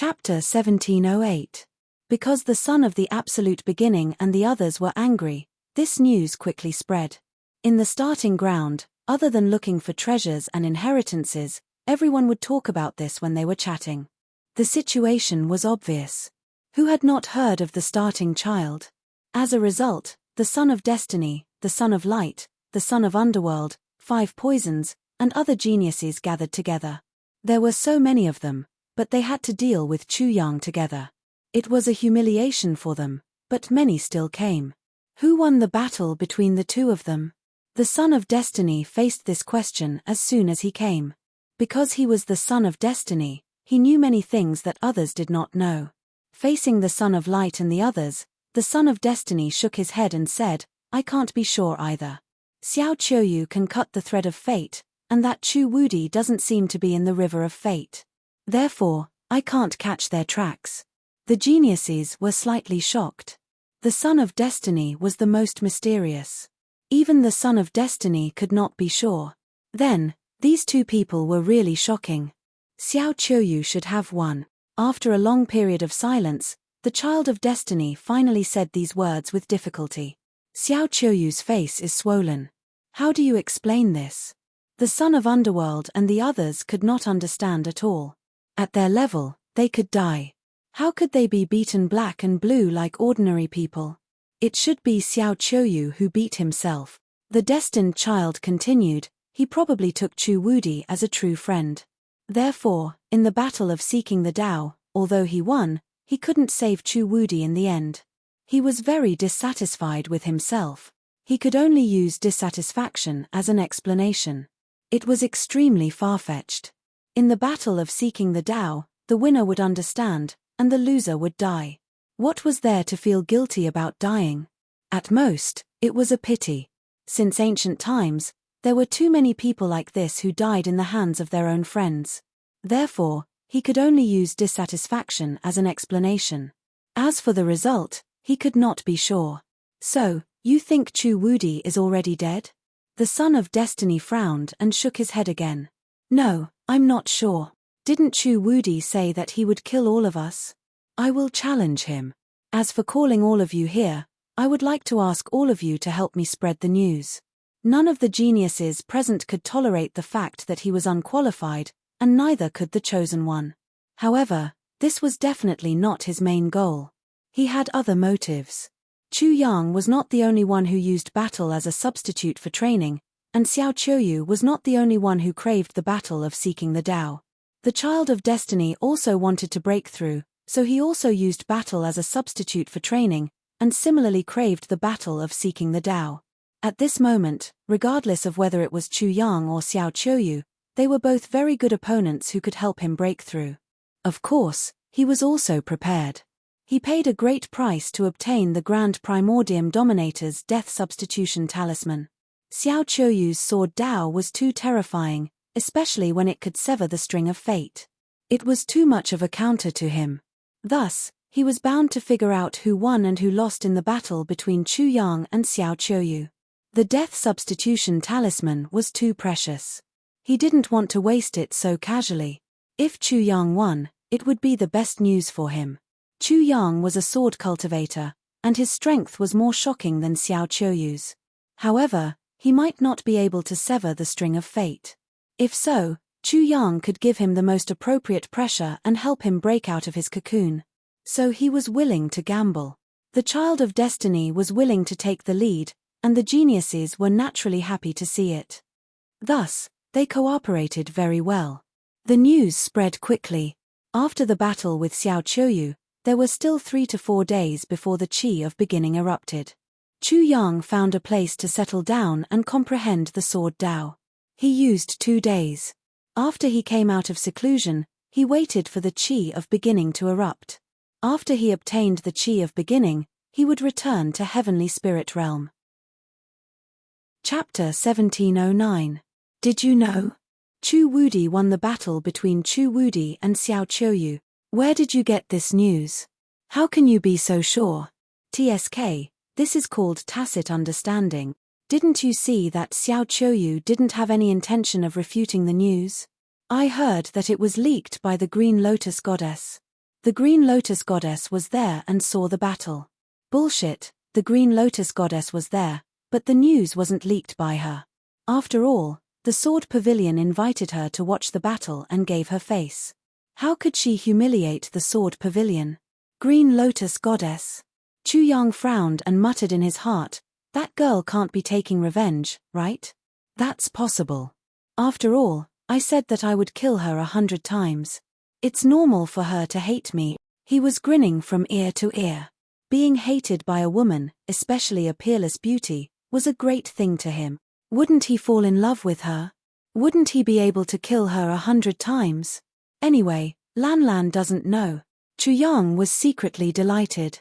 Chapter 1708. Because the son of the absolute beginning and the others were angry, this news quickly spread. In the starting ground, other than looking for treasures and inheritances, everyone would talk about this when they were chatting. The situation was obvious. Who had not heard of the starting child? As a result, the son of destiny, the son of light, the son of underworld, 5 poisons, and other geniuses gathered together. There were so many of them, but they had to deal with Chu Yang together. It was a humiliation for them, but many still came. Who won the battle between the two of them? The son of destiny faced this question as soon as he came. Because he was the son of destiny, he knew many things that others did not know. Facing the son of light and the others, the son of destiny shook his head and said, "I can't be sure either. Xiao Qiuyu can cut the thread of fate, and that Chu Wudi doesn't seem to be in the river of fate. Therefore, I can't catch their tracks." The geniuses were slightly shocked. The son of destiny was the most mysterious. Even the son of destiny could not be sure. Then, these two people were really shocking. Xiao Qiuyu should have won. After a long period of silence, the child of destiny finally said these words with difficulty. Xiao Qiuyu's face is swollen. How do you explain this? The son of underworld and the others could not understand at all. At their level, they could die. How could they be beaten black and blue like ordinary people? It should be Xiao Qiuyu who beat himself. The destined child continued, he probably took Chu Wudi as a true friend. Therefore, in the battle of seeking the Tao, although he won, he couldn't save Chu Wudi in the end. He was very dissatisfied with himself. He could only use dissatisfaction as an explanation. It was extremely far-fetched. In the battle of seeking the Tao, the winner would understand, and the loser would die. What was there to feel guilty about dying? At most, it was a pity. Since ancient times, there were too many people like this who died in the hands of their own friends. Therefore, he could only use dissatisfaction as an explanation. As for the result, he could not be sure. So, you think Chu Wudi is already dead? The son of destiny frowned and shook his head again. No, I'm not sure. Didn't Chu Wudi say that he would kill all of us? I will challenge him. As for calling all of you here, I would like to ask all of you to help me spread the news. None of the geniuses present could tolerate the fact that he was unqualified, and neither could the chosen one. However, this was definitely not his main goal. He had other motives. Chu Yang was not the only one who used battle as a substitute for training, and Xiao Qiuyu was not the only one who craved the battle of seeking the Tao. The child of destiny also wanted to break through, so he also used battle as a substitute for training, and similarly craved the battle of seeking the Tao. At this moment, regardless of whether it was Chu Yang or Xiao Qiuyu, they were both very good opponents who could help him break through. Of course, he was also prepared. He paid a great price to obtain the Grand Primordium Dominator's Death Substitution Talisman. Xiao Qiuyu's sword Dao was too terrifying, especially when it could sever the string of fate. It was too much of a counter to him. Thus, he was bound to figure out who won and who lost in the battle between Chu Yang and Xiao Qiuyu. The Death Substitution Talisman was too precious. He didn't want to waste it so casually. If Chu Yang won, it would be the best news for him. Chu Yang was a sword cultivator, and his strength was more shocking than Xiao Qiuyu's. However, he might not be able to sever the string of fate. If so, Chu Yang could give him the most appropriate pressure and help him break out of his cocoon. So he was willing to gamble. The child of destiny was willing to take the lead, and the geniuses were naturally happy to see it. Thus, they cooperated very well. The news spread quickly. After the battle with Xiao Qiuyu, there were still 3 to 4 days before the Qi of beginning erupted. Chu Yang found a place to settle down and comprehend the sword Dao. He used 2 days. After he came out of seclusion, he waited for the Qi of beginning to erupt. After he obtained the Qi of beginning, he would return to heavenly spirit realm. Chapter 1709. Did you know? Chu Wudi won the battle between Chu Wudi and Xiao Qiuyu. Where did you get this news? How can you be so sure? TSK, this is called tacit understanding. Didn't you see that Xiao Qiuyu didn't have any intention of refuting the news? I heard that it was leaked by the Green Lotus goddess. The Green Lotus Goddess was there and saw the battle. Bullshit, the Green Lotus Goddess was there, but the news wasn't leaked by her. After all, the Sword Pavilion invited her to watch the battle and gave her face. How could she humiliate the Sword Pavilion? Green Lotus Goddess. Chu Yang frowned and muttered in his heart, that girl can't be taking revenge, right? That's possible. After all, I said that I would kill her 100 times. It's normal for her to hate me. He was grinning from ear to ear. Being hated by a woman, especially a peerless beauty, was a great thing to him. Wouldn't he fall in love with her? Wouldn't he be able to kill her 100 times? Anyway, Lan Lan doesn't know. Chu Yang was secretly delighted.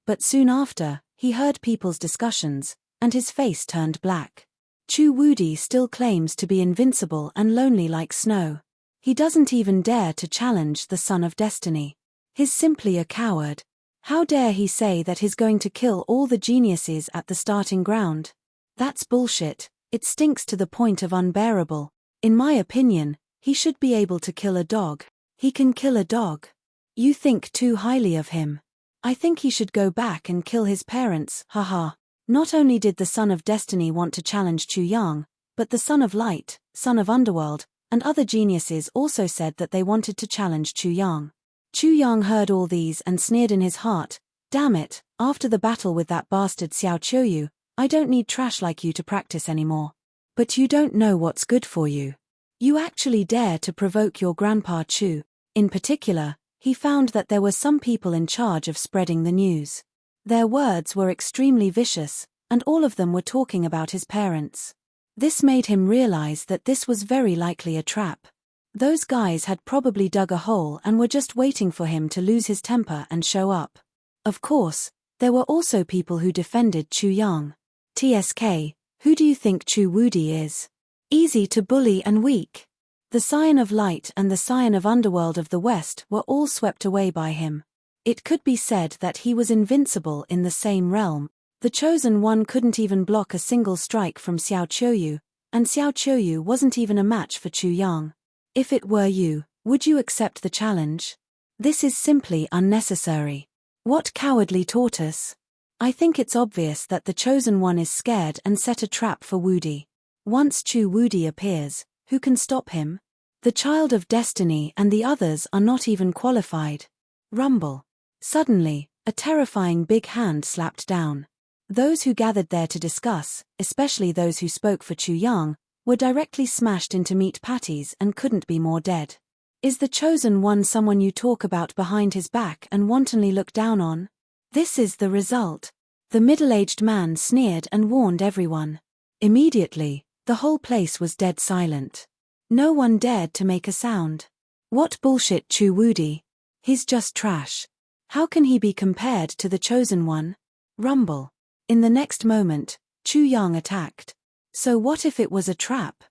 But soon after, he heard people's discussions, and his face turned black. Chu Wudi still claims to be invincible and lonely like snow. He doesn't even dare to challenge the Son of Destiny. He's simply a coward. How dare he say that he's going to kill all the geniuses at the starting ground? That's bullshit. It stinks to the point of unbearable. In my opinion, he should be able to kill a dog. He can kill a dog. You think too highly of him. I think he should go back and kill his parents, haha. Not only did the Son of Destiny want to challenge Chu Yang, but the Son of Light, Son of Underworld, and other geniuses also said that they wanted to challenge Chu Yang. Chu Yang heard all these and sneered in his heart, damn it, after the battle with that bastard Xiao Qiuyu, I don't need trash like you to practice anymore. But you don't know what's good for you. You actually dare to provoke your grandpa Chu. In particular, he found that there were some people in charge of spreading the news. Their words were extremely vicious, and all of them were talking about his parents. This made him realize that this was very likely a trap. Those guys had probably dug a hole and were just waiting for him to lose his temper and show up. Of course, there were also people who defended Chu Yang. TSK, who do you think Chu Wudi is? Easy to bully and weak. The Scion of Light and the Scion of Underworld of the West were all swept away by him. It could be said that he was invincible in the same realm. The Chosen One couldn't even block a single strike from Xiao Qiuyu, and Xiao Qiuyu wasn't even a match for Chu Yang. If it were you, would you accept the challenge? This is simply unnecessary. What cowardly tortoise? I think it's obvious that the Chosen One is scared and set a trap for Wudi. Once Chu Wudi appears, who can stop him? The Child of Destiny and the others are not even qualified. Rumble. Suddenly, a terrifying big hand slapped down. Those who gathered there to discuss, especially those who spoke for Chu Yang, were directly smashed into meat patties and couldn't be more dead. Is the Chosen One someone you talk about behind his back and wantonly look down on? This is the result. The middle-aged man sneered and warned everyone. Immediately, the whole place was dead silent. No one dared to make a sound. What bullshit, Chu Wudi. He's just trash. How can he be compared to the Chosen One? Rumble. In the next moment, Chu Yang attacked. So what if it was a trap?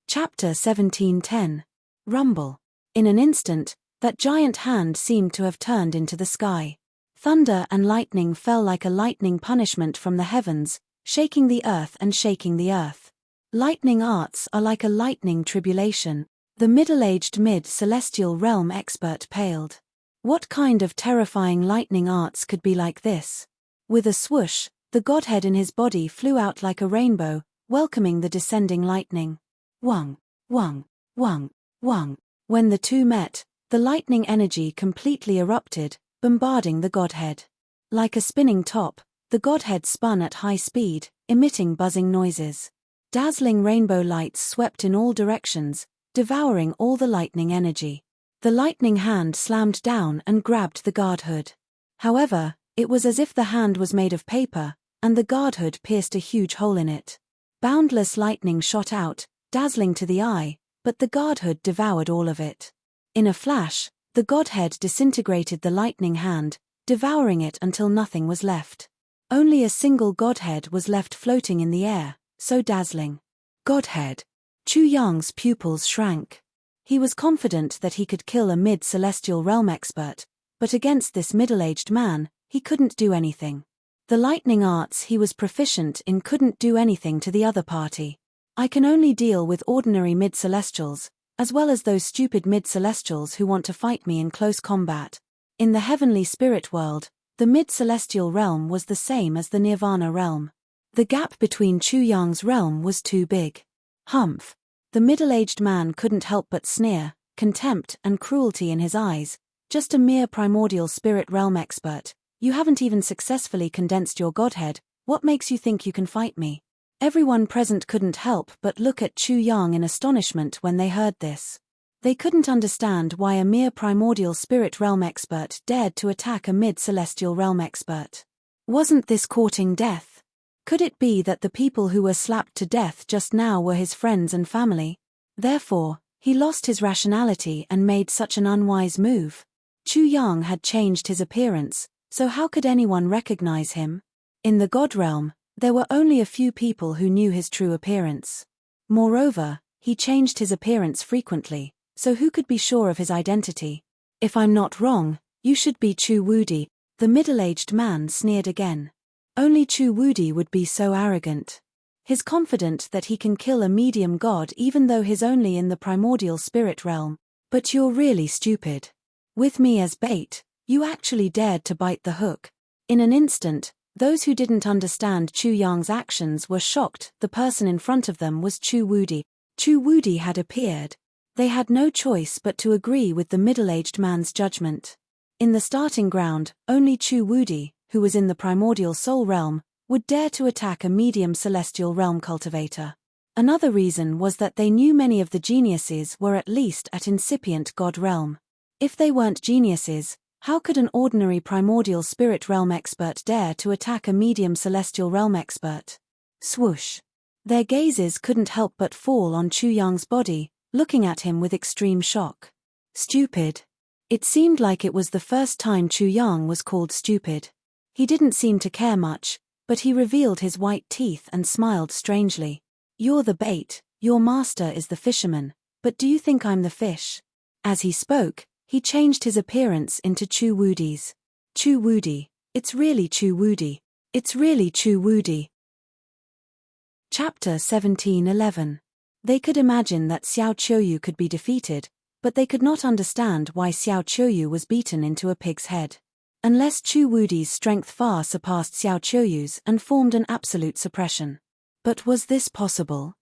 Chapter 17:10. Rumble. In an instant, that giant hand seemed to have turned into the sky. Thunder and lightning fell like a lightning punishment from the heavens, shaking the earth and shaking the earth. Lightning arts are like a lightning tribulation. The middle-aged mid-celestial realm expert paled. What kind of terrifying lightning arts could be like this? With a swoosh, the godhead in his body flew out like a rainbow, welcoming the descending lightning. Wang, wang, wang, wang. When the two met, the lightning energy completely erupted, bombarding the godhead. Like a spinning top, the godhead spun at high speed, emitting buzzing noises. Dazzling rainbow lights swept in all directions, devouring all the lightning energy. The lightning hand slammed down and grabbed the guardhood. However, it was as if the hand was made of paper, and the guardhood pierced a huge hole in it. Boundless lightning shot out, dazzling to the eye, but the guardhood devoured all of it. In a flash, the godhead disintegrated the lightning hand, devouring it until nothing was left. Only a single godhead was left floating in the air, so dazzling. Godhead. Chu Yang's pupils shrank. He was confident that he could kill a mid-celestial realm expert, but against this middle-aged man, he couldn't do anything. The lightning arts he was proficient in couldn't do anything to the other party. I can only deal with ordinary mid-celestials, as well as those stupid mid-celestials who want to fight me in close combat. In the heavenly spirit world, the mid-celestial realm was the same as the nirvana realm. The gap between Chu Yang's realm was too big. Humph. The middle-aged man couldn't help but sneer, contempt and cruelty in his eyes. Just a mere primordial spirit realm expert. You haven't even successfully condensed your godhead. What makes you think you can fight me? Everyone present couldn't help but look at Chu Yang in astonishment when they heard this. They couldn't understand why a mere primordial spirit realm expert dared to attack a mid-celestial realm expert. Wasn't this courting death? Could it be that the people who were slapped to death just now were his friends and family? Therefore, he lost his rationality and made such an unwise move. Chu Yang had changed his appearance, so how could anyone recognize him? In the God realm, there were only a few people who knew his true appearance. Moreover, he changed his appearance frequently, so who could be sure of his identity? If I'm not wrong, you should be Chu Wudi, the middle-aged man sneered again. Only Chu Wudi would be so arrogant. He's confident that he can kill a medium god even though he's only in the primordial spirit realm. But you're really stupid. With me as bait, you actually dared to bite the hook. In an instant, those who didn't understand Chu Yang's actions were shocked. The person in front of them was Chu Wudi. Chu Wudi had appeared. They had no choice but to agree with the middle-aged man's judgment. In the starting ground, only Chu Wudi, who was in the primordial soul realm, would dare to attack a medium celestial realm cultivator. Another reason was that they knew many of the geniuses were at least at incipient god realm. If they weren't geniuses, how could an ordinary primordial spirit realm expert dare to attack a medium celestial realm expert? Swoosh. Their gazes couldn't help but fall on Chu Yang's body, looking at him with extreme shock. Stupid. It seemed like it was the first time Chu Yang was called stupid. He didn't seem to care much, but he revealed his white teeth and smiled strangely. You're the bait, your master is the fisherman, but do you think I'm the fish? As he spoke, he changed his appearance into Chu Wudi's. Chu Wudi. It's really Chu Wudi. It's really Chu Wudi. Chapter 17:11. They could imagine that Xiao Qiuyu could be defeated, but they could not understand why Xiao Qiuyu was beaten into a pig's head. Unless Chu Wudi's strength far surpassed Xiao Qiuyu's and formed an absolute suppression. But was this possible?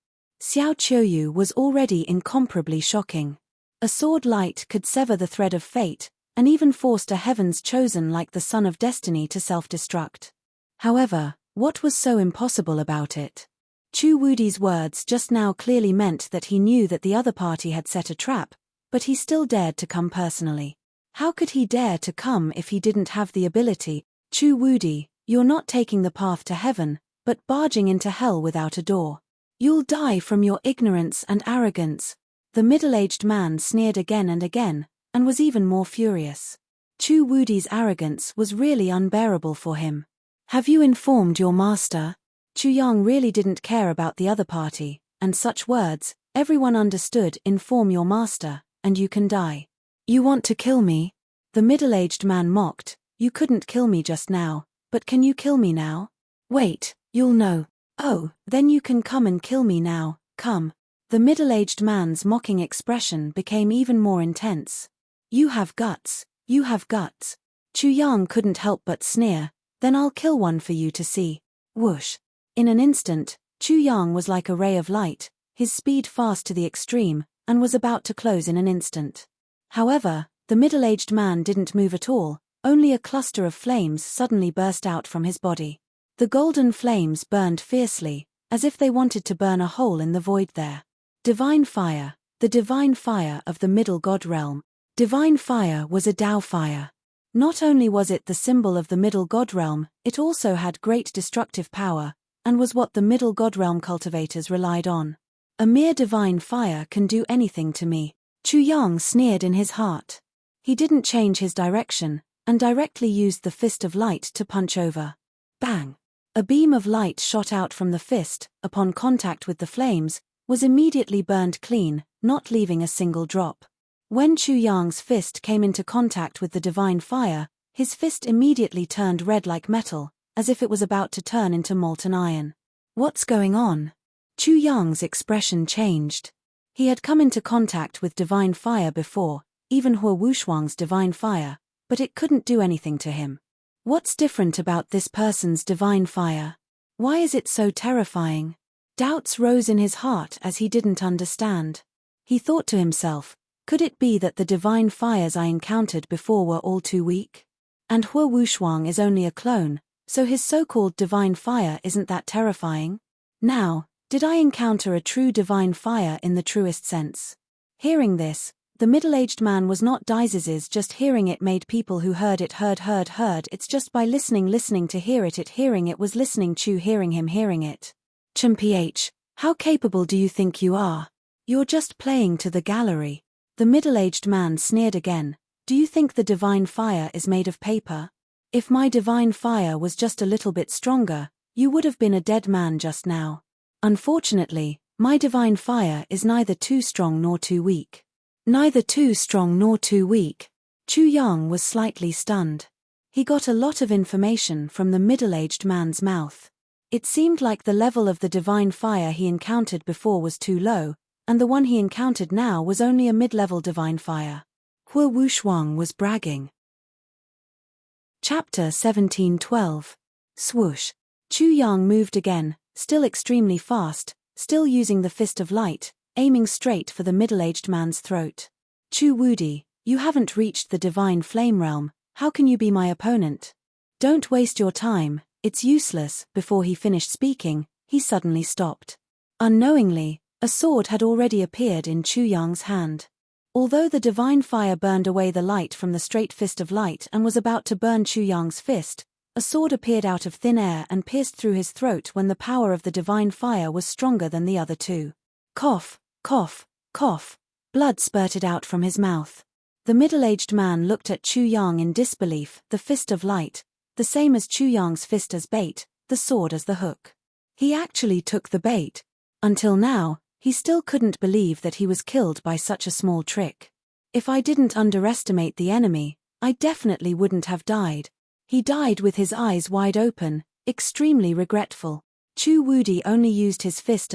Xiao Qiuyu was already incomparably shocking. A sword light could sever the thread of fate, and even forced a heaven's chosen like the son of destiny to self-destruct. However, what was so impossible about it? Chu Wudi's words just now clearly meant that he knew that the other party had set a trap, but he still dared to come personally. How could he dare to come if he didn't have the ability? Chu Wudi, you're not taking the path to heaven, but barging into hell without a door. You'll die from your ignorance and arrogance. The middle-aged man sneered again and again, and was even more furious. Chu Wudi's arrogance was really unbearable for him. Have you informed your master? Chu Yang really didn't care about the other party, and such words, everyone understood. Inform your master, and you can die. You want to kill me? The middle-aged man mocked. You couldn't kill me just now, but can you kill me now? Wait, you'll know. Oh, then you can come and kill me now, come. The middle-aged man's mocking expression became even more intense. You have guts, you have guts. Chu Yang couldn't help but sneer. Then I'll kill one for you to see. Whoosh. In an instant, Chu Yang was like a ray of light, his speed fast to the extreme, and was about to close in an instant. However, the middle-aged man didn't move at all, only a cluster of flames suddenly burst out from his body. The golden flames burned fiercely, as if they wanted to burn a hole in the void there. Divine fire, the divine fire of the middle god realm. Divine fire was a Tao fire. Not only was it the symbol of the middle god realm, it also had great destructive power, and was what the middle god realm cultivators relied on. A mere divine fire can do anything to me. Chu Yang sneered in his heart. He didn't change his direction, and directly used the fist of light to punch over. Bang! A beam of light shot out from the fist, upon contact with the flames, was immediately burned clean, not leaving a single drop. When Chu Yang's fist came into contact with the divine fire, his fist immediately turned red like metal, as if it was about to turn into molten iron. What's going on? Chu Yang's expression changed. He had come into contact with divine fire before, even Hua Wushuang's divine fire, but it couldn't do anything to him. What's different about this person's divine fire? Why is it so terrifying? Doubts rose in his heart as he didn't understand. He thought to himself, could it be that the divine fires I encountered before were all too weak? And Hua Wushuang is only a clone, so his so-called divine fire isn't that terrifying? Now, did I encounter a true divine fire in the truest sense? Hearing this, the middle-aged man was not Dizes, just hearing it made people who heard it heard. It's just by listening to hear it hearing it was listening Chu hearing him hearing it. Ph, how capable do you think you are? You're just playing to the gallery. The middle-aged man sneered again. Do you think the divine fire is made of paper? If my divine fire was just a little bit stronger, you would have been a dead man just now. Unfortunately, my divine fire is neither too strong nor too weak. Neither too strong nor too weak. Chu Yang was slightly stunned. He got a lot of information from the middle-aged man's mouth. It seemed like the level of the divine fire he encountered before was too low, and the one he encountered now was only a mid-level divine fire. Hua Wushuang was bragging. Chapter 17:12. Swoosh. Chu Yang moved again, still extremely fast, still using the fist of light, aiming straight for the middle-aged man's throat. Chu Wudi, you haven't reached the divine flame realm, how can you be my opponent? Don't waste your time, it's useless. Before he finished speaking, he suddenly stopped. Unknowingly, a sword had already appeared in Chu Yang's hand. Although the divine fire burned away the light from the straight fist of light and was about to burn Chu Yang's fist, a sword appeared out of thin air and pierced through his throat when the power of the divine fire was stronger than the other two. Cough, cough, cough. Blood spurted out from his mouth. The middle-aged man looked at Chu Yang in disbelief, the fist of light, the same as Chu Yang's fist as bait, the sword as the hook. He actually took the bait. Until now, he still couldn't believe that he was killed by such a small trick. If I didn't underestimate the enemy, I definitely wouldn't have died. He died with his eyes wide open, extremely regretful. Chu Wudi only used his fist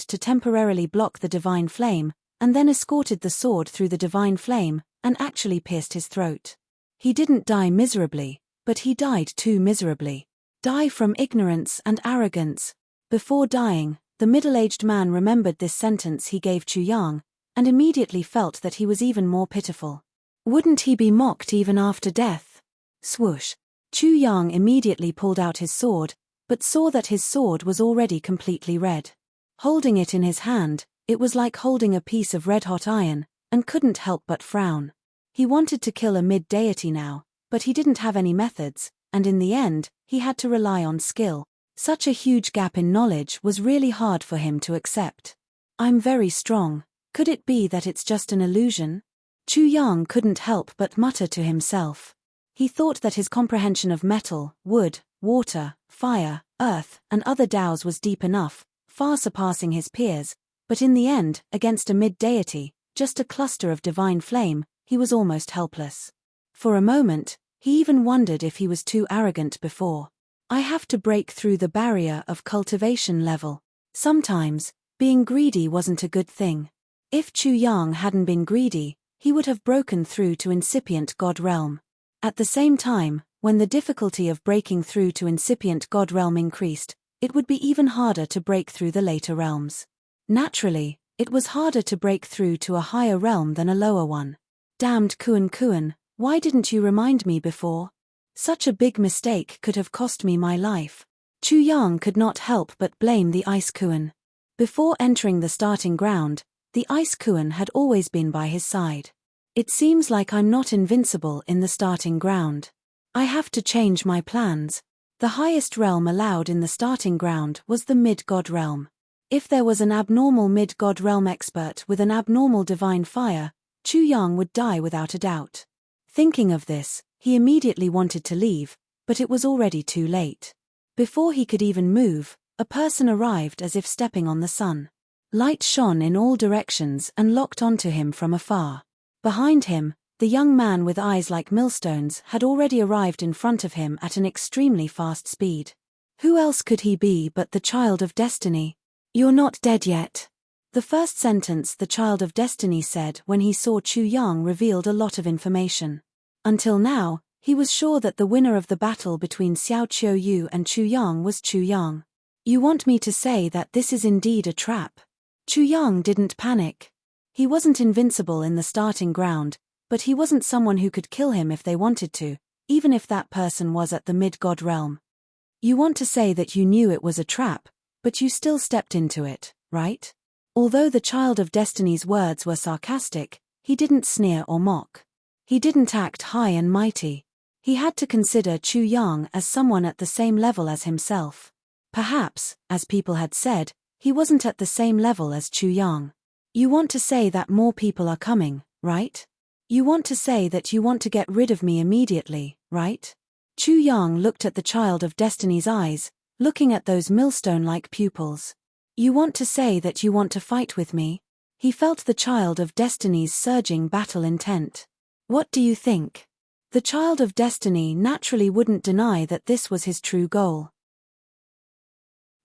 to temporarily block the divine flame, and then escorted the sword through the divine flame, and actually pierced his throat. He didn't die miserably, but he died too miserably. Die from ignorance and arrogance. Before dying, the middle-aged man remembered this sentence he gave Chu Yang, and immediately felt that he was even more pitiful. Wouldn't he be mocked even after death? Swoosh. Chu Yang immediately pulled out his sword, but saw that his sword was already completely red. Holding it in his hand, it was like holding a piece of red-hot iron, and couldn't help but frown. He wanted to kill a mid-deity now, but he didn't have any methods, and in the end, he had to rely on skill. Such a huge gap in knowledge was really hard for him to accept. I'm very strong. Could it be that it's just an illusion? Chu Yang couldn't help but mutter to himself. He thought that his comprehension of metal, wood, water, fire, earth, and other Taoes was deep enough, far surpassing his peers, but in the end, against a mid-deity, just a cluster of divine flame, he was almost helpless. For a moment, he even wondered if he was too arrogant before. I have to break through the barrier of cultivation level. Sometimes, being greedy wasn't a good thing. If Chu Yang hadn't been greedy, he would have broken through to incipient God realm. At the same time, when the difficulty of breaking through to incipient God realm increased, it would be even harder to break through the later realms. Naturally, it was harder to break through to a higher realm than a lower one. Damned Kuan, why didn't you remind me before? Such a big mistake could have cost me my life. Chu Yang could not help but blame the Ice Kuan. Before entering the starting ground, the Ice Kuan had always been by his side. It seems like I'm not invincible in the starting ground. I have to change my plans. The highest realm allowed in the starting ground was the mid-god realm. If there was an abnormal mid-god realm expert with an abnormal divine fire, Chu Yang would die without a doubt. Thinking of this, he immediately wanted to leave, but it was already too late. Before he could even move, a person arrived as if stepping on the sun. Light shone in all directions and locked onto him from afar. Behind him, the young man with eyes like millstones had already arrived in front of him at an extremely fast speed. Who else could he be but the child of destiny? You're not dead yet. The first sentence the Child of Destiny said when he saw Chu Yang revealed a lot of information. Until now, he was sure that the winner of the battle between Xiao Qiuyu and Chu Yang was Chu Yang. You want me to say that this is indeed a trap? Chu Yang didn't panic. He wasn't invincible in the starting ground, but he wasn't someone who could kill him if they wanted to, even if that person was at the mid-god realm. You want to say that you knew it was a trap, but you still stepped into it, right? Although the Child of Destiny's words were sarcastic, he didn't sneer or mock. He didn't act high and mighty. He had to consider Chu Yang as someone at the same level as himself. Perhaps, as people had said, he wasn't at the same level as Chu Yang. You want to say that more people are coming, right? You want to say that you want to get rid of me immediately, right? Chu Yang looked at the Child of Destiny's eyes, looking at those millstone-like pupils. You want to say that you want to fight with me? He felt the Child of Destiny's surging battle intent. What do you think? The Child of Destiny naturally wouldn't deny that this was his true goal.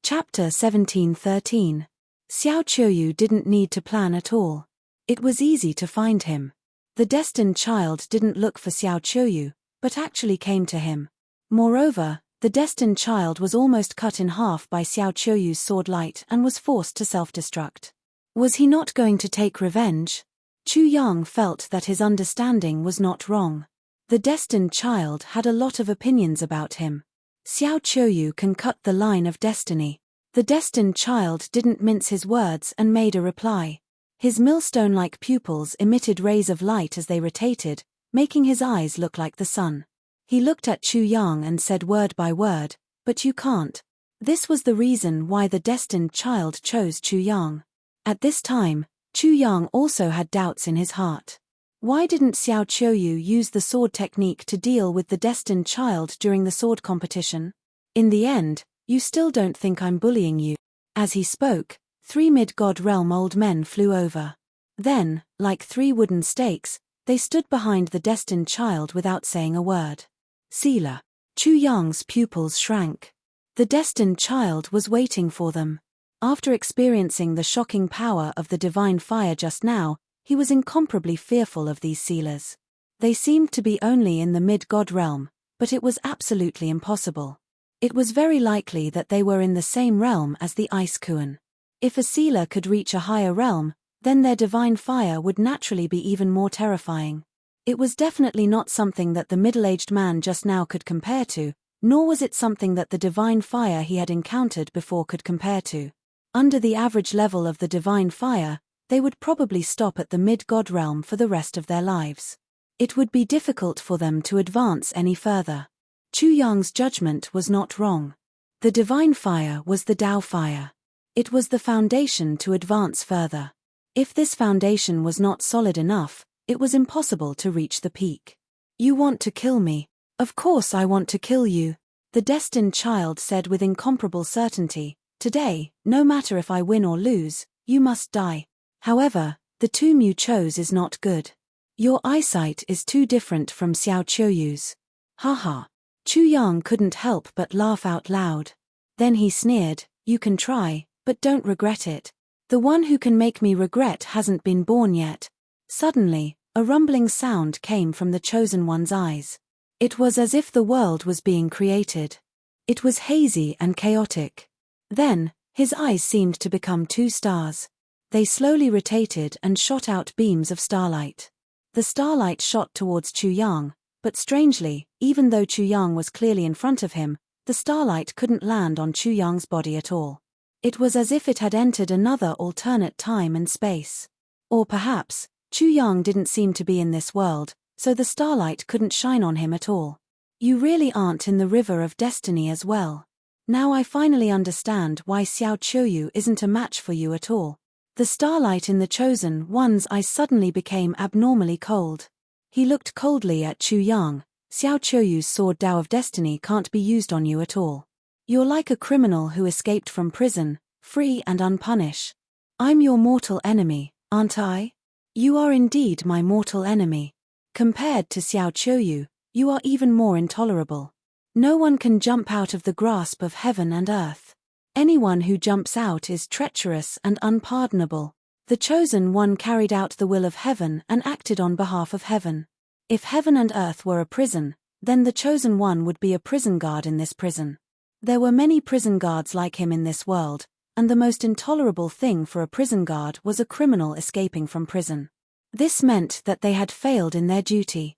Chapter 17:13. Xiao Qiuyu didn't need to plan at all. It was easy to find him. The destined child didn't look for Xiao Qiuyu, but actually came to him. Moreover, the destined child was almost cut in half by Xiao Qiuyu's sword light and was forced to self-destruct. Was he not going to take revenge? Chu Yang felt that his understanding was not wrong. The destined child had a lot of opinions about him. Xiao Qiuyu can cut the line of destiny. The destined child didn't mince his words and made a reply. His millstone-like pupils emitted rays of light as they rotated, making his eyes look like the sun. He looked at Chu Yang and said word by word, "But you can't." This was the reason why the destined child chose Chu Yang. At this time, Chu Yang also had doubts in his heart. Why didn't Xiao Qiuyu use the sword technique to deal with the destined child during the sword competition? In the end, you still don't think I'm bullying you. As he spoke, 3 mid-god realm old men flew over. Then, like 3 wooden stakes, they stood behind the destined child without saying a word. Sealer. Chu Yang's pupils shrank. The destined child was waiting for them. After experiencing the shocking power of the divine fire just now, he was incomparably fearful of these sealers. They seemed to be only in the mid-god realm, but it was absolutely impossible. It was very likely that they were in the same realm as the Ice Kuan. If a sealer could reach a higher realm, then their divine fire would naturally be even more terrifying. It was definitely not something that the middle-aged man just now could compare to, nor was it something that the divine fire he had encountered before could compare to. Under the average level of the divine fire, they would probably stop at the mid-god realm for the rest of their lives. It would be difficult for them to advance any further. Chu Yang's judgment was not wrong. The divine fire was the Tao fire. It was the foundation to advance further. If this foundation was not solid enough, it was impossible to reach the peak. You want to kill me? Of course I want to kill you, the destined child said with incomparable certainty. Today, no matter if I win or lose, you must die. However, the tomb you chose is not good. Your eyesight is too different from Xiao Qiuyu's. Haha. Chu Yang couldn't help but laugh out loud. Then he sneered, "You can try, but don't regret it. The one who can make me regret hasn't been born yet." Suddenly, a rumbling sound came from the chosen one's eyes. It was as if the world was being created. It was hazy and chaotic. Then, his eyes seemed to become 2 stars. They slowly rotated and shot out beams of starlight. The starlight shot towards Chu Yang, but strangely, even though Chu Yang was clearly in front of him, the starlight couldn't land on Chu Yang's body at all. It was as if it had entered another alternate time and space. Or perhaps, Chu Yang didn't seem to be in this world, so the starlight couldn't shine on him at all. You really aren't in the river of destiny as well. Now I finally understand why Xiao Qiuyu isn't a match for you at all. The starlight in the chosen one's eyes suddenly became abnormally cold. He looked coldly at Chu Yang. Xiao Qiuyu's sword Tao of Destiny can't be used on you at all. You're like a criminal who escaped from prison, free and unpunished. I'm your mortal enemy, aren't I? You are indeed my mortal enemy. Compared to Xiao Qiuyu, you are even more intolerable. No one can jump out of the grasp of heaven and earth. Anyone who jumps out is treacherous and unpardonable. The chosen one carried out the will of heaven and acted on behalf of heaven. If heaven and earth were a prison, then the chosen one would be a prison guard in this prison. There were many prison guards like him in this world, and the most intolerable thing for a prison guard was a criminal escaping from prison. This meant that they had failed in their duty.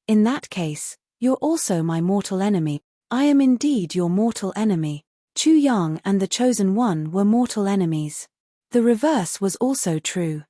In that case, you're also my mortal enemy. I am indeed your mortal enemy. Chu Yang and the chosen one were mortal enemies. The reverse was also true.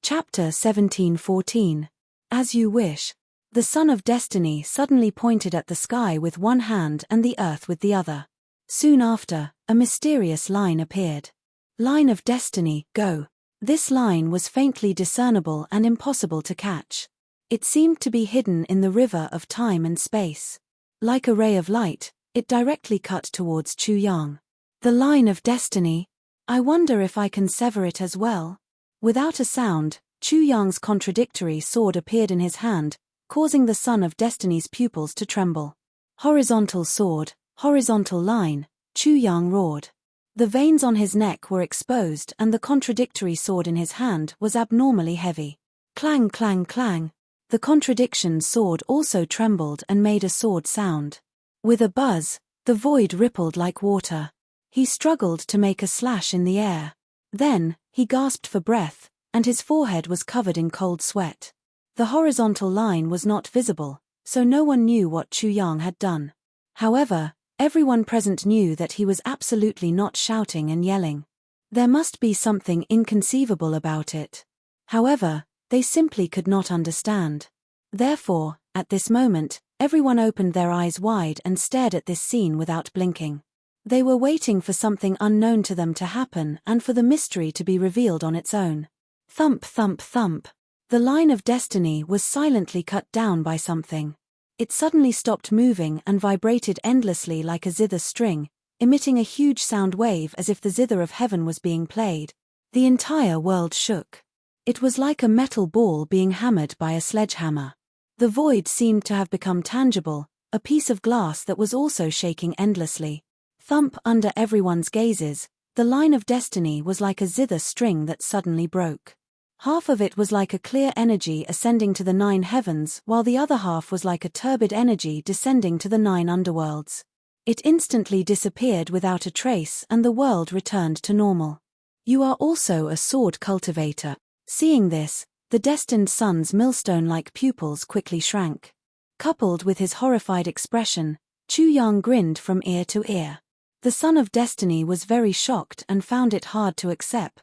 Chapter 17:14. As you wish. The Son of Destiny suddenly pointed at the sky with one hand and the earth with the other. Soon after, a mysterious line appeared. Line of Destiny, go. This line was faintly discernible and impossible to catch. It seemed to be hidden in the river of time and space. Like a ray of light, it directly cut towards Chu Yang. The line of destiny. I wonder if I can sever it as well. Without a sound, Chu Yang's contradictory sword appeared in his hand, causing the Son of Destiny's pupils to tremble. Horizontal sword, horizontal line, Chu Yang roared. The veins on his neck were exposed and the contradictory sword in his hand was abnormally heavy. Clang, clang, clang. The contradiction sword also trembled and made a sword sound. With a buzz, the void rippled like water. He struggled to make a slash in the air. Then, he gasped for breath, and his forehead was covered in cold sweat. The horizontal line was not visible, so no one knew what Chu Yang had done. However, everyone present knew that he was absolutely not shouting and yelling. There must be something inconceivable about it. However, they simply could not understand. Therefore, at this moment, everyone opened their eyes wide and stared at this scene without blinking. They were waiting for something unknown to them to happen and for the mystery to be revealed on its own. Thump, thump, thump. The line of destiny was silently cut down by something. It suddenly stopped moving and vibrated endlessly like a zither string, emitting a huge sound wave as if the zither of heaven was being played. The entire world shook. It was like a metal ball being hammered by a sledgehammer. The void seemed to have become tangible, a piece of glass that was also shaking endlessly. Thump under everyone's gazes, the line of destiny was like a zither string that suddenly broke. Half of it was like a clear energy ascending to the 9 heavens while the other half was like a turbid energy descending to the 9 underworlds. It instantly disappeared without a trace and the world returned to normal. You are also a sword cultivator. Seeing this, the destined son's millstone-like pupils quickly shrank. Coupled with his horrified expression, Chu Yang grinned from ear to ear. The Son of Destiny was very shocked and found it hard to accept.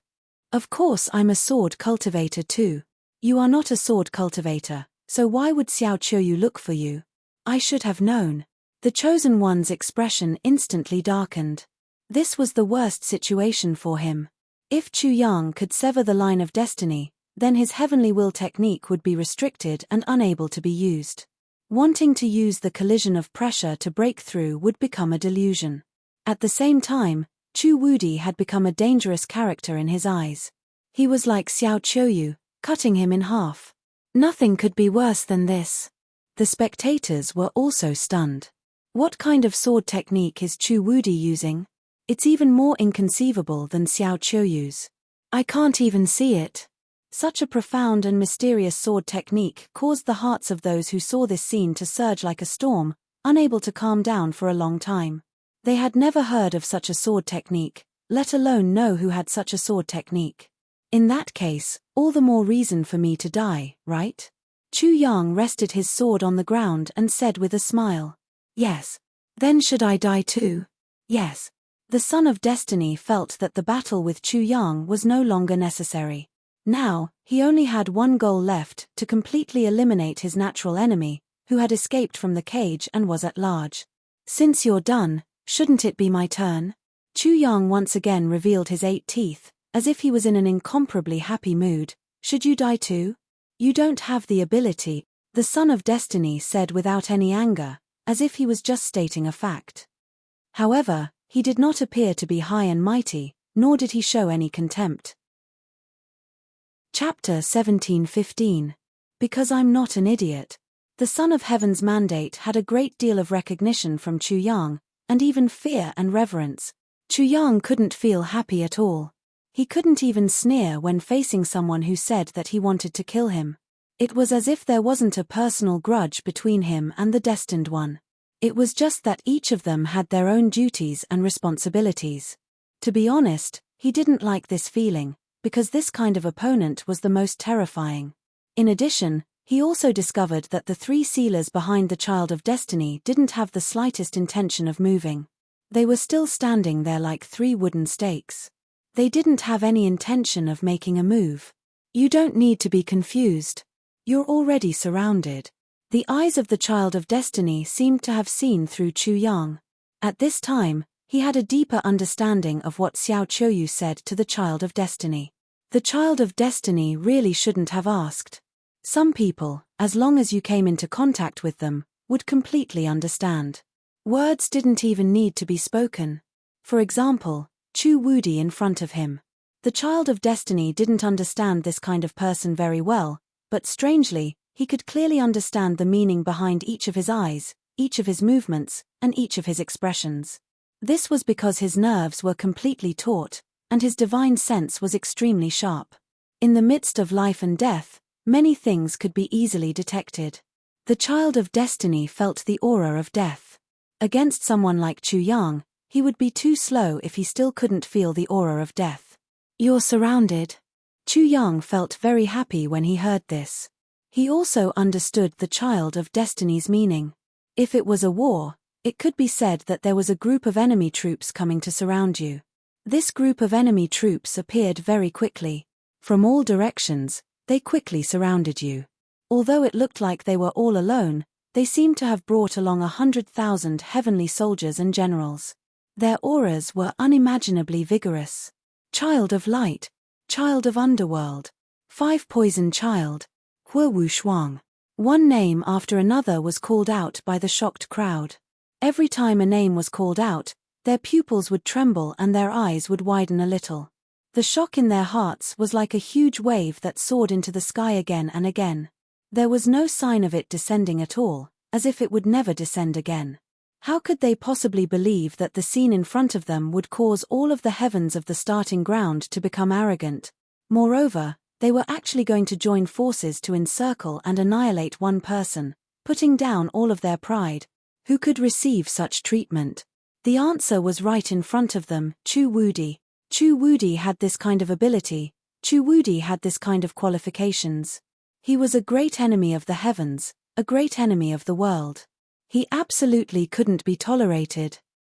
Of course I'm a sword cultivator too. You are not a sword cultivator, so why would Xiao Qiuyu look for you? I should have known. The chosen one's expression instantly darkened. This was the worst situation for him. If Chu Yang could sever the line of destiny, then his heavenly will technique would be restricted and unable to be used. Wanting to use the collision of pressure to break through would become a delusion. At the same time, Chu Wudi had become a dangerous character in his eyes. He was like Xiao Qiuyu, cutting him in half. Nothing could be worse than this. The spectators were also stunned. What kind of sword technique is Chu Wudi using? It's even more inconceivable than Xiao Qiuyu's. I can't even see it. Such a profound and mysterious sword technique caused the hearts of those who saw this scene to surge like a storm, unable to calm down for a long time. They had never heard of such a sword technique, let alone know who had such a sword technique. In that case, all the more reason for me to die, right? Chu Yang rested his sword on the ground and said with a smile. Yes. Then should I die too? Yes. The Son of Destiny felt that the battle with Chu Yang was no longer necessary. Now, he only had one goal left, to completely eliminate his natural enemy, who had escaped from the cage and was at large. Since you're done, shouldn't it be my turn? Chu Yang once again revealed his 8 teeth, as if he was in an incomparably happy mood. Should you die too? You don't have the ability, the Son of Destiny said without any anger, as if he was just stating a fact. However, he did not appear to be high and mighty, nor did he show any contempt. Chapter 17:15. Because I'm not an idiot. The Son of Heaven's mandate had a great deal of recognition from Chu Yang, and even fear and reverence. Chu Yang couldn't feel happy at all. He couldn't even sneer when facing someone who said that he wanted to kill him. It was as if there wasn't a personal grudge between him and the Destined One. It was just that each of them had their own duties and responsibilities. To be honest, he didn't like this feeling, because this kind of opponent was the most terrifying. In addition, he also discovered that the three sealers behind the Child of Destiny didn't have the slightest intention of moving. They were still standing there like three wooden stakes. They didn't have any intention of making a move. You don't need to be confused. You're already surrounded. The eyes of the Child of Destiny seemed to have seen through Chu Yang. At this time, he had a deeper understanding of what Xiao Qiuyu said to the Child of Destiny. The Child of Destiny really shouldn't have asked. Some people, as long as you came into contact with them, would completely understand. Words didn't even need to be spoken. For example, Chu Wudi in front of him. The Child of Destiny didn't understand this kind of person very well, but strangely, he could clearly understand the meaning behind each of his eyes, each of his movements, and each of his expressions. This was because his nerves were completely taut, and his divine sense was extremely sharp. In the midst of life and death, many things could be easily detected. The Child of Destiny felt the aura of death. Against someone like Chu Yang, he would be too slow if he still couldn't feel the aura of death. You're surrounded. Chu Yang felt very happy when he heard this. He also understood the Child of Destiny's meaning. If it was a war, it could be said that there was a group of enemy troops coming to surround you. This group of enemy troops appeared very quickly. From all directions, they quickly surrounded you. Although it looked like they were all alone, they seemed to have brought along 100,000 heavenly soldiers and generals. Their auras were unimaginably vigorous. Child of Light, Child of Underworld, Five Poison Child, Huowu Shuang. One name after another was called out by the shocked crowd. Every time a name was called out, their pupils would tremble and their eyes would widen a little. The shock in their hearts was like a huge wave that soared into the sky again and again. There was no sign of it descending at all, as if it would never descend again. How could they possibly believe that the scene in front of them would cause all of the heavens of the starting ground to become arrogant? Moreover, they were actually going to join forces to encircle and annihilate one person, putting down all of their pride. Who could receive such treatment? The answer was right in front of them, Chu Wudi. Chu Wudi had this kind of ability, Chu Wudi had this kind of qualifications. He was a great enemy of the heavens, a great enemy of the world. He absolutely couldn't be tolerated.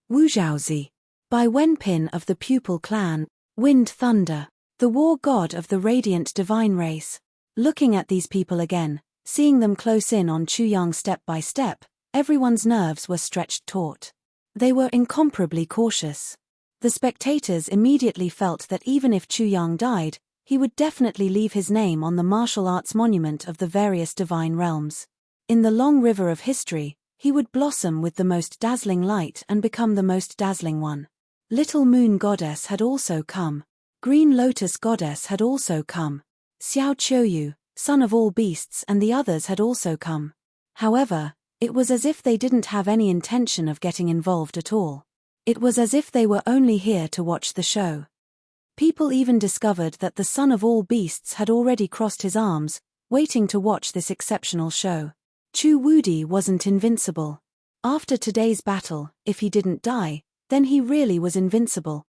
Wu Zhaozi. By Wenpin of the Pupil clan, Wind Thunder, the war god of the radiant divine race. Looking at these people again, seeing them close in on Chu Yang step by step, everyone's nerves were stretched taut. They were incomparably cautious. The spectators immediately felt that even if Chu Yang died, he would definitely leave his name on the martial arts monument of the various divine realms. In the long river of history, he would blossom with the most dazzling light and become the most dazzling one. Little Moon Goddess had also come. Green Lotus Goddess had also come. Xiao Qiuyu, son of all beasts, and the others had also come. However, it was as if they didn't have any intention of getting involved at all. It was as if they were only here to watch the show. People even discovered that the son of all beasts had already crossed his arms, waiting to watch this exceptional show. Chu Wudi wasn't invincible. After today's battle, if he didn't die, then he really was invincible.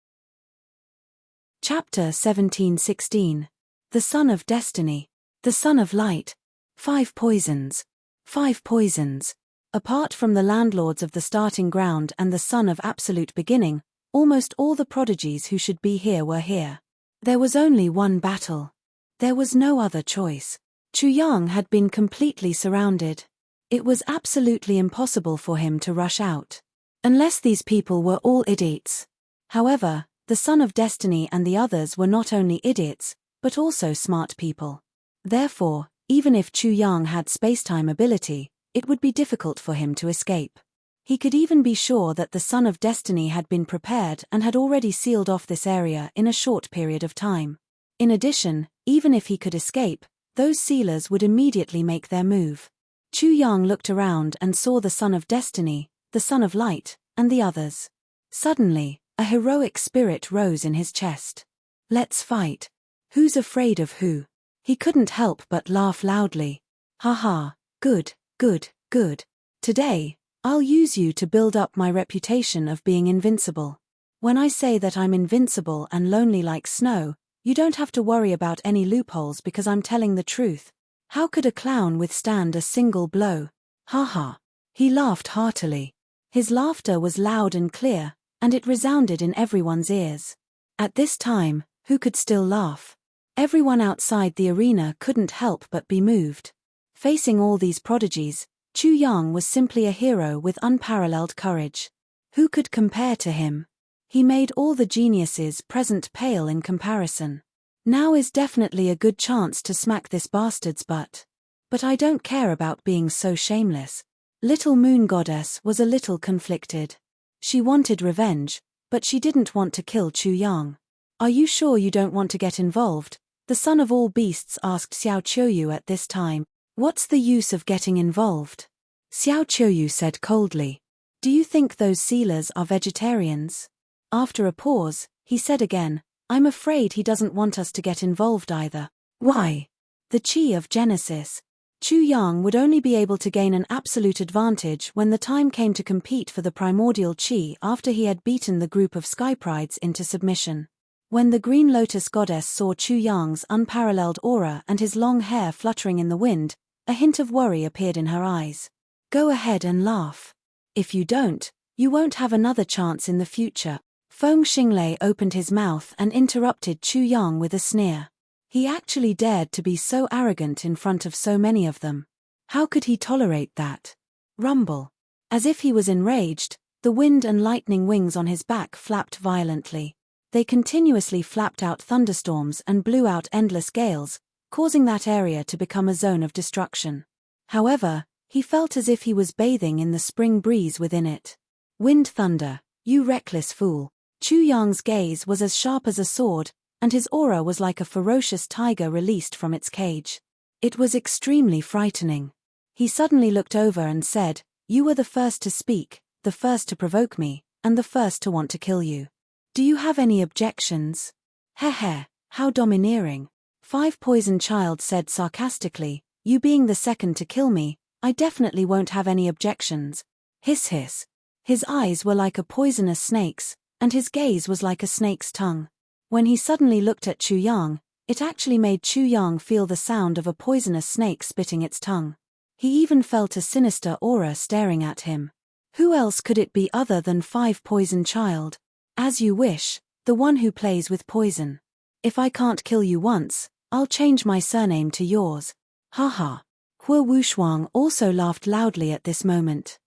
Chapter 17:16. The Son of Destiny. The Son of Light. Five Poisons. Five Poisons. Apart from the landlords of the starting ground and the Son of Absolute Beginning, almost all the prodigies who should be here were here. There was only one battle. There was no other choice. Chu Yang had been completely surrounded. It was absolutely impossible for him to rush out. Unless these people were all idiots. However, the Son of Destiny and the others were not only idiots, but also smart people. Therefore, even if Chu Yang had spacetime ability, it would be difficult for him to escape. He could even be sure that the Son of Destiny had been prepared and had already sealed off this area in a short period of time. In addition, even if he could escape, those sealers would immediately make their move. Chu Yang looked around and saw the Son of Destiny, the Son of Light, and the others. Suddenly, a heroic spirit rose in his chest. Let's fight. Who's afraid of who? He couldn't help but laugh loudly. Ha ha, good, good, good. Today, I'll use you to build up my reputation of being invincible. When I say that I'm invincible and lonely like snow, you don't have to worry about any loopholes because I'm telling the truth. How could a clown withstand a single blow? Ha ha. He laughed heartily. His laughter was loud and clear, and it resounded in everyone's ears. At this time, who could still laugh? Everyone outside the arena couldn't help but be moved. Facing all these prodigies, Chu Yang was simply a hero with unparalleled courage. Who could compare to him? He made all the geniuses present pale in comparison. Now is definitely a good chance to smack this bastard's butt. But I don't care about being so shameless. Little Moon Goddess was a little conflicted. She wanted revenge, but she didn't want to kill Chu Yang. Are you sure you don't want to get involved? The son of all beasts asked Xiao Qiuyu at this time. What's the use of getting involved? Xiao Qiuyu said coldly. Do you think those sealers are vegetarians? After a pause, he said again, I'm afraid he doesn't want us to get involved either. Why? The Chi of Genesis. Chu Yang would only be able to gain an absolute advantage when the time came to compete for the primordial Chi after he had beaten the group of Skyprides into submission. When the Green Lotus Goddess saw Chu Yang's unparalleled aura and his long hair fluttering in the wind, a hint of worry appeared in her eyes. Go ahead and laugh. If you don't, you won't have another chance in the future. Feng Xinglei opened his mouth and interrupted Chu Yang with a sneer. He actually dared to be so arrogant in front of so many of them. How could he tolerate that? Rumble. As if he was enraged, the wind and lightning wings on his back flapped violently. They continuously flapped out thunderstorms and blew out endless gales, causing that area to become a zone of destruction. However, he felt as if he was bathing in the spring breeze within it. Wind thunder, you reckless fool. Chu Yang's gaze was as sharp as a sword, and his aura was like a ferocious tiger released from its cage. It was extremely frightening. He suddenly looked over and said, You were the first to speak, the first to provoke me, and the first to want to kill you. Do you have any objections? Heh, how domineering. Five Poison Child said sarcastically, You being the second to kill me, I definitely won't have any objections. Hiss hiss. His eyes were like a poisonous snake's, and his gaze was like a snake's tongue. When he suddenly looked at Chu Yang, it actually made Chu Yang feel the sound of a poisonous snake spitting its tongue. He even felt a sinister aura staring at him. Who else could it be other than Five Poison Child? As you wish, the one who plays with poison. If I can't kill you once, I'll change my surname to yours. Ha ha. Hua Wushuang also laughed loudly at this moment.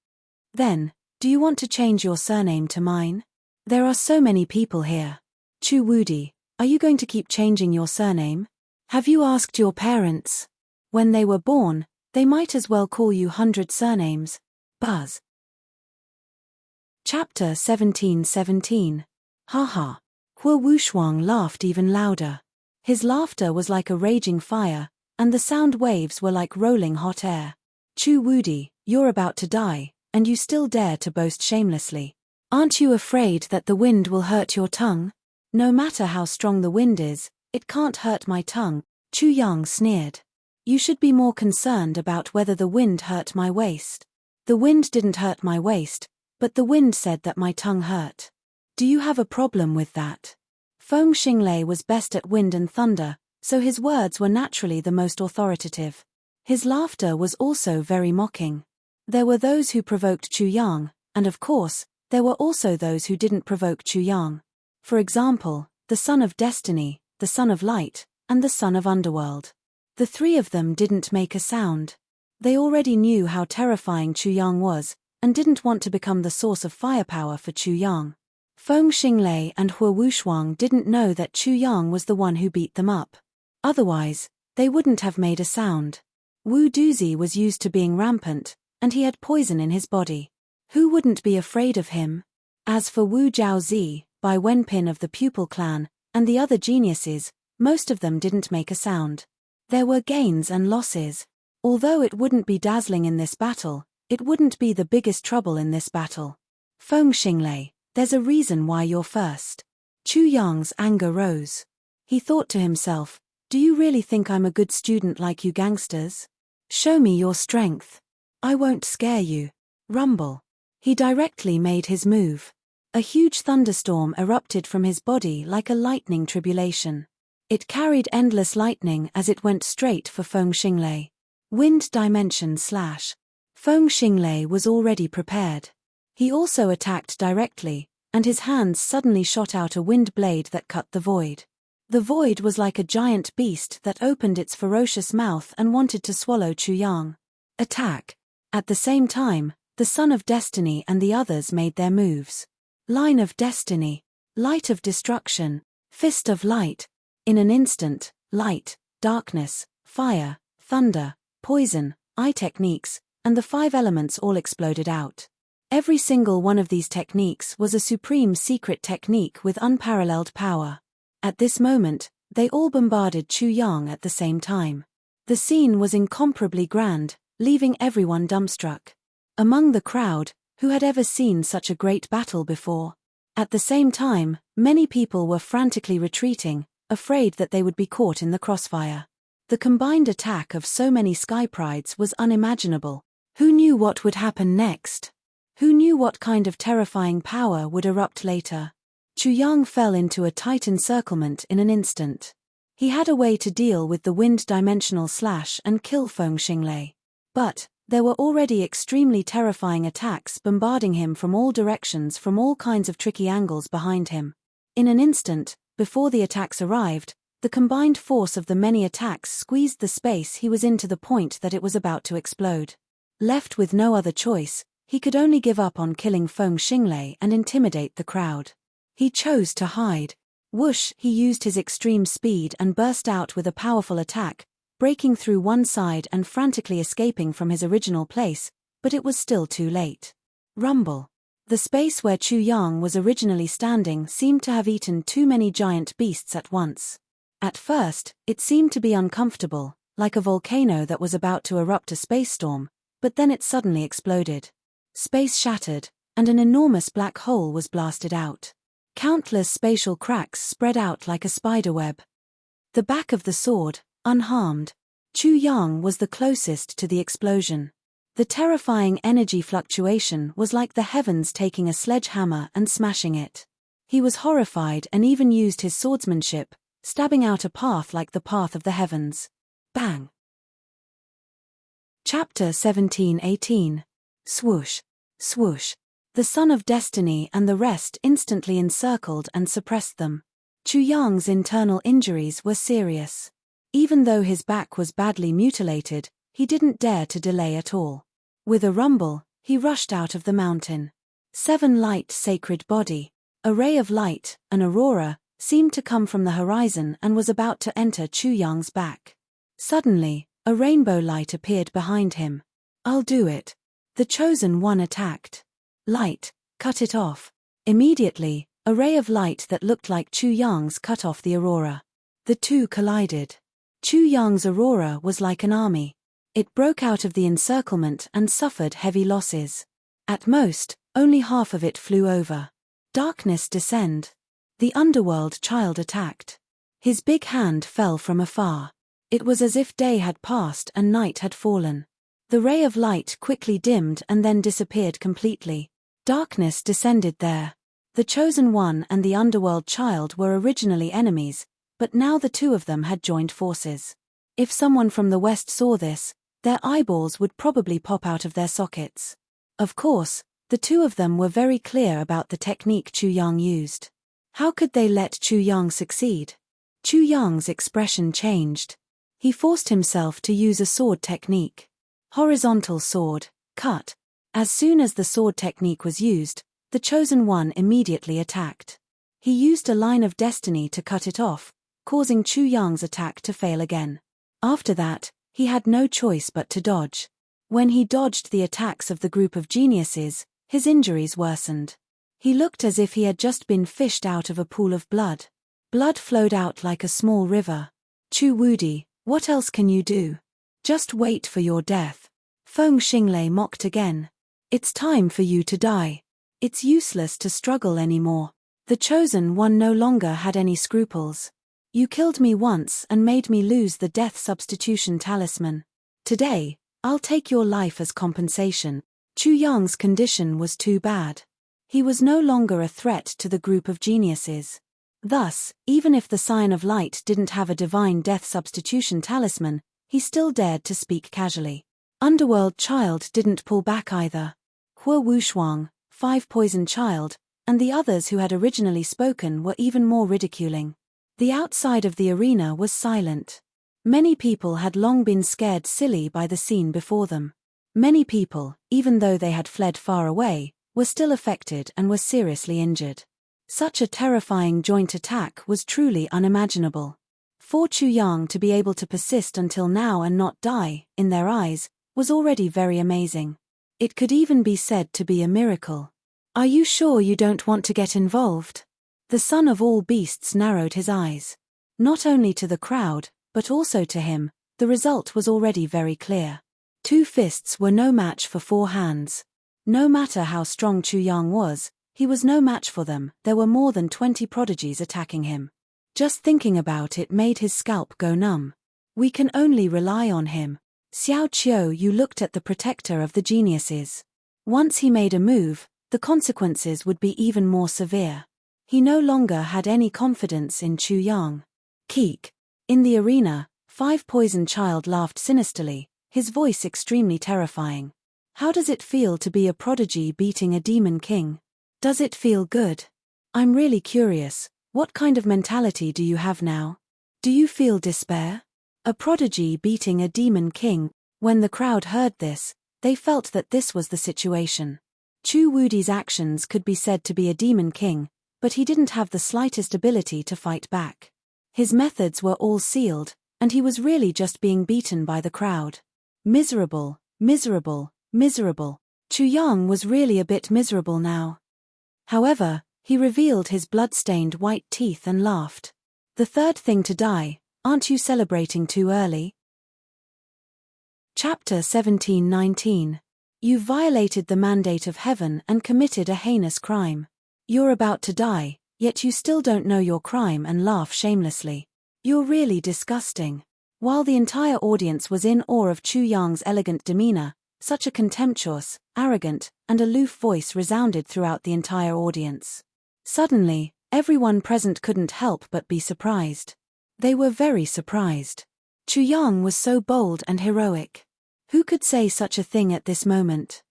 Then, do you want to change your surname to mine? There are so many people here. Chu Wudi, are you going to keep changing your surname? Have you asked your parents? When they were born, they might as well call you 100 surnames. Buzz. Chapter 17:17. Ha ha. Hua Wushuang laughed even louder. His laughter was like a raging fire, and the sound waves were like rolling hot air. Chu Wudi, you're about to die, and you still dare to boast shamelessly. Aren't you afraid that the wind will hurt your tongue? No matter how strong the wind is, it can't hurt my tongue, Chu Yang sneered. You should be more concerned about whether the wind hurt my waist. The wind didn't hurt my waist, but the wind said that my tongue hurt. Do you have a problem with that? Feng Xinglei was best at wind and thunder, so his words were naturally the most authoritative. His laughter was also very mocking. There were those who provoked Chu Yang, and of course, there were also those who didn't provoke Chu Yang. For example, the Son of Destiny, the Son of Light, and the Son of Underworld. The three of them didn't make a sound. They already knew how terrifying Chu Yang was, and didn't want to become the source of firepower for Chu Yang. Feng Xinglei and Hua Wushuang didn't know that Chu Yang was the one who beat them up. Otherwise, they wouldn't have made a sound. Wu Duzi was used to being rampant, and he had poison in his body. Who wouldn't be afraid of him? As for Wu Jiaozi, Bai Wenpin of the Pupil Clan, and the other geniuses, most of them didn't make a sound. There were gains and losses. Although it wouldn't be dazzling in this battle, it wouldn't be the biggest trouble in this battle. Feng Xinglei, there's a reason why you're first. Chu Yang's anger rose. He thought to himself, do you really think I'm a good student like you gangsters? Show me your strength. I won't scare you. Rumble. He directly made his move. A huge thunderstorm erupted from his body like a lightning tribulation. It carried endless lightning as it went straight for Feng Xinglei. Wind dimension slash. Feng Xinglei was already prepared. He also attacked directly, and his hands suddenly shot out a wind blade that cut the void. The void was like a giant beast that opened its ferocious mouth and wanted to swallow Chu Yang. Attack. At the same time, the Son of Destiny and the others made their moves. Line of Destiny. Light of Destruction. Fist of Light. In an instant, light, darkness, fire, thunder, poison, eye techniques, and the 5 elements all exploded out. Every single one of these techniques was a supreme secret technique with unparalleled power. At this moment, they all bombarded Chu Yang at the same time. The scene was incomparably grand, leaving everyone dumbstruck. Among the crowd, who had ever seen such a great battle before? At the same time, many people were frantically retreating, afraid that they would be caught in the crossfire. The combined attack of so many sky prides was unimaginable. Who knew what would happen next? Who knew what kind of terrifying power would erupt later? Chu Yang fell into a tight encirclement in an instant. He had a way to deal with the wind dimensional slash and kill Feng Xinglei. But there were already extremely terrifying attacks bombarding him from all directions from all kinds of tricky angles behind him. In an instant, before the attacks arrived, the combined force of the many attacks squeezed the space he was in to the point that it was about to explode. Left with no other choice, he could only give up on killing Feng Xinglei and intimidate the crowd. He chose to hide. Whoosh! He used his extreme speed and burst out with a powerful attack, breaking through one side and frantically escaping from his original place, but it was still too late. Rumble. The space where Chu Yang was originally standing seemed to have eaten too many giant beasts at once. At first, it seemed to be uncomfortable, like a volcano that was about to erupt a space storm, but then it suddenly exploded. Space shattered, and an enormous black hole was blasted out. Countless spatial cracks spread out like a spiderweb. The back of the sword, unharmed. Chu Yang was the closest to the explosion. The terrifying energy fluctuation was like the heavens taking a sledgehammer and smashing it. He was horrified and even used his swordsmanship, stabbing out a path like the path of the heavens. Bang! Chapter 17-18. Swoosh, swoosh. The Son of Destiny and the rest instantly encircled and suppressed them. Chu Yang's internal injuries were serious. Even though his back was badly mutilated, he didn't dare to delay at all. With a rumble, he rushed out of the mountain. 7 light sacred body. A ray of light, an aurora, seemed to come from the horizon and was about to enter Chu Yang's back. Suddenly, a rainbow light appeared behind him. I'll do it. The Chosen One attacked. Light, cut it off. Immediately, a ray of light that looked like Chu Yang's cut off the aurora. The two collided. Chu Yang's aurora was like an army. It broke out of the encirclement and suffered heavy losses. At most, only half of it flew over. Darkness descend. The underworld child attacked. His big hand fell from afar. It was as if day had passed and night had fallen. The ray of light quickly dimmed and then disappeared completely. Darkness descended there. The Chosen One and the underworld child were originally enemies, but now the two of them had joined forces. If someone from the west saw this, their eyeballs would probably pop out of their sockets. Of course, the two of them were very clear about the technique Chu Yang used. How could they let Chu Yang succeed? Chu Yang's expression changed. He forced himself to use a sword technique. Horizontal sword, cut. As soon as the sword technique was used, the Chosen One immediately attacked. He used a line of destiny to cut it off, causing Chu Yang's attack to fail again. After that, he had no choice but to dodge. When he dodged the attacks of the group of geniuses, his injuries worsened. He looked as if he had just been fished out of a pool of blood. Blood flowed out like a small river. Chu Wudi, what else can you do? Just wait for your death. Feng Xinglei mocked again. It's time for you to die. It's useless to struggle anymore. The chosen one no longer had any scruples. You killed me once and made me lose the death substitution talisman. Today, I'll take your life as compensation. Chu Yang's condition was too bad. He was no longer a threat to the group of geniuses. Thus, even if the Scion of Light didn't have a divine death substitution talisman, he still dared to speak casually. Underworld Child didn't pull back either. Hua Wushuang, 5 Poison Child, and the others who had originally spoken were even more ridiculing. The outside of the arena was silent. Many people had long been scared silly by the scene before them. Many people, even though they had fled far away, were still affected and were seriously injured. Such a terrifying joint attack was truly unimaginable. For Chu Yang to be able to persist until now and not die, in their eyes, was already very amazing. It could even be said to be a miracle. Are you sure you don't want to get involved? The son of all beasts narrowed his eyes. Not only to the crowd, but also to him, the result was already very clear. 2 fists were no match for 4 hands. No matter how strong Chu Yang was, he was no match for them. There were more than 20 prodigies attacking him. Just thinking about it made his scalp go numb. We can only rely on him. Xiao Qiu Yu looked at the protector of the geniuses. Once he made a move, the consequences would be even more severe. He no longer had any confidence in Chu Yang. Keek. In the arena, 5 Poison Child laughed sinisterly, his voice extremely terrifying. How does it feel to be a prodigy beating a demon king? Does it feel good? I'm really curious, what kind of mentality do you have now? Do you feel despair? A prodigy beating a demon king. When the crowd heard this, they felt that this was the situation. Chu Wudi's actions could be said to be a demon king, but he didn't have the slightest ability to fight back. His methods were all sealed, and he was really just being beaten by the crowd. Miserable, miserable, miserable. Chu Yang was really a bit miserable now. However, he revealed his blood-stained white teeth and laughed. The third thing to die, aren't you celebrating too early? Chapter 17-19. You violated the mandate of heaven and committed a heinous crime. You're about to die, yet you still don't know your crime and laugh shamelessly. You're really disgusting. While the entire audience was in awe of Chu Yang's elegant demeanor, such a contemptuous, arrogant, and aloof voice resounded throughout the entire audience. Suddenly, everyone present couldn't help but be surprised. They were very surprised. Chu Yang was so bold and heroic. Who could say such a thing at this moment?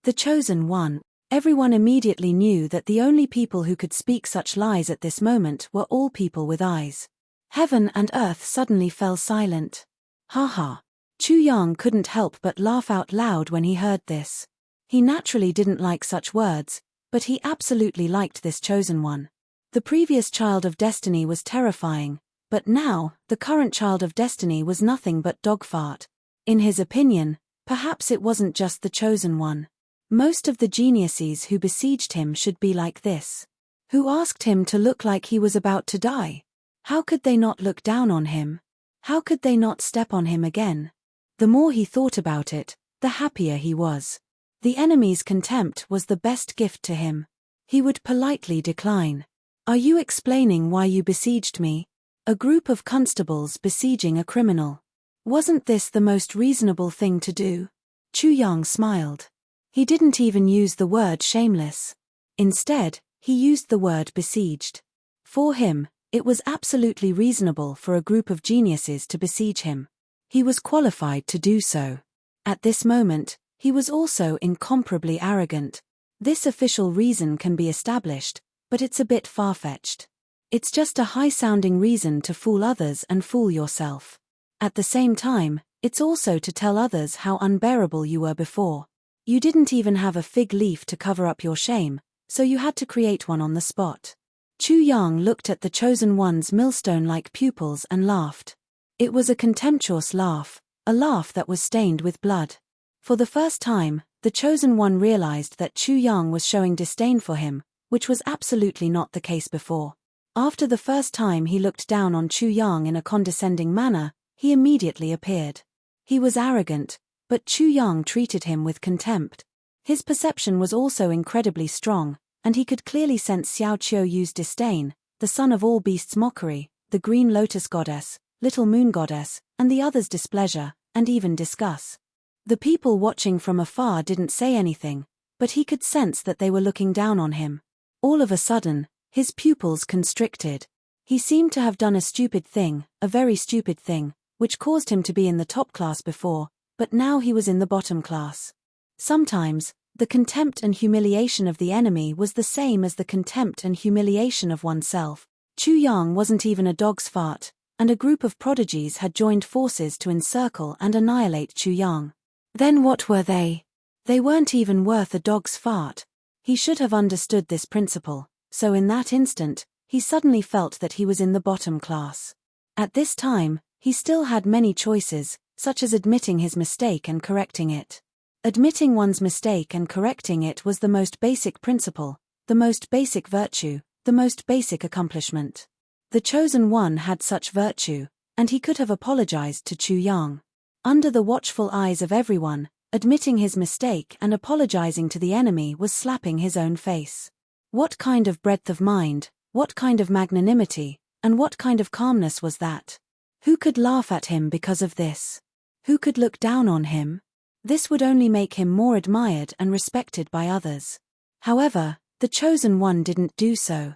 The chosen one. Everyone immediately knew that the only people who could speak such lies at this moment were all people with eyes. Heaven and earth suddenly fell silent. Ha ha. Chu Yang couldn't help but laugh out loud when he heard this. He naturally didn't like such words, but he absolutely liked this chosen one. The previous Child of Destiny was terrifying, but now, the current Child of Destiny was nothing but dog fart. In his opinion, perhaps it wasn't just the chosen one. Most of the geniuses who besieged him should be like this. Who asked him to look like he was about to die? How could they not look down on him? How could they not step on him again? The more he thought about it, the happier he was. The enemy's contempt was the best gift to him. He would politely decline. Are you explaining why you besieged me? A group of constables besieging a criminal. Wasn't this the most reasonable thing to do? Chu Yang smiled. He didn't even use the word shameless. Instead, he used the word besieged. For him, it was absolutely reasonable for a group of geniuses to besiege him. He was qualified to do so. At this moment, he was also incomparably arrogant. This official reason can be established, but it's a bit far-fetched. It's just a high-sounding reason to fool others and fool yourself. At the same time, it's also to tell others how unbearable you were before. You didn't even have a fig leaf to cover up your shame, so you had to create one on the spot. Chu Yang looked at the chosen one's millstone-like pupils and laughed. It was a contemptuous laugh, a laugh that was stained with blood. For the first time, the chosen one realized that Chu Yang was showing disdain for him, which was absolutely not the case before. After the first time he looked down on Chu Yang in a condescending manner, he immediately appeared. He was arrogant, but Chu Yang treated him with contempt. His perception was also incredibly strong, and he could clearly sense Xiao Qiuyu's disdain, the son of all beasts' mockery, the green lotus goddess, little moon goddess, and the others' displeasure, and even disgust. The people watching from afar didn't say anything, but he could sense that they were looking down on him. All of a sudden, his pupils constricted. He seemed to have done a stupid thing, a very stupid thing, which caused him to be in the top class before, but now he was in the bottom class. Sometimes, the contempt and humiliation of the enemy was the same as the contempt and humiliation of oneself. Chu Yang wasn't even a dog's fart, and a group of prodigies had joined forces to encircle and annihilate Chu Yang. Then what were they? They weren't even worth a dog's fart. He should have understood this principle, so in that instant, he suddenly felt that he was in the bottom class. At this time, he still had many choices, such as admitting his mistake and correcting it. Admitting one's mistake and correcting it was the most basic principle, the most basic virtue, the most basic accomplishment. The chosen one had such virtue, and he could have apologized to Chu Yang. Under the watchful eyes of everyone, admitting his mistake and apologizing to the enemy was slapping his own face. What kind of breadth of mind, what kind of magnanimity, and what kind of calmness was that? Who could laugh at him because of this? Who could look down on him? This would only make him more admired and respected by others. However, the chosen one didn't do so.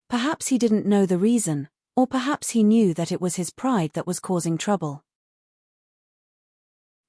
Perhaps he didn't know the reason, or perhaps he knew that it was his pride that was causing trouble.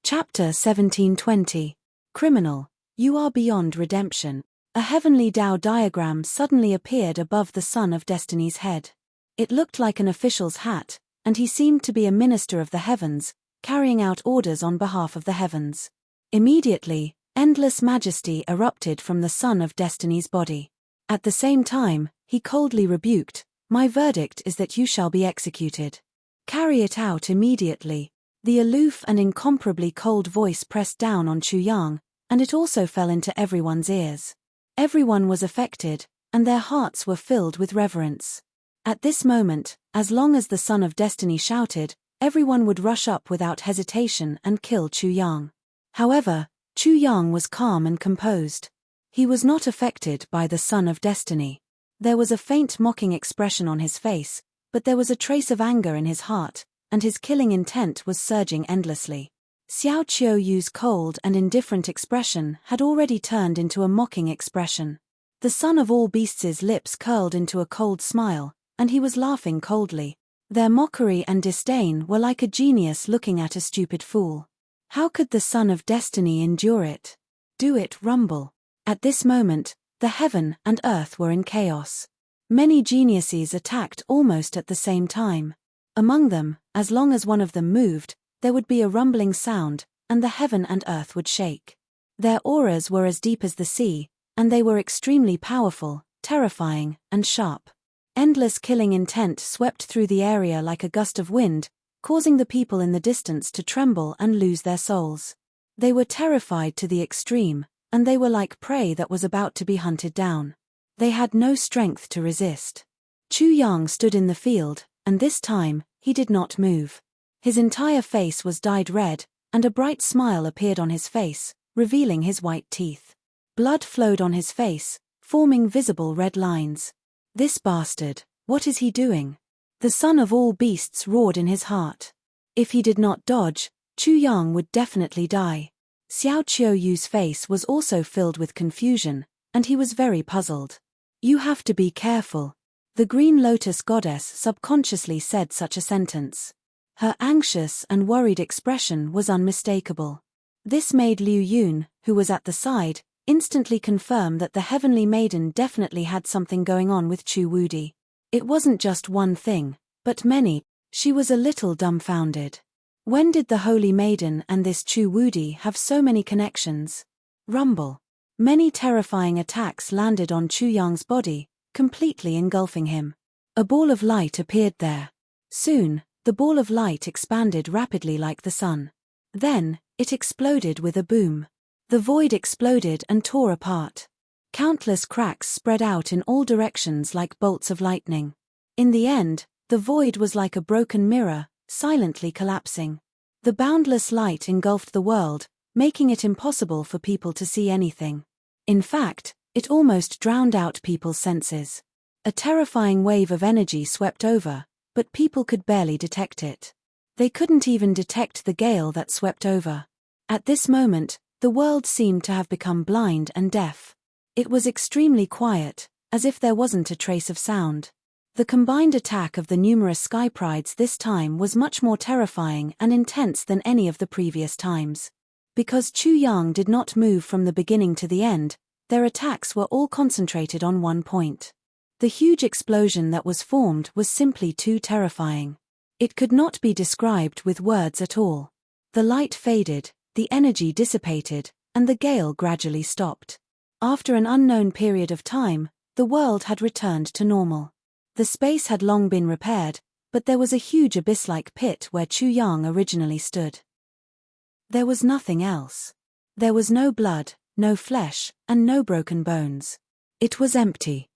Chapter 1720. Criminal, you are beyond redemption. A heavenly Tao diagram suddenly appeared above the Son of Destiny's head. It looked like an official's hat, and he seemed to be a minister of the heavens, carrying out orders on behalf of the heavens. Immediately, endless majesty erupted from the Son of Destiny's body. At the same time, he coldly rebuked, "My verdict is that you shall be executed. Carry it out immediately." The aloof and incomparably cold voice pressed down on Chu Yang, and it also fell into everyone's ears. Everyone was affected, and their hearts were filled with reverence. At this moment, as long as the Son of Destiny shouted, everyone would rush up without hesitation and kill Chu Yang. However, Chu Yang was calm and composed. He was not affected by the Son of Destiny. There was a faint mocking expression on his face, but there was a trace of anger in his heart, and his killing intent was surging endlessly. Xiao Qiuyu's cold and indifferent expression had already turned into a mocking expression. The son of all beasts' lips curled into a cold smile, and he was laughing coldly. Their mockery and disdain were like a genius looking at a stupid fool. How could the Son of Destiny endure it? Do it rumble. At this moment, the heaven and earth were in chaos. Many geniuses attacked almost at the same time. Among them, as long as one of them moved, there would be a rumbling sound, and the heaven and earth would shake. Their auras were as deep as the sea, and they were extremely powerful, terrifying, and sharp. Endless killing intent swept through the area like a gust of wind, causing the people in the distance to tremble and lose their souls. They were terrified to the extreme, and they were like prey that was about to be hunted down. They had no strength to resist. Chu Yang stood in the field, and this time, he did not move. His entire face was dyed red, and a bright smile appeared on his face, revealing his white teeth. Blood flowed on his face, forming visible red lines. This bastard, what is he doing? The son of all beasts roared in his heart. If he did not dodge, Chu Yang would definitely die. Xiao Qiuyu's face was also filled with confusion, and he was very puzzled. You have to be careful. The green lotus goddess subconsciously said such a sentence. Her anxious and worried expression was unmistakable. This made Liu Yun, who was at the side, instantly confirm that the heavenly maiden definitely had something going on with Chu Wudi. It wasn't just one thing, but many. She was a little dumbfounded. When did the holy maiden and this Chu Wudi have so many connections? Rumble. Many terrifying attacks landed on Chu Yang's body, completely engulfing him. A ball of light appeared there. Soon, the ball of light expanded rapidly like the sun. Then, it exploded with a boom. The void exploded and tore apart. Countless cracks spread out in all directions like bolts of lightning. In the end, the void was like a broken mirror, silently collapsing. The boundless light engulfed the world, making it impossible for people to see anything. In fact, It almost drowned out people's senses. A terrifying wave of energy swept over, but people could barely detect it. They couldn't even detect the gale that swept over. At this moment, the world seemed to have become blind and deaf. It was extremely quiet, as if there wasn't a trace of sound. The combined attack of the numerous sky prides this time was much more terrifying and intense than any of the previous times. Because Chu Yang did not move from the beginning to the end, their attacks were all concentrated on one point. The huge explosion that was formed was simply too terrifying. It could not be described with words at all. The light faded, the energy dissipated, and the gale gradually stopped. After an unknown period of time, the world had returned to normal. The space had long been repaired, but there was a huge abyss-like pit where Chu Yang originally stood. There was nothing else. There was no blood, no flesh, and no broken bones. It was empty.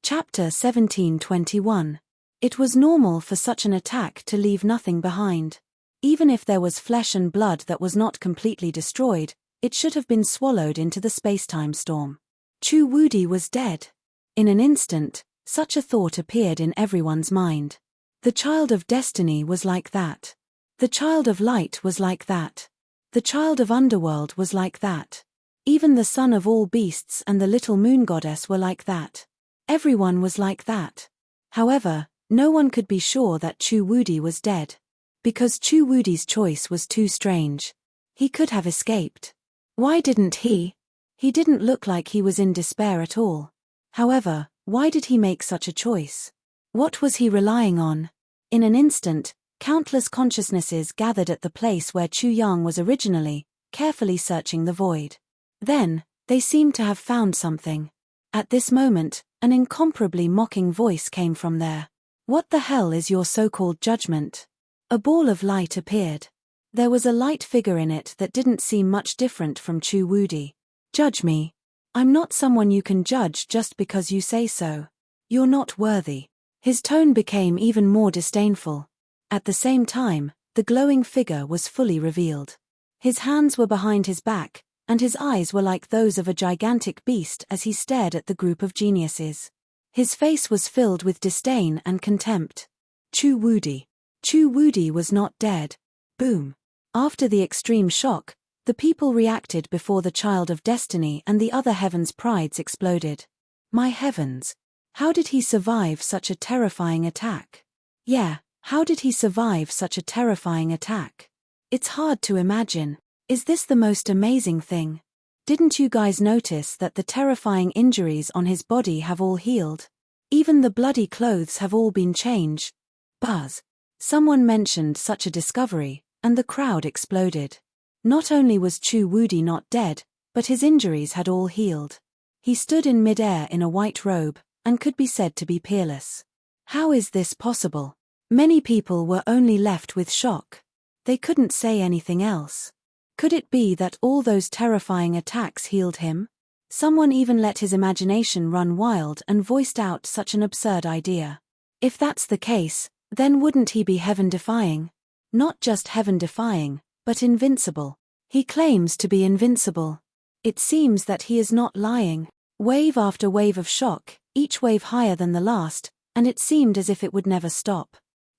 Chapter 17:21. It was normal for such an attack to leave nothing behind. Even if there was flesh and blood that was not completely destroyed, it should have been swallowed into the space-time storm. Chu Wudi was dead. In an instant, such a thought appeared in everyone's mind. The child of destiny was like that. The child of light was like that. The child of underworld was like that. Even the son of all beasts and the little moon goddess were like that. Everyone was like that. However, no one could be sure that Chu Wudi was dead. Because Chu Wudi's choice was too strange. He could have escaped. Why didn't he? He didn't look like he was in despair at all. However, why did he make such a choice? What was he relying on? In an instant, countless consciousnesses gathered at the place where Chu Yang was originally, carefully searching the void. Then, they seemed to have found something. At this moment, an incomparably mocking voice came from there. What the hell is your so-called judgment? A ball of light appeared. There was a light figure in it that didn't seem much different from Chu Wudi. Judge me. I'm not someone you can judge just because you say so. You're not worthy. His tone became even more disdainful. At the same time, the glowing figure was fully revealed. His hands were behind his back, and his eyes were like those of a gigantic beast as he stared at the group of geniuses. His face was filled with disdain and contempt. Chu Wudi. Chu Wudi was not dead. Boom. After the extreme shock, the people reacted before the child of destiny and the other heaven's prides exploded. My heavens! How did he survive such a terrifying attack? Yeah, how did he survive such a terrifying attack? It's hard to imagine. Is this the most amazing thing? Didn't you guys notice that the terrifying injuries on his body have all healed? Even the bloody clothes have all been changed. Buzz. Someone mentioned such a discovery, and the crowd exploded. Not only was Chu Wudi not dead, but his injuries had all healed. He stood in mid-air in a white robe, and could be said to be peerless. How is this possible? Many people were only left with shock. They couldn't say anything else. Could it be that all those terrifying attacks healed him? Someone even let his imagination run wild and voiced out such an absurd idea. If that's the case, then wouldn't he be heaven-defying? Not just heaven-defying, but invincible. He claims to be invincible. It seems that he is not lying. Wave after wave of shock, each wave higher than the last, and it seemed as if it would never stop.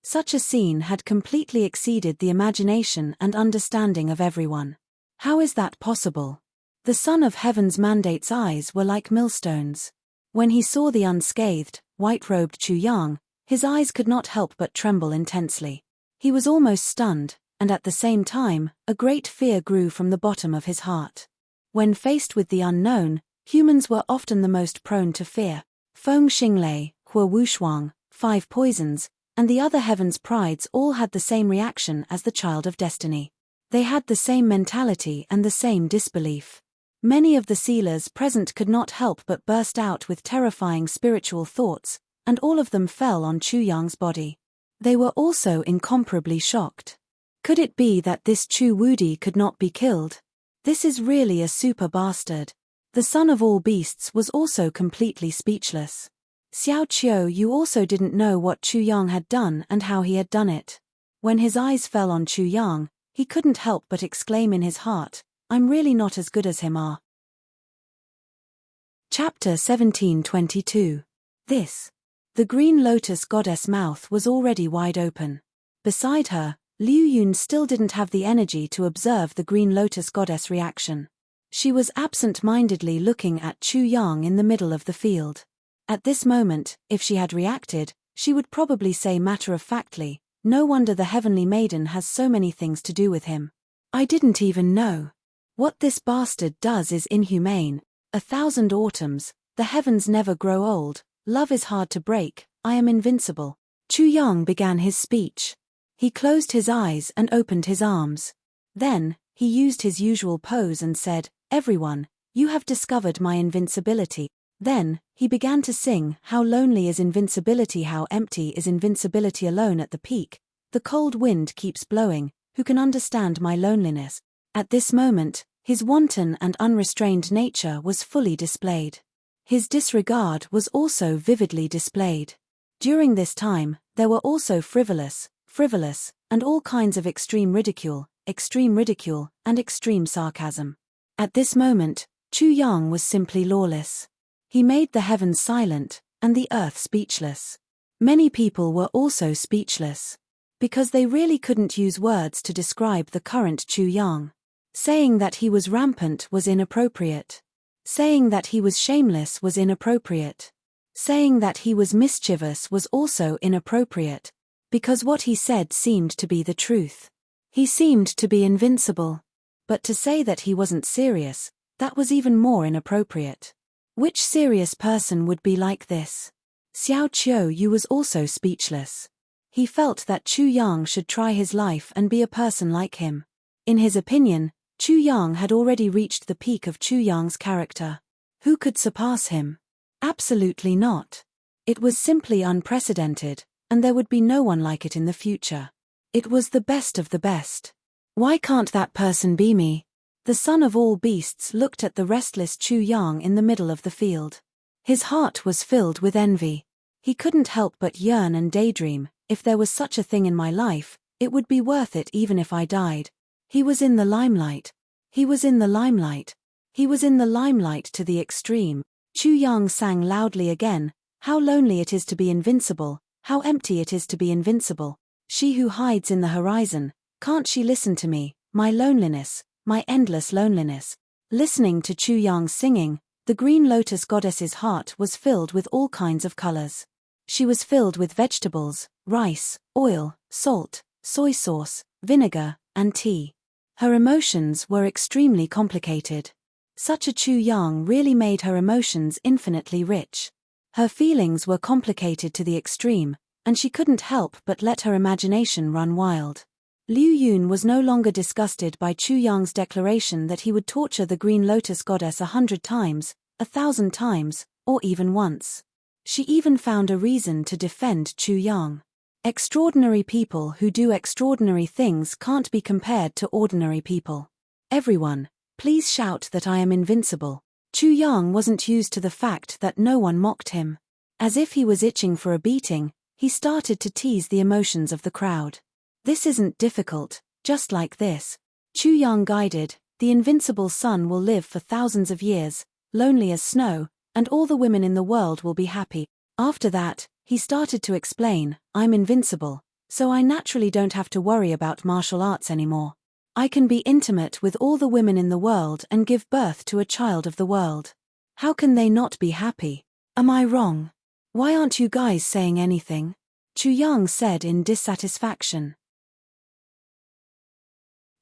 Such a scene had completely exceeded the imagination and understanding of everyone. How is that possible? The Son of Heaven's mandate's eyes were like millstones. When he saw the unscathed, white-robed Chu Yang, his eyes could not help but tremble intensely. He was almost stunned, and at the same time, a great fear grew from the bottom of his heart. When faced with the unknown, humans were often the most prone to fear. Feng Xinglei, Hua Wushuang, Five Poisons, and the other heaven's prides all had the same reaction as the child of destiny. They had the same mentality and the same disbelief. Many of the sealers present could not help but burst out with terrifying spiritual thoughts, and all of them fell on Chu Yang's body. They were also incomparably shocked. Could it be that this Chu Wudi could not be killed? This is really a super bastard. The son of all beasts was also completely speechless. Xiao Qiu, you also didn't know what Chu Yang had done and how he had done it. When his eyes fell on Chu Yang, he couldn't help but exclaim in his heart, I'm really not as good as him. Chapter 1722. This. The green lotus goddess mouth was already wide open. Beside her, Liu Yun still didn't have the energy to observe the green lotus goddess reaction. She was absent-mindedly looking at Chu Yang in the middle of the field. At this moment, if she had reacted, she would probably say matter-of-factly, "No wonder the heavenly maiden has so many things to do with him. I didn't even know. What this bastard does is inhumane. 1,000 autumns, the heavens never grow old, love is hard to break, I am invincible." Chu Yang began his speech. He closed his eyes and opened his arms. Then, he used his usual pose and said, "Everyone, you have discovered my invincibility." Then, he began to sing, "How lonely is invincibility, how empty is invincibility alone at the peak. The cold wind keeps blowing, who can understand my loneliness?" At this moment, his wanton and unrestrained nature was fully displayed. His disregard was also vividly displayed. During this time, there were also frivolous, and all kinds of extreme ridicule, and extreme sarcasm. At this moment, Chu Yang was simply lawless. He made the heavens silent, and the earth speechless. Many people were also speechless. Because they really couldn't use words to describe the current Chu Yang. Saying that he was rampant was inappropriate. Saying that he was shameless was inappropriate. Saying that he was mischievous was also inappropriate. Because what he said seemed to be the truth. He seemed to be invincible. But to say that he wasn't serious, that was even more inappropriate. Which serious person would be like this? Xiao Qiu was also speechless. He felt that Chu Yang should try his life and be a person like him. In his opinion, Chu Yang had already reached the peak of Chu Yang's character. Who could surpass him? Absolutely not. It was simply unprecedented, and there would be no one like it in the future. It was the best of the best. Why can't that person be me? The son of all beasts looked at the restless Chu Yang in the middle of the field. His heart was filled with envy. He couldn't help but yearn and daydream, if there was such a thing in my life, it would be worth it even if I died. He was in the limelight. He was in the limelight. He was in the limelight to the extreme. Chu Yang sang loudly again, "How lonely it is to be invincible, how empty it is to be invincible. She who hides in the horizon, can't she listen to me, my loneliness, my endless loneliness?" Listening to Chu Yang singing, the green lotus goddess's heart was filled with all kinds of colors. She was filled with vegetables, rice, oil, salt, soy sauce, vinegar, and tea. Her emotions were extremely complicated. Such a Chu Yang really made her emotions infinitely rich. Her feelings were complicated to the extreme, and she couldn't help but let her imagination run wild. Liu Yun was no longer disgusted by Chu Yang's declaration that he would torture the green lotus goddess 100 times, 1,000 times, or even once. She even found a reason to defend Chu Yang. Extraordinary people who do extraordinary things can't be compared to ordinary people. "Everyone, please shout that I am invincible." Chu Yang wasn't used to the fact that no one mocked him. As if he was itching for a beating, he started to tease the emotions of the crowd. "This isn't difficult, just like this." Chu Yang guided, "The invincible sun will live for thousands of years, lonely as snow, and all the women in the world will be happy." After that, he started to explain, "I'm invincible, so I naturally don't have to worry about martial arts anymore. I can be intimate with all the women in the world and give birth to a child of the world. How can they not be happy? Am I wrong? Why aren't you guys saying anything?" Chu Yang said in dissatisfaction.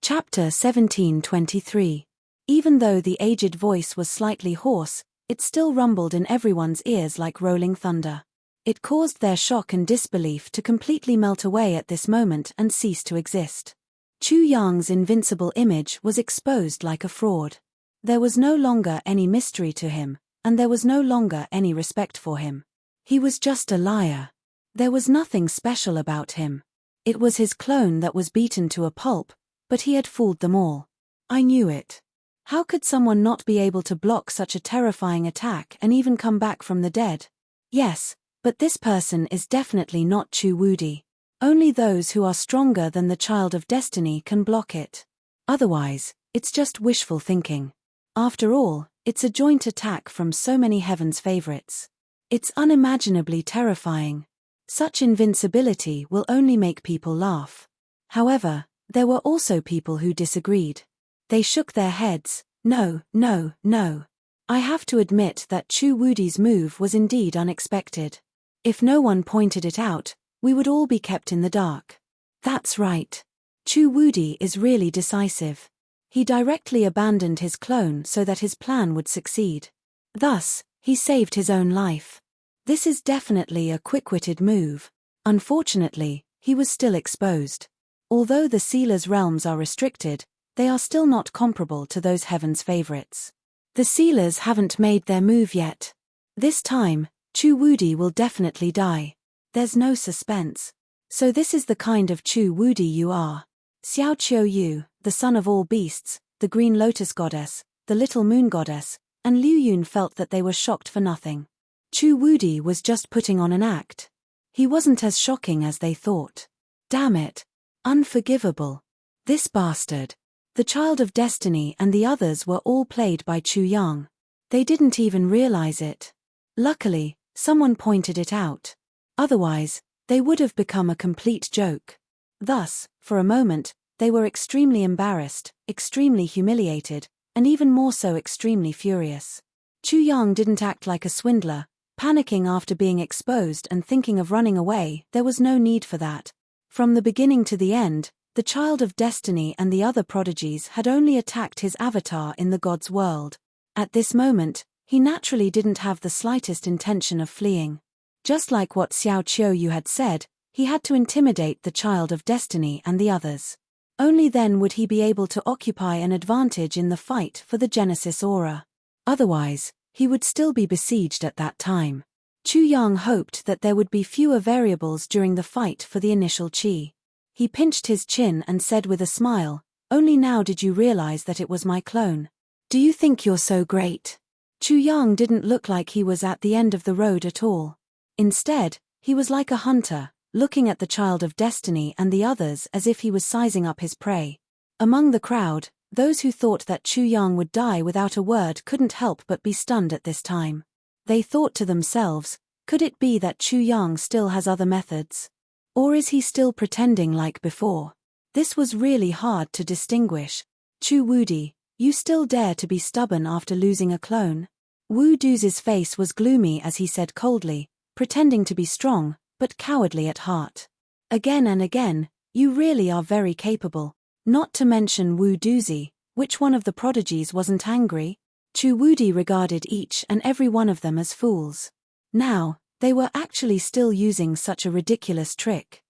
Chapter 1723. Even though the aged voice was slightly hoarse, it still rumbled in everyone's ears like rolling thunder. It caused their shock and disbelief to completely melt away at this moment and cease to exist. Chu Yang's invincible image was exposed like a fraud. There was no longer any mystery to him, and there was no longer any respect for him. He was just a liar. There was nothing special about him. It was his clone that was beaten to a pulp, but he had fooled them all. I knew it. How could someone not be able to block such a terrifying attack and even come back from the dead? Yes, but this person is definitely not Chu Wudi. Only those who are stronger than the child of destiny can block it. Otherwise, it's just wishful thinking. After all, It's a joint attack from so many heaven's favorites. It's unimaginably terrifying. Such invincibility will only make people laugh. However, there were also people who disagreed. They shook their heads. No, no, no. I have to admit that Chu Wudi's move was indeed unexpected. If no one pointed it out, we would all be kept in the dark. That's right. Chu Wudi is really decisive. He directly abandoned his clone so that his plan would succeed. Thus, he saved his own life. This is definitely a quick-witted move. Unfortunately, he was still exposed. Although the Sealer's realms are restricted, they are still not comparable to those heaven's favorites. The Sealers haven't made their move yet. This time, Chu Wudi will definitely die. There's no suspense. So this is the kind of Chu Wudi you are. Xiao Qiu Yu, the son of all beasts, the Green Lotus Goddess, the Little Moon Goddess, and Liu Yun felt that they were shocked for nothing. Chu Wudi was just putting on an act. He wasn't as shocking as they thought. Damn it. Unforgivable. This bastard. The Child of Destiny and the others were all played by Chu Yang. They didn't even realize it. Luckily, someone pointed it out. Otherwise, they would have become a complete joke. Thus, for a moment, they were extremely embarrassed, extremely humiliated, and even more so extremely furious. Chu Yang didn't act like a swindler, panicking after being exposed and thinking of running away. There was no need for that. From the beginning to the end, the Child of Destiny and the other prodigies had only attacked his avatar in the god's world. At this moment, he naturally didn't have the slightest intention of fleeing. Just like what Xiao Qiu Yu had said, he had to intimidate the Child of Destiny and the others. Only then would he be able to occupy an advantage in the fight for the Genesis Aura. Otherwise, he would still be besieged at that time. Chu Yang hoped that there would be fewer variables during the fight for the initial Qi. He pinched his chin and said with a smile, "Only now did you realize that it was my clone. Do you think you're so great?" Chu Yang didn't look like he was at the end of the road at all. Instead, he was like a hunter, looking at the Child of Destiny and the others as if he was sizing up his prey. Among the crowd, those who thought that Chu Yang would die without a word couldn't help but be stunned at this time. They thought to themselves, could it be that Chu Yang still has other methods? Or is he still pretending like before? This was really hard to distinguish. Chu Wudi, you still dare to be stubborn after losing a clone? Wu Du's face was gloomy as he said coldly, pretending to be strong, but cowardly at heart. Again and again, you really are very capable. Not to mention Wu Duzi, which one of the prodigies wasn't angry? Chu Wudi regarded each and every one of them as fools. Now, they were actually still using such a ridiculous trick.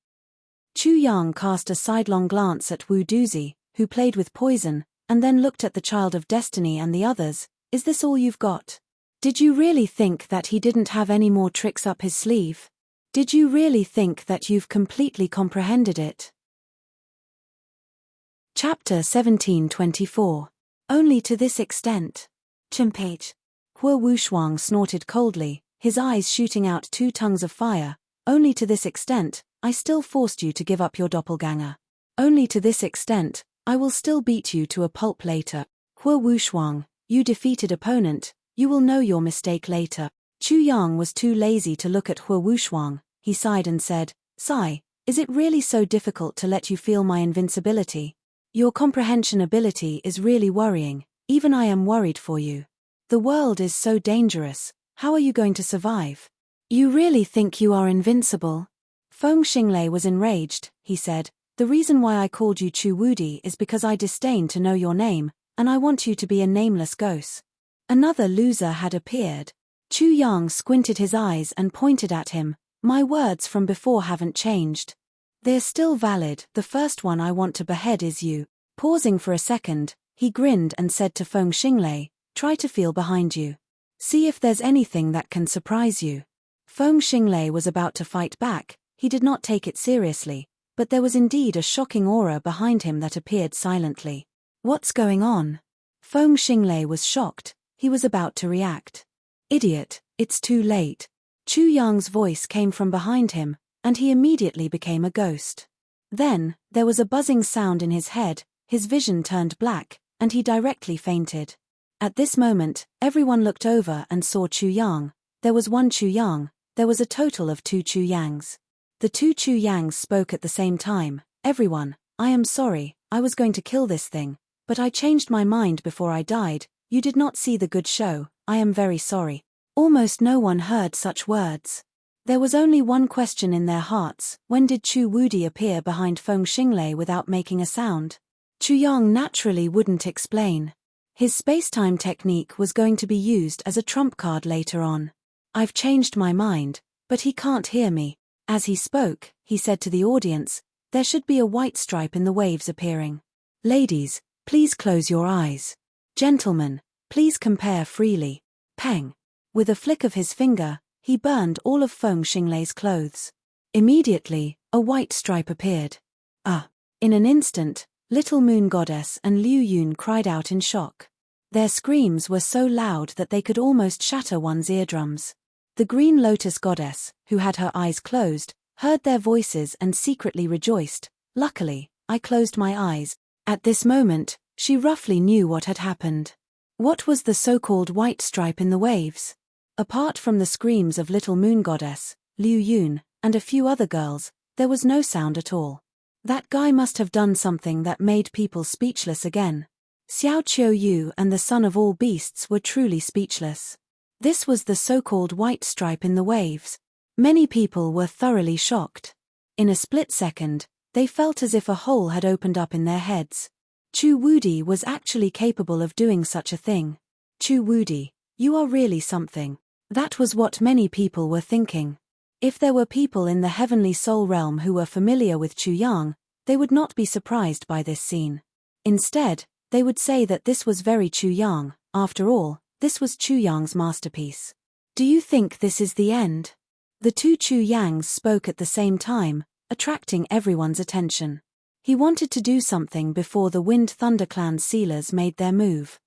Chu Yang cast a sidelong glance at Wu Duzi, who played with poison, and then looked at the Child of Destiny and the others. Is this all you've got? Did you really think that he didn't have any more tricks up his sleeve? Did you really think that you've completely comprehended it? Chapter 1724. Only to this extent. Chimpate. Hua Wushuang snorted coldly, his eyes shooting out two tongues of fire. Only to this extent, I still forced you to give up your doppelganger. Only to this extent, I will still beat you to a pulp later. Hua Wushuang, you defeated opponent, you will know your mistake later. Chu Yang was too lazy to look at Hua Wushuang. He sighed and said, "Sigh, is it really so difficult to let you feel my invincibility? Your comprehension ability is really worrying, even I am worried for you. The world is so dangerous, how are you going to survive? You really think you are invincible?" Feng Xinglei was enraged. He said, "The reason why I called you Chu Wudi is because I disdain to know your name, and I want you to be a nameless ghost." Another loser had appeared. Chu Yang squinted his eyes and pointed at him. "My words from before haven't changed. They're still valid. The first one I want to behead is you." Pausing for a second, he grinned and said to Feng Xinglei, "Try to feel behind you. See if there's anything that can surprise you." Feng Xinglei was about to fight back. He did not take it seriously, but there was indeed a shocking aura behind him that appeared silently. What's going on? Feng Xinglei was shocked. He was about to react. "Idiot, it's too late." Chu Yang's voice came from behind him, and he immediately became a ghost. Then, there was a buzzing sound in his head, his vision turned black, and he directly fainted. At this moment, everyone looked over and saw Chu Yang. There was one Chu Yang, there was a total of 2 Chu Yangs. The 2 Chu Yangs spoke at the same time. Everyone, I am sorry, I was going to kill this thing, but I changed my mind before I died. You did not see the good show, I am very sorry. Almost no one heard such words. There was only one question in their hearts: when did Chu Wudi appear behind Feng Xinglei without making a sound? Chu Yang naturally wouldn't explain. His spacetime technique was going to be used as a trump card later on. I've changed my mind, but he can't hear me. As he spoke, he said to the audience, there should be a white stripe in the waves appearing. Ladies, please close your eyes. Gentlemen, please compare freely. Peng. With a flick of his finger, he burned all of Feng Xinglei's clothes. Immediately, a white stripe appeared. In an instant, Little Moon Goddess and Liu Yun cried out in shock. Their screams were so loud that they could almost shatter one's eardrums. The Green Lotus Goddess, who had her eyes closed, heard their voices and secretly rejoiced. Luckily, I closed my eyes. At this moment, she roughly knew what had happened. What was the so-called white stripe in the waves? Apart from the screams of Little Moon Goddess, Liu Yun, and a few other girls, there was no sound at all. That guy must have done something that made people speechless again. Xiao Qiuyu and the son of all beasts were truly speechless. This was the so-called white stripe in the waves. Many people were thoroughly shocked. In a split second, they felt as if a hole had opened up in their heads. Chu Wudi was actually capable of doing such a thing. Chu Wudi, you are really something. That was what many people were thinking. If there were people in the heavenly soul realm who were familiar with Chu Yang, they would not be surprised by this scene. Instead, they would say that this was very Chu Yang. After all, this was Chu Yang's masterpiece. Do you think this is the end? The 2 Chu Yangs spoke at the same time, attracting everyone's attention. He wanted to do something before the Wind Thunder Clan sealers made their move.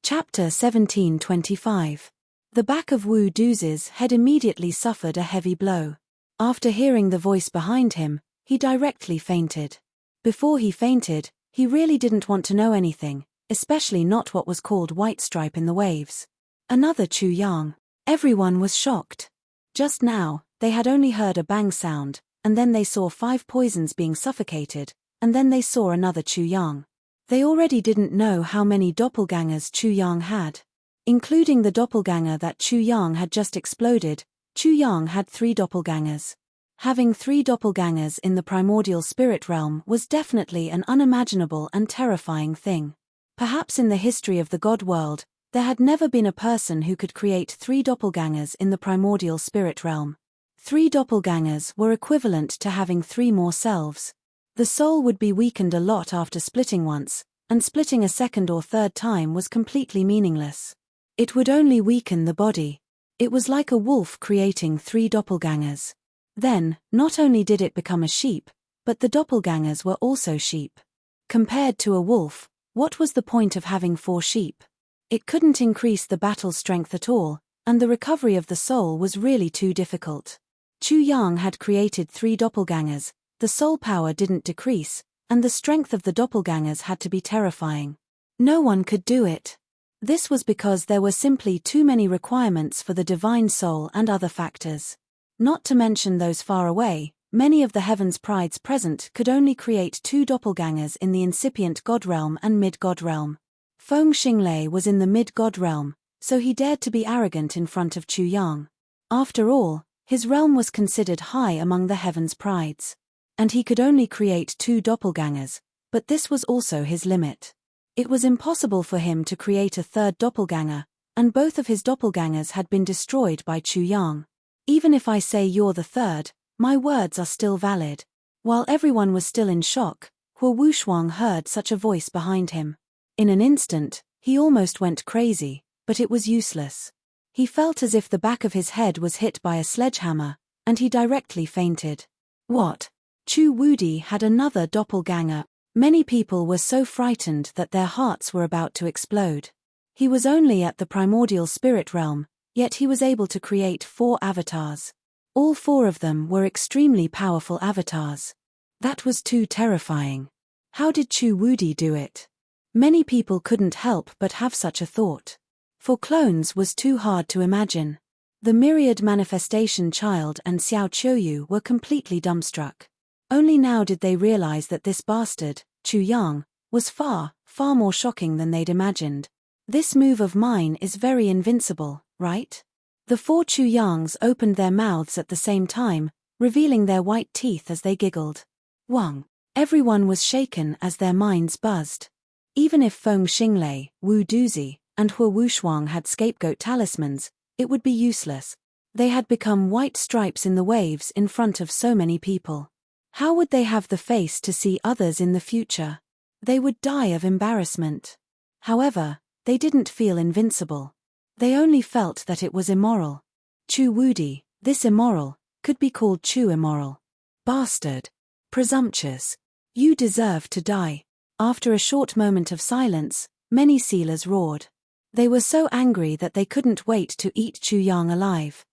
Chapter 1725. The back of Wu Du's head immediately suffered a heavy blow. After hearing the voice behind him, he directly fainted. Before he fainted, he really didn't want to know anything, especially not what was called white stripe in the waves. Another Chu Yang. Everyone was shocked. Just now, they had only heard a bang sound, and then they saw 5 poisons being suffocated, and then they saw another Chu Yang. They already didn't know how many doppelgangers Chu Yang had. Including the doppelganger that Chu Yang had just exploded, Chu Yang had 3 doppelgangers. Having 3 doppelgangers in the primordial spirit realm was definitely an unimaginable and terrifying thing. Perhaps in the history of the god world, there had never been a person who could create 3 doppelgangers in the primordial spirit realm. 3 doppelgangers were equivalent to having 3 more selves. The soul would be weakened a lot after splitting once, and splitting a second or third time was completely meaningless. It would only weaken the body. It was like a wolf creating 3 doppelgangers. Then, not only did it become a sheep, but the doppelgangers were also sheep. Compared to a wolf, what was the point of having 4 sheep? It couldn't increase the battle strength at all, and the recovery of the soul was really too difficult. Chu Yang had created 3 doppelgangers, the soul power didn't decrease, and the strength of the doppelgangers had to be terrifying. No one could do it. This was because there were simply too many requirements for the divine soul and other factors. Not to mention those far away, many of the heavens' prides present could only create 2 doppelgangers in the incipient god realm and mid-god realm. Feng Xinglei was in the mid-god realm, so he dared to be arrogant in front of Chu Yang. After all, his realm was considered high among the heavens' prides. And he could only create 2 doppelgangers, but this was also his limit. It was impossible for him to create a 3rd doppelganger, and both of his doppelgangers had been destroyed by Chu Yang. Even if I say you're the 3rd, my words are still valid. While everyone was still in shock, Hua Wushuang heard such a voice behind him. In an instant, he almost went crazy, but it was useless. He felt as if the back of his head was hit by a sledgehammer, and he directly fainted. What? Chu Wudi had another doppelganger. Many people were so frightened that their hearts were about to explode. He was only at the primordial spirit realm, yet he was able to create 4 avatars. All 4 of them were extremely powerful avatars. That was too terrifying. How did Chu Wudi do it? Many people couldn't help but have such a thought. For clones was too hard to imagine. The myriad manifestation child and Xiao Qiuyu were completely dumbstruck. Only now did they realize that this bastard, Chu Yang, was far, far more shocking than they'd imagined. This move of mine is very invincible, right? The 4 Chu Yangs opened their mouths at the same time, revealing their white teeth as they giggled. Wang. Everyone was shaken as their minds buzzed. Even if Feng Xinglei, Wu Duzi, and Hua Wushuang had scapegoat talismans, it would be useless. They had become white stripes in the waves in front of so many people. How would they have the face to see others in the future? They would die of embarrassment. However, they didn't feel invincible. They only felt that it was immoral. Chu Wudi, this immoral, could be called Chu immoral. Bastard. Presumptuous. You deserve to die. After a short moment of silence, many sealers roared. They were so angry that they couldn't wait to eat Chu Yang alive.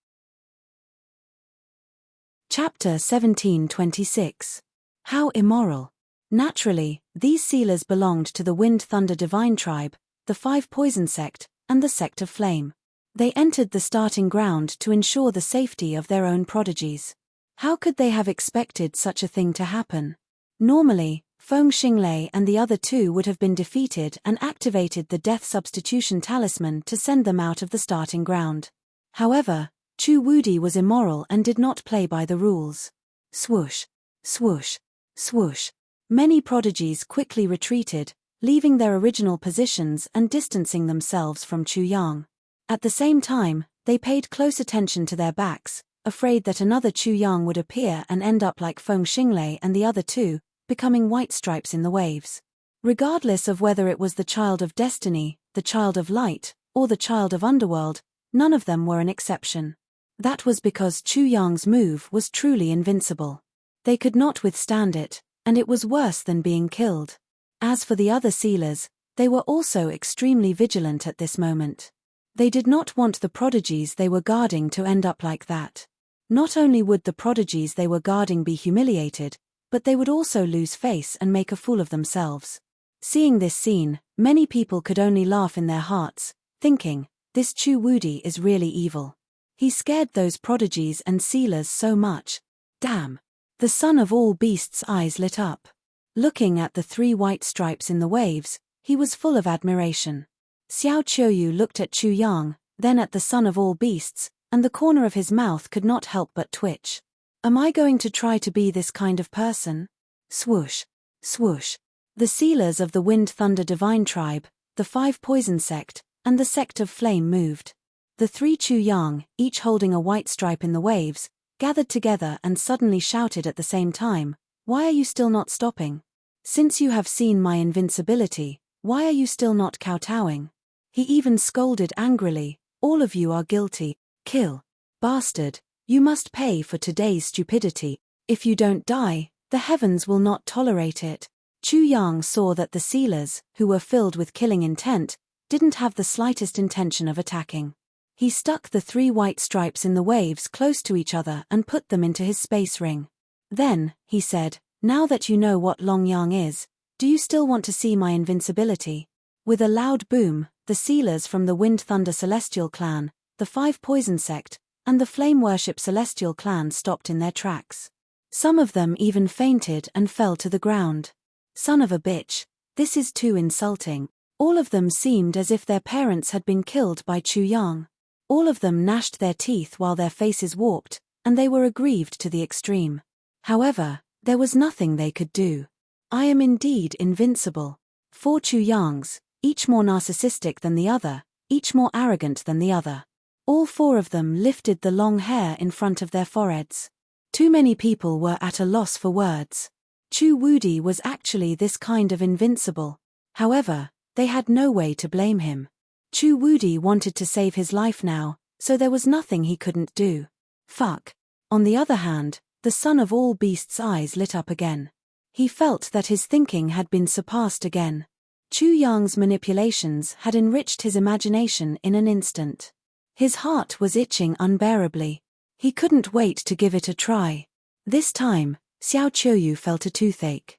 Chapter 1726. How immoral. Naturally, these sealers belonged to the Wind Thunder Divine Tribe, the 5 Poison Sect, and the Sect of Flame. They entered the starting ground to ensure the safety of their own prodigies. How could they have expected such a thing to happen? Normally, Feng Xinglei and the other 2 would have been defeated and activated the Death Substitution Talisman to send them out of the starting ground. However, Chu Wudi was immoral and did not play by the rules. Swoosh, swoosh, swoosh. Many prodigies quickly retreated, leaving their original positions and distancing themselves from Chu Yang. At the same time, they paid close attention to their backs, afraid that another Chu Yang would appear and end up like Feng Xinglei and the other 2, becoming white stripes in the waves. Regardless of whether it was the Child of Destiny, the Child of Light, or the Child of Underworld, none of them were an exception. That was because Chu Yang's move was truly invincible. They could not withstand it, and it was worse than being killed. As for the other sealers, they were also extremely vigilant at this moment. They did not want the prodigies they were guarding to end up like that. Not only would the prodigies they were guarding be humiliated, but they would also lose face and make a fool of themselves. Seeing this scene, many people could only laugh in their hearts, thinking, this Chu Wudi is really evil. He scared those prodigies and sealers so much. Damn. The son of all beasts' eyes lit up. Looking at the 3 white stripes in the waves, he was full of admiration. Xiao Qiuyu looked at Chu Yang, then at the son of all beasts, and the corner of his mouth could not help but twitch. Am I going to try to be this kind of person? Swoosh, swoosh. The sealers of the Wind Thunder Divine Tribe, the 5 Poison Sect, and the Sect of Flame moved. The 3 Chu Yang, each holding a white stripe in the waves, gathered together and suddenly shouted at the same time, "Why are you still not stopping? Since you have seen my invincibility, why are you still not kowtowing?" He even scolded angrily, "All of you are guilty. Kill. Bastard, you must pay for today's stupidity. If you don't die, the heavens will not tolerate it." Chu Yang saw that the sealers, who were filled with killing intent, didn't have the slightest intention of attacking. He stuck the 3 white stripes in the waves close to each other and put them into his space ring. Then, he said, "Now that you know what Long Yang is, do you still want to see my invincibility?" With a loud boom, the sealers from the Wind Thunder Celestial Clan, the 5 Poison Sect, and the Flame Worship Celestial Clan stopped in their tracks. Some of them even fainted and fell to the ground. Son of a bitch, this is too insulting. All of them seemed as if their parents had been killed by Chu Yang. All of them gnashed their teeth while their faces warped, and they were aggrieved to the extreme. However, there was nothing they could do. I am indeed invincible. 4 Chu Yangs, each more narcissistic than the other, each more arrogant than the other. All 4 of them lifted the long hair in front of their foreheads. Too many people were at a loss for words. Chu Wudi was actually this kind of invincible. However, they had no way to blame him. Chu Wudi wanted to save his life now, so there was nothing he couldn't do. Fuck. On the other hand, the son of all beasts' eyes lit up again. He felt that his thinking had been surpassed again. Chu Yang's manipulations had enriched his imagination in an instant. His heart was itching unbearably. He couldn't wait to give it a try. This time, Xiao Qiuyu felt a toothache.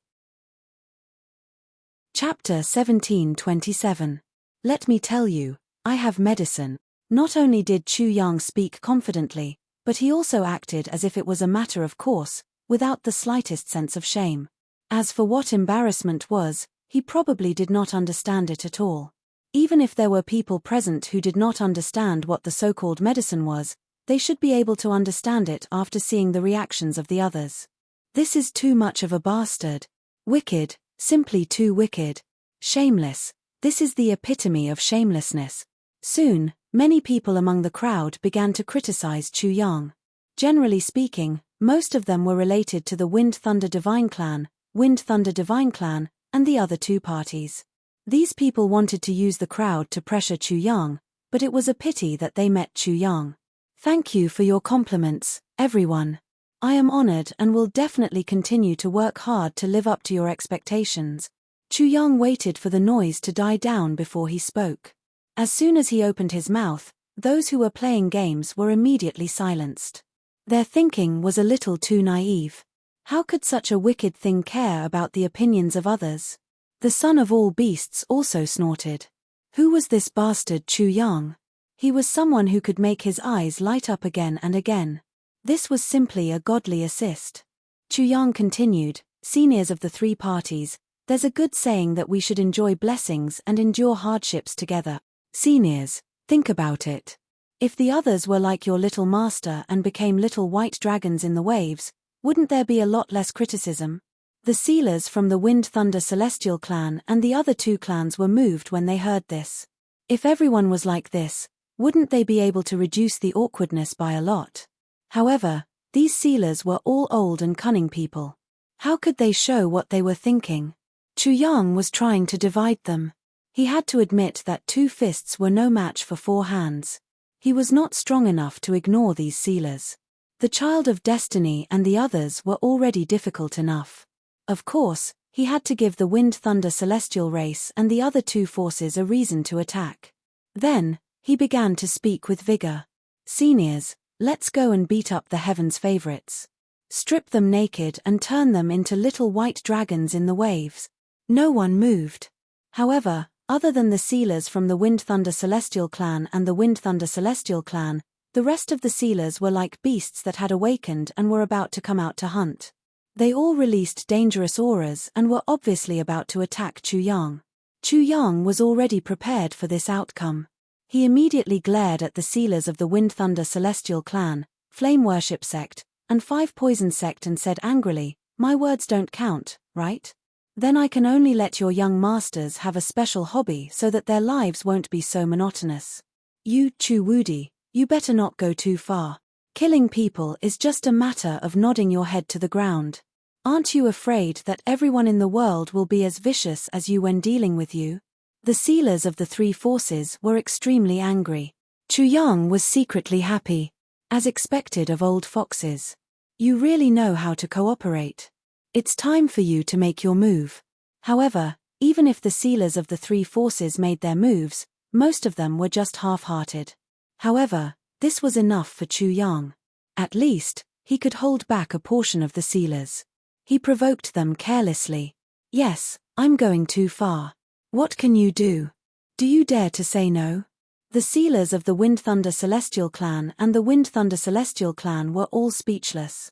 Chapter 17:27. Let me tell you, I have medicine. Not only did Chu Yang speak confidently, but he also acted as if it was a matter of course, without the slightest sense of shame. As for what embarrassment was, he probably did not understand it at all. Even if there were people present who did not understand what the so-called medicine was, they should be able to understand it after seeing the reactions of the others. This is too much of a bastard. Wicked, simply too wicked. Shameless, this is the epitome of shamelessness. Soon, many people among the crowd began to criticize Chu Yang. Generally speaking, most of them were related to the Wind Thunder Divine Clan, and the other two parties. These people wanted to use the crowd to pressure Chu Yang, but it was a pity that they met Chu Yang. Thank you for your compliments, everyone. I am honored and will definitely continue to work hard to live up to your expectations. Chu Yang waited for the noise to die down before he spoke. As soon as he opened his mouth, those who were playing games were immediately silenced. Their thinking was a little too naive. How could such a wicked thing care about the opinions of others? The son of all beasts also snorted. Who was this bastard Chu Yang? He was someone who could make his eyes light up again and again. This was simply a godly assist. Chu Yang continued, seniors of the three parties, there's a good saying that we should enjoy blessings and endure hardships together. Seniors, think about it. If the others were like your little master and became little white dragons in the waves, wouldn't there be a lot less criticism? The sealers from the Wind Thunder Celestial clan and the other two clans were moved when they heard this. If everyone was like this, wouldn't they be able to reduce the awkwardness by a lot? However, these sealers were all old and cunning people. How could they show what they were thinking? Chu Yang was trying to divide them. He had to admit that 2 fists were no match for 4 hands. He was not strong enough to ignore these sealers. The Child of Destiny and the others were already difficult enough. Of course, he had to give the Wind Thunder Celestial race and the other 2 forces a reason to attack. Then, he began to speak with vigor. Seniors, let's go and beat up the heavens' favorites. Strip them naked and turn them into little white dragons in the waves. No one moved. However, other than the sealers from the Wind Thunder Celestial clan and the Wind Thunder Celestial clan, the rest of the sealers were like beasts that had awakened and were about to come out to hunt. They all released dangerous auras and were obviously about to attack Chu Yang. Chu Yang was already prepared for this outcome. He immediately glared at the sealers of the Wind Thunder Celestial clan, Flame Worship sect, and 5 Poison sect and said angrily, "My words don't count, right? Then I can only let your young masters have a special hobby so that their lives won't be so monotonous. You, Chu Wudi, you better not go too far. Killing people is just a matter of nodding your head to the ground. Aren't you afraid that everyone in the world will be as vicious as you when dealing with you?" The sealers of the 3 forces were extremely angry. Chu Yang was secretly happy. As expected of old foxes. You really know how to cooperate. It's time for you to make your move. However, even if the sealers of the 3 forces made their moves, most of them were just half-hearted. However, this was enough for Chu Yang. At least, he could hold back a portion of the sealers. He provoked them carelessly. Yes, I'm going too far. What can you do? Do you dare to say no? The sealers of the Wind Thunder Celestial clan and the Wind Thunder Celestial clan were all speechless.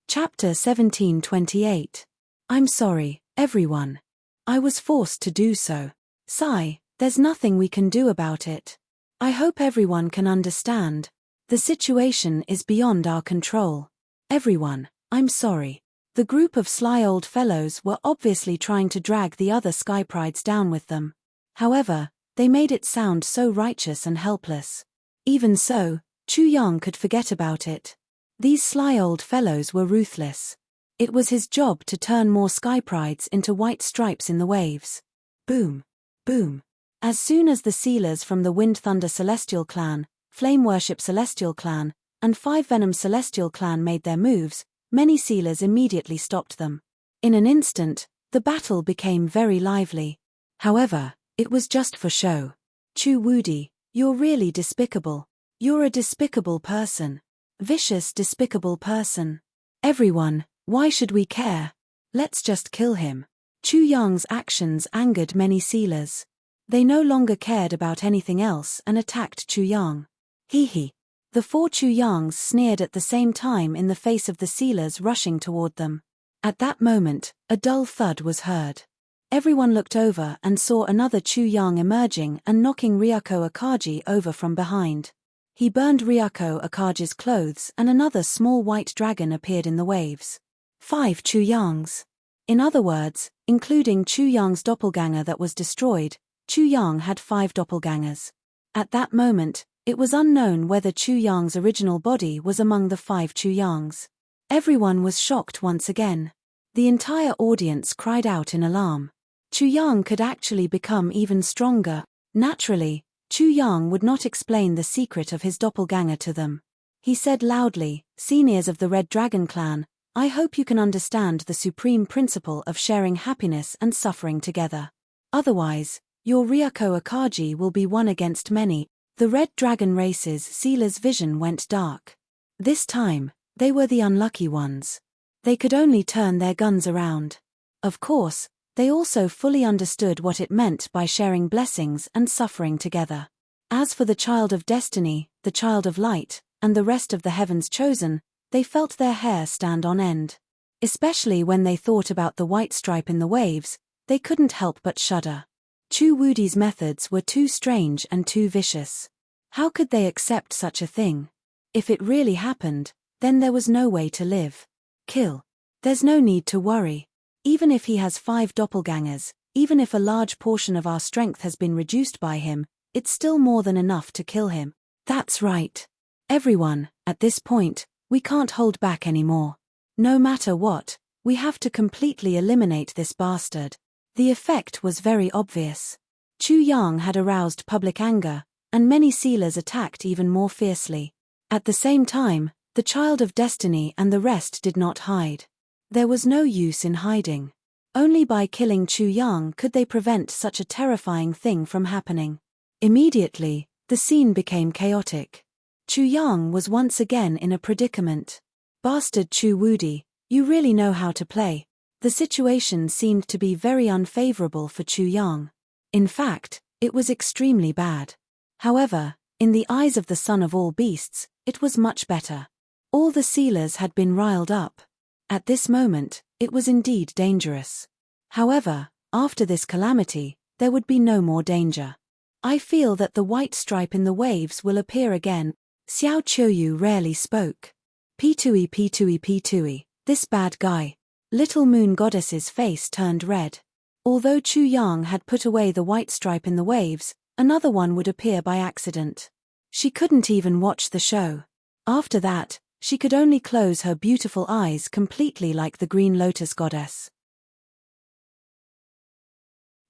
Chapter 17:28. I'm sorry, everyone. I was forced to do so. Sigh, there's nothing we can do about it. I hope everyone can understand. The situation is beyond our control. Everyone, I'm sorry. The group of sly old fellows were obviously trying to drag the other Sky Prides down with them. However, they made it sound so righteous and helpless. Even so, Chu Yang could forget about it. These sly old fellows were ruthless. It was his job to turn more Sky Prides into white stripes in the waves. Boom. Boom. As soon as the sealers from the Wind Thunder Celestial clan, Flame Worship Celestial clan, and 5 Venom Celestial clan made their moves, many sealers immediately stopped them. In an instant, the battle became very lively. However, it was just for show. Chu Wudi, you're really despicable. You're a despicable person. Vicious, despicable person. Everyone, why should we care? Let's just kill him. Chu Yang's actions angered many sealers. They no longer cared about anything else and attacked Chu Yang. Hee hee. The 4 Chu Yangs sneered at the same time in the face of the sealers rushing toward them. At that moment, a dull thud was heard. Everyone looked over and saw another Chu Yang emerging and knocking Ryuko Akaji over from behind. He burned Ryuko Akaji's clothes and another small white dragon appeared in the waves. 5 Chu Yangs. In other words, including Chu Yang's doppelganger that was destroyed, Chu Yang had 5 doppelgangers. At that moment, it was unknown whether Chu Yang's original body was among the 5 Chu Yangs. Everyone was shocked once again. The entire audience cried out in alarm. Chu Yang could actually become even stronger. Naturally, Chu Yang would not explain the secret of his doppelganger to them. He said loudly, "Seniors of the Red Dragon clan, I hope you can understand the supreme principle of sharing happiness and suffering together. Otherwise, your Ryuko Akaji will be one against many." The Red Dragon race's sealer's vision went dark. This time, they were the unlucky ones. They could only turn their guns around. Of course, they also fully understood what it meant by sharing blessings and suffering together. As for the Child of Destiny, the Child of Light, and the rest of the Heavens Chosen, they felt their hair stand on end. Especially when they thought about the white stripe in the waves, they couldn't help but shudder. Chu Wudi's methods were too strange and too vicious. How could they accept such a thing? If it really happened, then there was no way to live. Kill. There's no need to worry. Even if he has 5 doppelgangers, even if a large portion of our strength has been reduced by him, it's still more than enough to kill him. That's right. Everyone, at this point, we can't hold back anymore. No matter what, we have to completely eliminate this bastard. The effect was very obvious. Chu Yang had aroused public anger, and many sealers attacked even more fiercely. At the same time, the Child of Destiny and the rest did not hide. There was no use in hiding. Only by killing Chu Yang could they prevent such a terrifying thing from happening. Immediately, the scene became chaotic. Chu Yang was once again in a predicament. Bastard Chu Wudi, you really know how to play. The situation seemed to be very unfavorable for Chu Yang. In fact, it was extremely bad. However, in the eyes of the Son of all beasts, it was much better. All the sealers had been riled up. At this moment, it was indeed dangerous. However, after this calamity, there would be no more danger. I feel that the white stripe in the waves will appear again. Xiao Qiuyu rarely spoke. Pitui Pitui Pitui, this bad guy. Little Moon Goddess's face turned red. Although Chu Yang had put away the white stripe in the waves, another one would appear by accident. She couldn't even watch the show. After that, she could only close her beautiful eyes completely like the Green Lotus Goddess.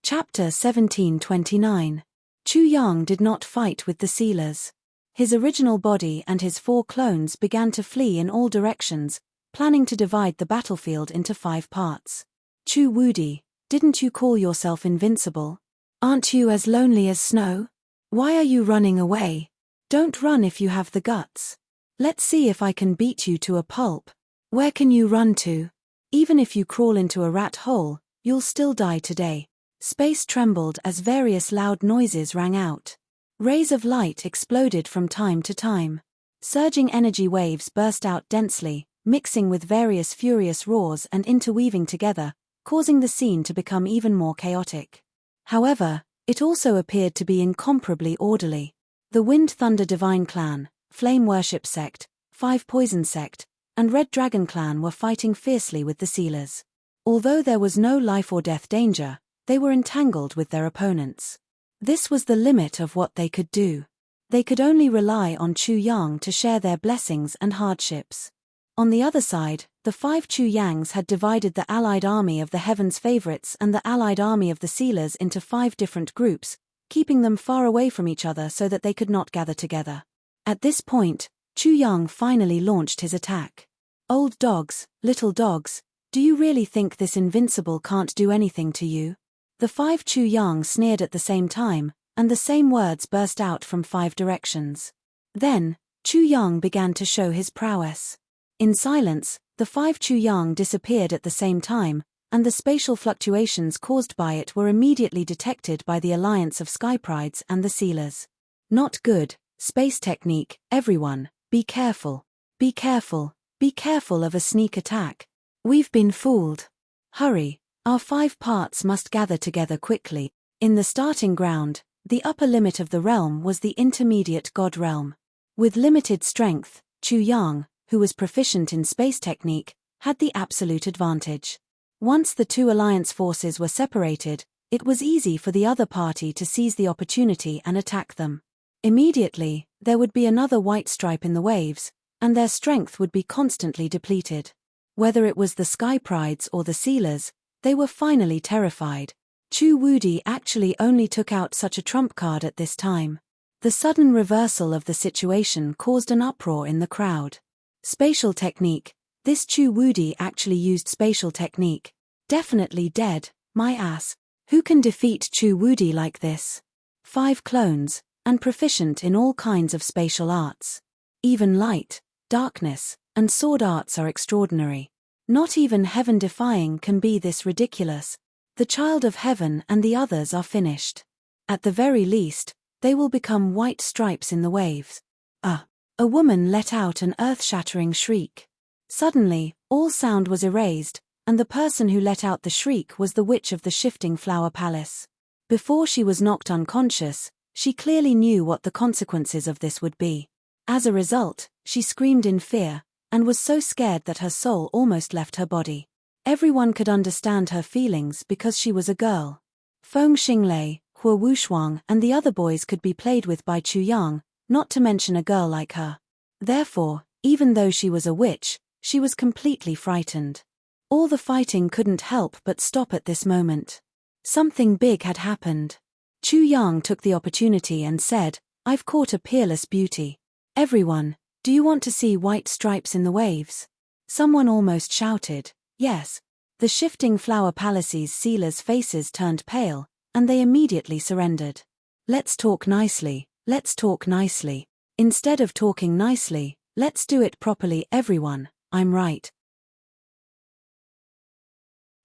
Chapter 1729. Chu Yang did not fight with the sealers. His original body and his 4 clones began to flee in all directions, planning to divide the battlefield into 5 parts. Chu Wudi, didn't you call yourself invincible? Aren't you as lonely as snow? Why are you running away? Don't run if you have the guts. Let's see if I can beat you to a pulp. Where can you run to? Even if you crawl into a rat hole, you'll still die today. Space trembled as various loud noises rang out. Rays of light exploded from time to time. Surging energy waves burst out densely, mixing with various furious roars and interweaving together, causing the scene to become even more chaotic. However, it also appeared to be incomparably orderly. The Wind Thunder Divine Clan, Flame Worship Sect, 5 Poison Sect, and Red Dragon Clan were fighting fiercely with the sealers. Although there was no life or death danger, they were entangled with their opponents. This was the limit of what they could do. They could only rely on Chu Yang to share their blessings and hardships. On the other side, the 5 Chu Yangs had divided the allied army of the Heaven's Favorites and the allied army of the Sealers into 5 different groups, keeping them far away from each other so that they could not gather together. At this point, Chu Yang finally launched his attack. Old dogs, little dogs, do you really think this invincible can't do anything to you? The 5 Chu Yang sneered at the same time, and the same words burst out from 5 directions. Then, Chu Yang began to show his prowess. In silence, the 5 Chu Yang disappeared at the same time, and the spatial fluctuations caused by it were immediately detected by the alliance of skyprides and the sealers. Not good, space technique, everyone, be careful. Be careful, be careful of a sneak attack. We've been fooled. Hurry, our 5 parts must gather together quickly. In the starting ground, the upper limit of the realm was the intermediate god realm. With limited strength, Chu Yang, who was proficient in space technique, had the absolute advantage. Once the 2 alliance forces were separated, it was easy for the other party to seize the opportunity and attack them. Immediately, there would be another white stripe in the waves, and their strength would be constantly depleted. Whether it was the skyprides or the sealers, they were finally terrified. Chu Wudi actually only took out such a trump card at this time. The sudden reversal of the situation caused an uproar in the crowd. Spatial technique. This Chu Wudi actually used spatial technique. Definitely dead, my ass. Who can defeat Chu Wudi like this? 5 clones, and proficient in all kinds of spatial arts. Even light, darkness, and sword arts are extraordinary. Not even heaven-defying can be this ridiculous. The child of heaven and the others are finished. At the very least, they will become white stripes in the waves. A woman let out an earth-shattering shriek. Suddenly, all sound was erased, and the person who let out the shriek was the witch of the shifting flower palace. Before she was knocked unconscious, she clearly knew what the consequences of this would be. As a result, she screamed in fear, and was so scared that her soul almost left her body. Everyone could understand her feelings because she was a girl. Feng Xinglei, Hua Wushuang and the other boys could be played with by Chu Yang, not to mention a girl like her. Therefore, even though she was a witch, she was completely frightened. All the fighting couldn't help but stop at this moment. Something big had happened. Chu Yang took the opportunity and said, "I've caught a peerless beauty. Everyone, do you want to see white stripes in the waves?" Someone almost shouted, "Yes." The shifting flower palace's sealers' faces turned pale, and they immediately surrendered. Let's talk nicely, let's talk nicely. Instead of talking nicely, let's do it properly, everyone, I'm right.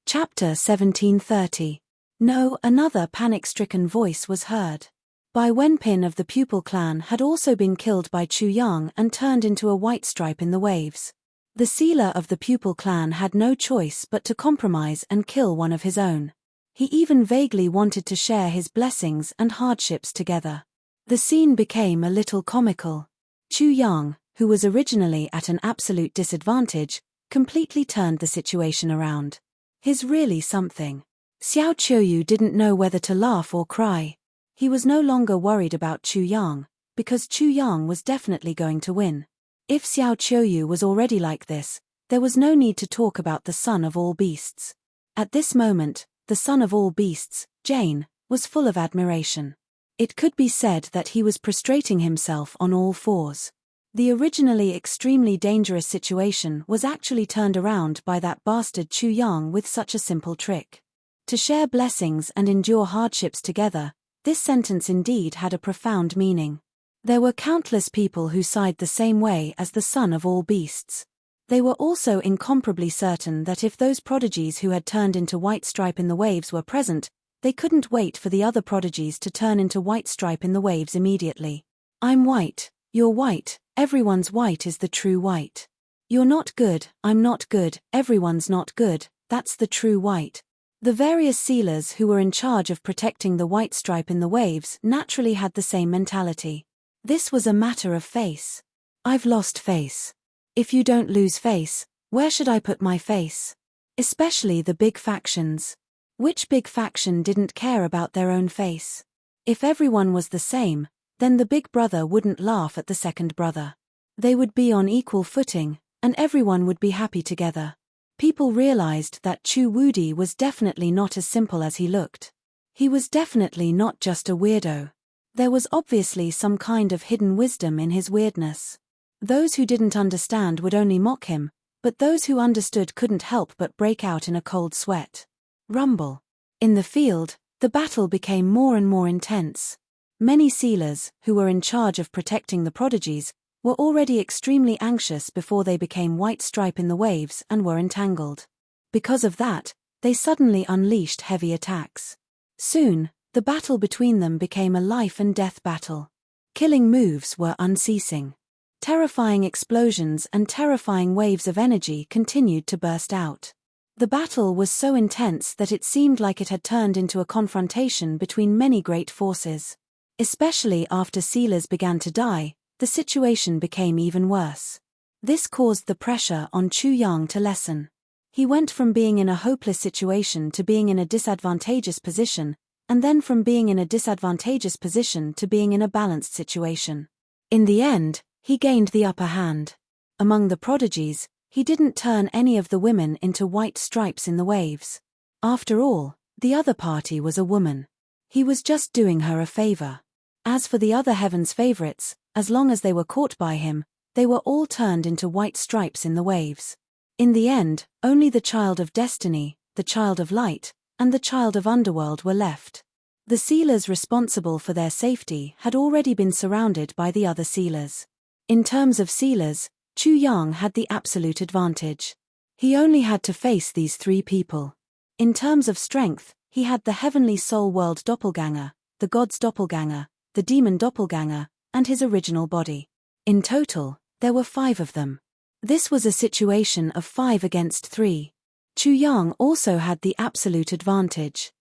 Chapter 1730. No, another panic-stricken voice was heard. Bai Wenpin of the Pupil clan had also been killed by Chu Yang and turned into a white stripe in the waves. The sealer of the Pupil clan had no choice but to compromise and kill one of his own. He even vaguely wanted to share his blessings and hardships together. The scene became a little comical. Chu Yang, who was originally at an absolute disadvantage, completely turned the situation around. He's really something. Xiao Qiuyu didn't know whether to laugh or cry. He was no longer worried about Chu Yang, because Chu Yang was definitely going to win. If Xiao Qiuyu was already like this, there was no need to talk about the son of all beasts. At this moment, the son of all beasts, Jane, was full of admiration. It could be said that he was prostrating himself on all fours. The originally extremely dangerous situation was actually turned around by that bastard Chu Yang with such a simple trick. To share blessings and endure hardships together, this sentence indeed had a profound meaning. There were countless people who sighed the same way as the son of all beasts. They were also incomparably certain that if those prodigies who had turned into white stripe in the waves were present, they couldn't wait for the other prodigies to turn into white stripe in the waves immediately. I'm white, you're white, everyone's white is the true white. You're not good, I'm not good, everyone's not good, that's the true white. The various sealers who were in charge of protecting the white stripe in the waves naturally had the same mentality. This was a matter of face. I've lost face. If you don't lose face, where should I put my face? Especially the big factions. Which big faction didn't care about their own face? If everyone was the same, then the big brother wouldn't laugh at the second brother. They would be on equal footing, and everyone would be happy together. People realized that Chu Wudi was definitely not as simple as he looked. He was definitely not just a weirdo. There was obviously some kind of hidden wisdom in his weirdness. Those who didn't understand would only mock him, but those who understood couldn't help but break out in a cold sweat. Rumble. In the field, the battle became more and more intense. Many sealers, who were in charge of protecting the prodigies, were already extremely anxious before they became white stripe in the waves and were entangled. Because of that, they suddenly unleashed heavy attacks. Soon, the battle between them became a life-and-death battle. Killing moves were unceasing. Terrifying explosions and terrifying waves of energy continued to burst out. The battle was so intense that it seemed like it had turned into a confrontation between many great forces. Especially after sealers began to die, the situation became even worse. This caused the pressure on Chu Yang to lessen. He went from being in a hopeless situation to being in a disadvantageous position, and then from being in a disadvantageous position to being in a balanced situation. In the end, he gained the upper hand. Among the prodigies, he didn't turn any of the women into white stripes in the waves. After all, the other party was a woman. He was just doing her a favor. As for the other heaven's favorites, as long as they were caught by him, they were all turned into white stripes in the waves. In the end, only the child of destiny, the child of light, and the child of underworld were left. The sealers responsible for their safety had already been surrounded by the other sealers. In terms of sealers, Chu Yang had the absolute advantage. He only had to face these three people. In terms of strength, he had the heavenly soul world doppelganger, the god's doppelganger, the demon doppelganger, and his original body. In total, there were 5 of them. This was a situation of 5 against 3. Chu Yang also had the absolute advantage.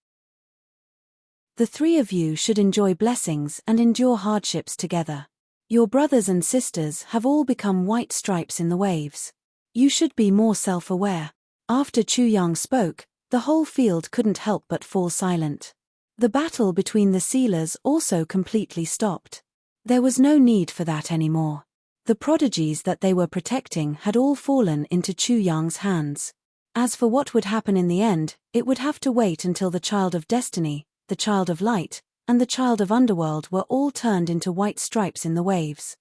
The 3 of you should enjoy blessings and endure hardships together. Your brothers and sisters have all become white stripes in the waves. You should be more self-aware. After Chu Yang spoke, the whole field couldn't help but fall silent. The battle between the sealers also completely stopped. There was no need for that anymore. The prodigies that they were protecting had all fallen into Chu Yang's hands. As for what would happen in the end, it would have to wait until the child of destiny, the child of light, and the child of underworld were all turned into white stripes in the waves.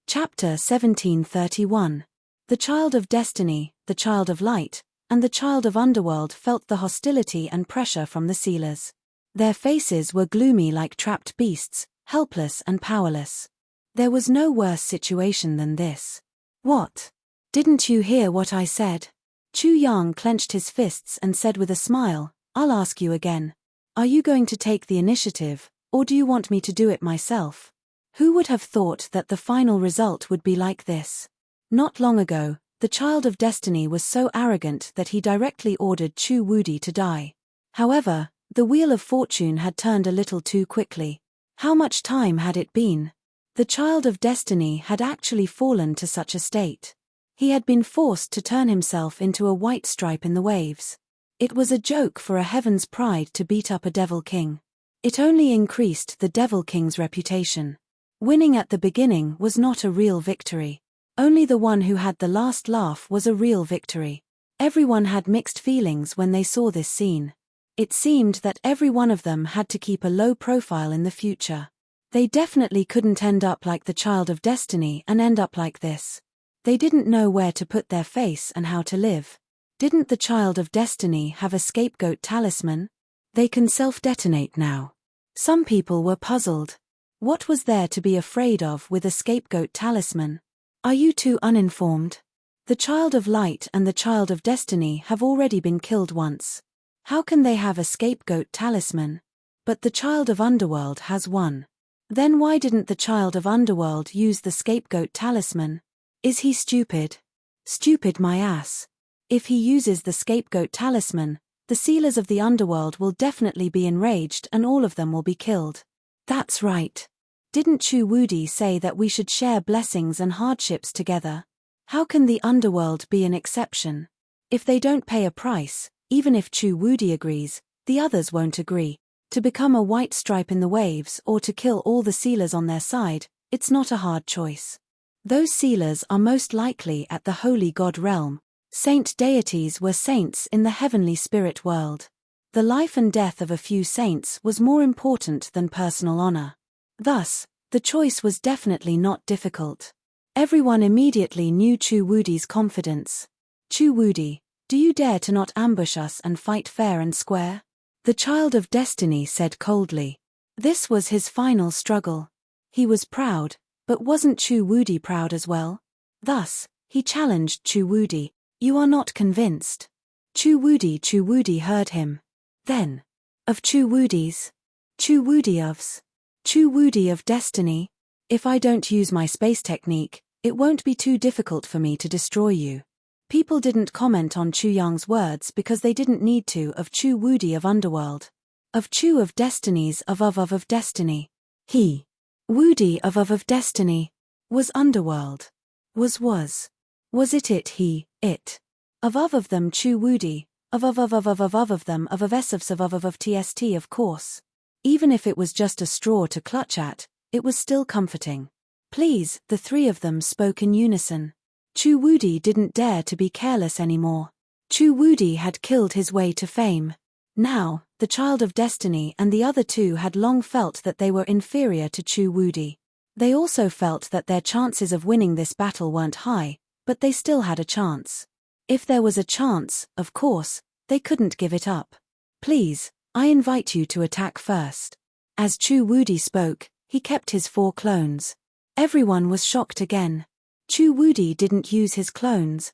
Chapter 1731. The child of destiny, the child of light, and the child of underworld felt the hostility and pressure from the sealers. Their faces were gloomy like trapped beasts, helpless and powerless. There was no worse situation than this. What? Didn't you hear what I said? Chu Yang clenched his fists and said with a smile, I'll ask you again. Are you going to take the initiative, or do you want me to do it myself? Who would have thought that the final result would be like this? Not long ago, the child of destiny was so arrogant that he directly ordered Chu Wudi to die. However, the wheel of fortune had turned a little too quickly. How much time had it been? The child of destiny had actually fallen to such a state. He had been forced to turn himself into a white stripe in the waves. It was a joke for a heaven's pride to beat up a devil king. It only increased the devil king's reputation. Winning at the beginning was not a real victory. Only the one who had the last laugh was a real victory. Everyone had mixed feelings when they saw this scene. It seemed that every one of them had to keep a low profile in the future. They definitely couldn't end up like the child of destiny and end up like this. They didn't know where to put their face and how to live. Didn't the child of destiny have a scapegoat talisman? They can self-detonate now. Some people were puzzled. What was there to be afraid of with a scapegoat talisman? Are you too uninformed? The child of light and the child of destiny have already been killed once. How can they have a scapegoat talisman? But the child of underworld has one. Then why didn't the child of underworld use the scapegoat talisman? Is he stupid? Stupid my ass. If he uses the scapegoat talisman, the sealers of the underworld will definitely be enraged and all of them will be killed. That's right. Didn't Chu Wudi say that we should share blessings and hardships together? How can the underworld be an exception? If they don't pay a price, even if Chu Wudi agrees, the others won't agree. To become a white stripe in the waves or to kill all the sealers on their side, it's not a hard choice. Those sealers are most likely at the holy god realm. Saint deities were saints in the heavenly spirit world. The life and death of a few saints was more important than personal honor. Thus, the choice was definitely not difficult. Everyone immediately knew Chu Wudi's confidence. Chu Wudi, do you dare to not ambush us and fight fair and square? The child of destiny said coldly. This was his final struggle. He was proud, but wasn't Chu Wudi proud as well? Thus, he challenged Chu Wudi. You are not convinced. Chu-Wudi heard him. Then. Of Chu-Wudi's? Chu-Wudi of's? Chu-Wudi of destiny? If I don't use my space technique, it won't be too difficult for me to destroy you. People didn't comment on Chu Yang's words because they didn't need to. Of Chu-Wudi of underworld. Of Chu of destinies of destiny. He. Wudi of destiny. Was underworld. Was it he, it. Of them Chu-Wudi, of them of tst of course. Even if it was just a straw to clutch at, it was still comforting. Please, the three of them spoke in unison. Chu-Wudi didn't dare to be careless anymore. Chu-Wudi had killed his way to fame. Now, the child of destiny and the other two had long felt that they were inferior to Chu-Wudi. They also felt that their chances of winning this battle weren't high, but they still had a chance. If there was a chance, of course, they couldn't give it up. Please, I invite you to attack first. As Chu-Wudi spoke, he kept his 4 clones. Everyone was shocked again. Chu-Wudi didn't use his clones.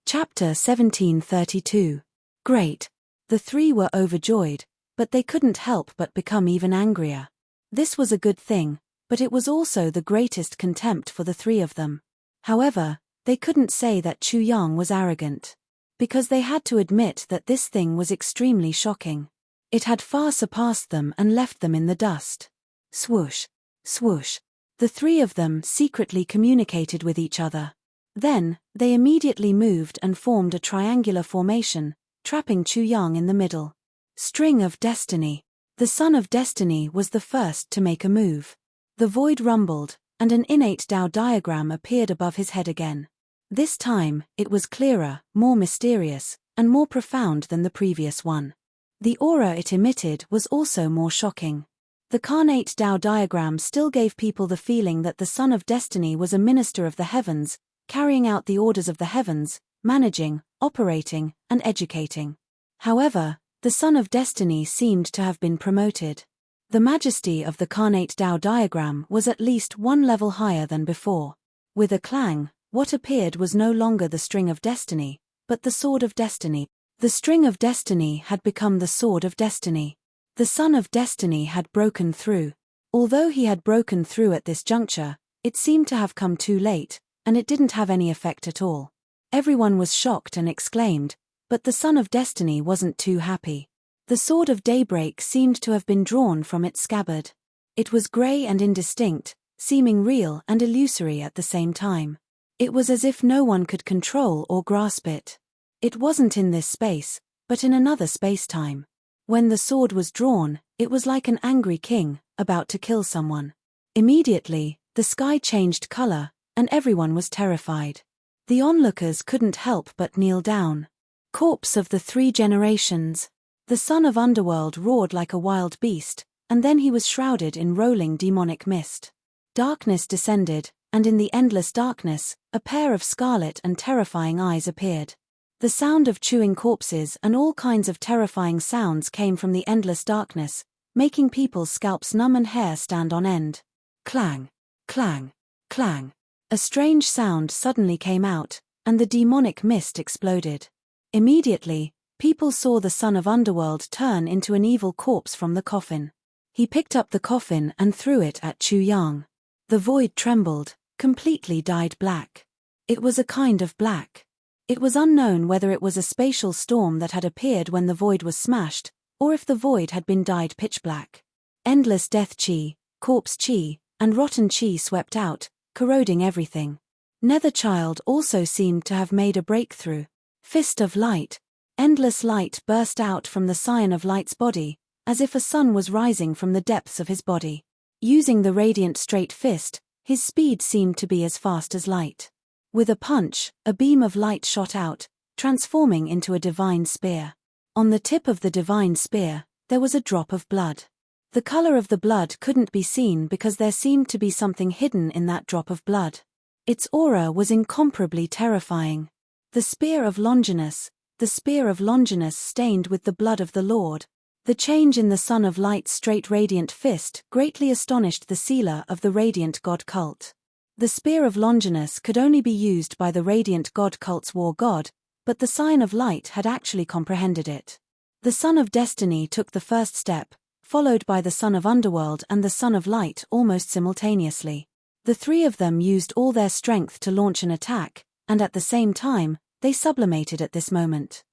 Chapter 1732. Great. The 3 were overjoyed, but they couldn't help but become even angrier. This was a good thing, but it was also the greatest contempt for the 3 of them. However, they couldn't say that Chu Yang was arrogant. Because they had to admit that this thing was extremely shocking. It had far surpassed them and left them in the dust. Swoosh. Swoosh. The 3 of them secretly communicated with each other. Then, they immediately moved and formed a triangular formation, trapping Chu Yang in the middle. String of Destiny. The Son of Destiny was the first to make a move. The void rumbled, and an innate Tao diagram appeared above his head again. This time, it was clearer, more mysterious, and more profound than the previous one. The aura it emitted was also more shocking. The carnate Tao diagram still gave people the feeling that the Son of Destiny was a minister of the heavens, carrying out the orders of the heavens, managing, operating, and educating. However, the Son of Destiny seemed to have been promoted. The majesty of the carnate Tao diagram was at least 1 level higher than before. With a clang, what appeared was no longer the String of Destiny, but the Sword of Destiny. The String of Destiny had become the Sword of Destiny. The Son of Destiny had broken through. Although he had broken through at this juncture, it seemed to have come too late, and it didn't have any effect at all. Everyone was shocked and exclaimed, but the Son of Destiny wasn't too happy. The Sword of Daybreak seemed to have been drawn from its scabbard. It was grey and indistinct, seeming real and illusory at the same time. It was as if no one could control or grasp it. It wasn't in this space, but in another space-time. When the sword was drawn, it was like an angry king, about to kill someone. Immediately, the sky changed color, and everyone was terrified. The onlookers couldn't help but kneel down. Corpse of the 3 generations. The son of Underworld roared like a wild beast, and then he was shrouded in rolling demonic mist. Darkness descended, and in the endless darkness, a pair of scarlet and terrifying eyes appeared. The sound of chewing corpses and all kinds of terrifying sounds came from the endless darkness, making people's scalps numb and hair stand on end. Clang, clang, clang. A strange sound suddenly came out, and the demonic mist exploded. Immediately, people saw the son of Underworld turn into an evil corpse from the coffin. He picked up the coffin and threw it at Chu Yang. The void trembled, completely dyed black. It was a kind of black. It was unknown whether it was a spatial storm that had appeared when the void was smashed, or if the void had been dyed pitch black. Endless death chi, corpse chi, and rotten chi swept out, corroding everything. Netherchild also seemed to have made a breakthrough. Fist of light. Endless light burst out from the Scion of Light's body, as if a sun was rising from the depths of his body. Using the radiant straight fist, his speed seemed to be as fast as light. With a punch, a beam of light shot out, transforming into a divine spear. On the tip of the divine spear, there was a drop of blood. The color of the blood couldn't be seen because there seemed to be something hidden in that drop of blood. Its aura was incomparably terrifying. The spear of Longinus, the spear of Longinus stained with the blood of the Lord. The change in the Son of Light's straight radiant fist greatly astonished the sealer of the radiant god cult. The spear of Longinus could only be used by the radiant god cult's war god, but the Sign of Light had actually comprehended it. The Son of Destiny took the first step, followed by the Son of Underworld and the Son of Light almost simultaneously. The three of them used all their strength to launch an attack, and at the same time, they sublimated at this moment.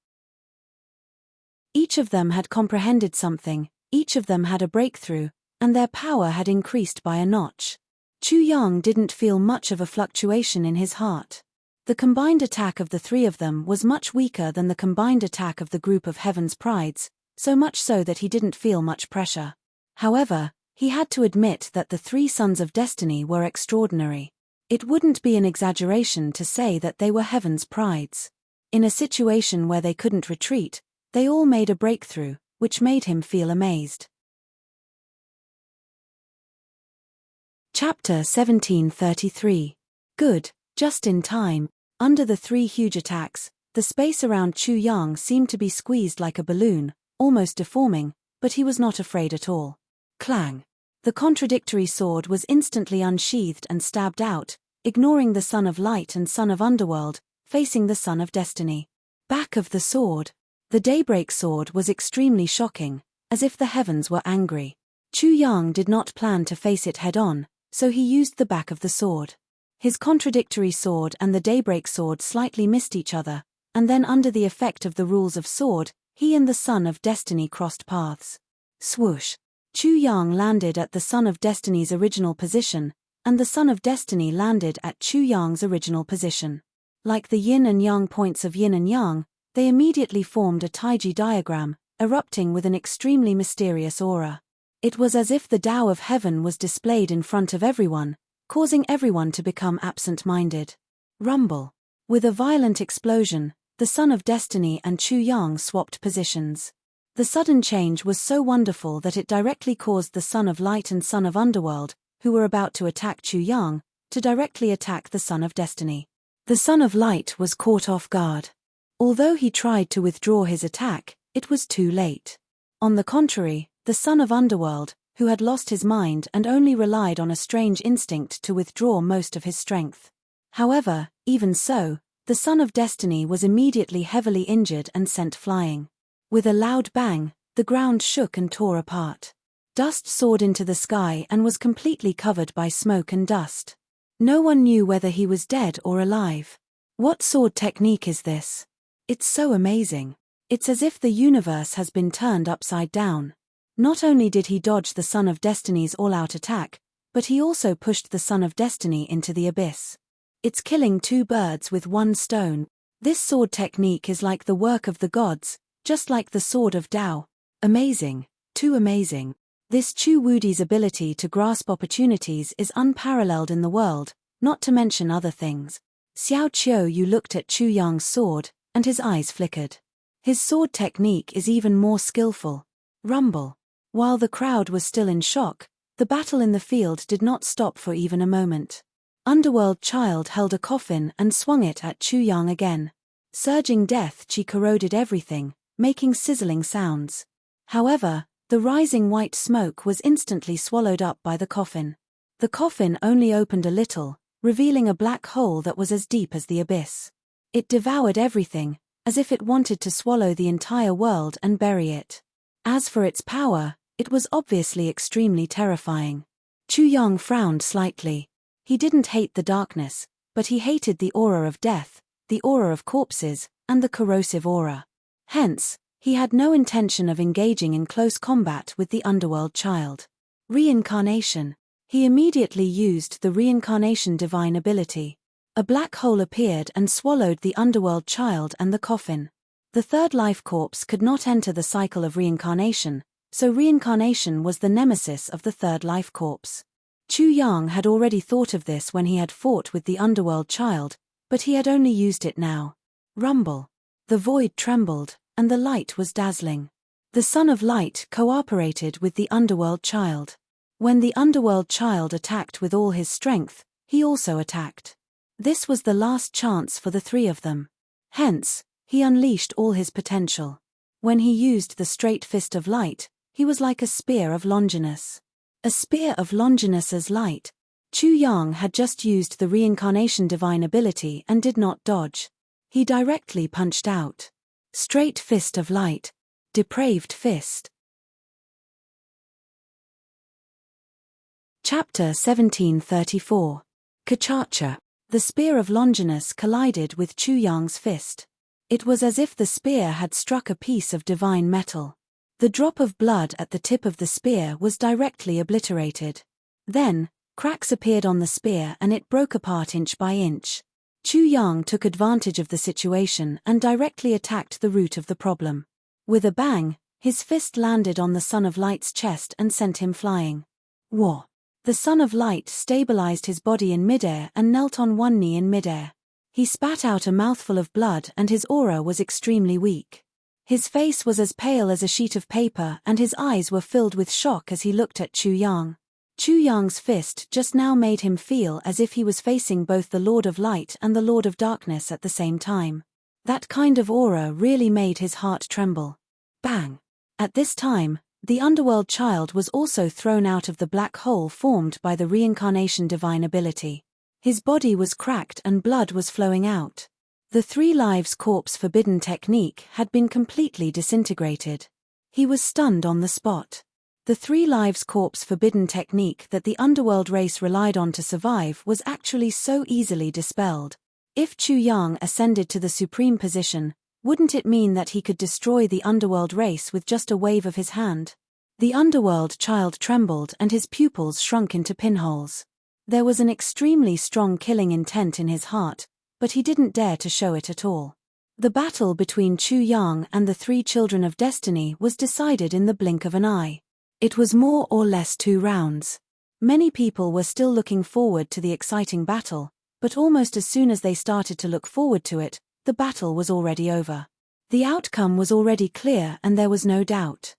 Each of them had comprehended something, each of them had a breakthrough, and their power had increased by a notch. Chu Yang didn't feel much of a fluctuation in his heart. The combined attack of the three of them was much weaker than the combined attack of the group of Heaven's Prides, so much so that he didn't feel much pressure. However, he had to admit that the three Sons of Destiny were extraordinary. It wouldn't be an exaggeration to say that they were Heaven's Prides. In a situation where they couldn't retreat, they all made a breakthrough, which made him feel amazed. Chapter 1733. Good, just in time. Under the three huge attacks, the space around Chu Yang seemed to be squeezed like a balloon, almost deforming, but he was not afraid at all. Clang! The contradictory sword was instantly unsheathed and stabbed out, ignoring the Son of Light and Son of Underworld, facing the Son of Destiny. Back of the sword. The daybreak sword was extremely shocking, as if the heavens were angry. Chu Yang did not plan to face it head-on, so he used the back of the sword. His contradictory sword and the daybreak sword slightly missed each other, and then under the effect of the rules of sword, he and the Son of Destiny crossed paths. Swoosh! Chu Yang landed at the Son of Destiny's original position, and the Son of Destiny landed at Chu Yang's original position. Like the yin and yang points of yin and yang, they immediately formed a Taiji diagram, erupting with an extremely mysterious aura. It was as if the Tao of Heaven was displayed in front of everyone, causing everyone to become absent-minded. Rumble. With a violent explosion, the Son of Destiny and Chu Yang swapped positions. The sudden change was so wonderful that it directly caused the Son of Light and Son of Underworld, who were about to attack Chu Yang, to directly attack the Son of Destiny. The Son of Light was caught off guard. Although he tried to withdraw his attack, it was too late. On the contrary, the Son of Underworld, who had lost his mind and only relied on a strange instinct to withdraw most of his strength. However, even so, the Son of Destiny was immediately heavily injured and sent flying. With a loud bang, the ground shook and tore apart. Dust soared into the sky and was completely covered by smoke and dust. No one knew whether he was dead or alive. What sword technique is this? It's so amazing. It's as if the universe has been turned upside down. Not only did he dodge the Son of Destiny's all-out attack, but he also pushed the Son of Destiny into the abyss. It's killing two birds with one stone. This sword technique is like the work of the gods, just like the Sword of Tao. Amazing. Too amazing. This Chu Wudi's ability to grasp opportunities is unparalleled in the world, not to mention other things. Xiao Qiu Yu looked at Chu Yang's sword, and his eyes flickered. His sword technique is even more skillful. Rumble. While the crowd was still in shock, the battle in the field did not stop for even a moment. Underworld Child held a coffin and swung it at Chu Yang again. Surging death chi corroded everything, making sizzling sounds. However, the rising white smoke was instantly swallowed up by the coffin. The coffin only opened a little, revealing a black hole that was as deep as the abyss. It devoured everything, as if it wanted to swallow the entire world and bury it. As for its power, it was obviously extremely terrifying. Chu Yang frowned slightly. He didn't hate the darkness, but he hated the aura of death, the aura of corpses, and the corrosive aura. Hence, he had no intention of engaging in close combat with the Underworld Child. Reincarnation. He immediately used the Reincarnation divine ability. A black hole appeared and swallowed the Underworld Child and the coffin. The third life corpse could not enter the cycle of reincarnation, so reincarnation was the nemesis of the third life corpse. Chu Yang had already thought of this when he had fought with the Underworld Child, but he had only used it now. Rumble. The void trembled, and the light was dazzling. The Son of Light cooperated with the Underworld Child. When the Underworld Child attacked with all his strength, he also attacked. This was the last chance for the three of them. Hence, he unleashed all his potential. When he used the straight fist of light, he was like a spear of Longinus. A spear of Longinus's light. Chu Yang had just used the reincarnation divine ability and did not dodge. He directly punched out. Straight fist of light. Depraved fist. Chapter 1734. Kachacha. The spear of Longinus collided with Chu Yang's fist. It was as if the spear had struck a piece of divine metal. The drop of blood at the tip of the spear was directly obliterated. Then, cracks appeared on the spear and it broke apart inch by inch. Chu Yang took advantage of the situation and directly attacked the root of the problem. With a bang, his fist landed on the Son of Light's chest and sent him flying. Whoa! The Son of Light stabilized his body in midair and knelt on one knee in midair. He spat out a mouthful of blood and his aura was extremely weak. His face was as pale as a sheet of paper and his eyes were filled with shock as he looked at Chu Yang. Chu Yang's fist just now made him feel as if he was facing both the Lord of Light and the Lord of Darkness at the same time. That kind of aura really made his heart tremble. Bang! At this time, the underworld child was also thrown out of the black hole formed by the reincarnation divine ability. His body was cracked and blood was flowing out. The 3 lives corpse forbidden technique had been completely disintegrated. He was stunned on the spot. The 3 lives corpse forbidden technique that the underworld race relied on to survive was actually so easily dispelled. If Chu Yang ascended to the supreme position, wouldn't it mean that he could destroy the underworld race with just a wave of his hand? The underworld child trembled and his pupils shrunk into pinholes. There was an extremely strong killing intent in his heart, but he didn't dare to show it at all. The battle between Chu Yang and the 3 children of destiny was decided in the blink of an eye. It was more or less 2 rounds. Many people were still looking forward to the exciting battle, but almost as soon as they started to look forward to it, the battle was already over. The outcome was already clear and there was no doubt.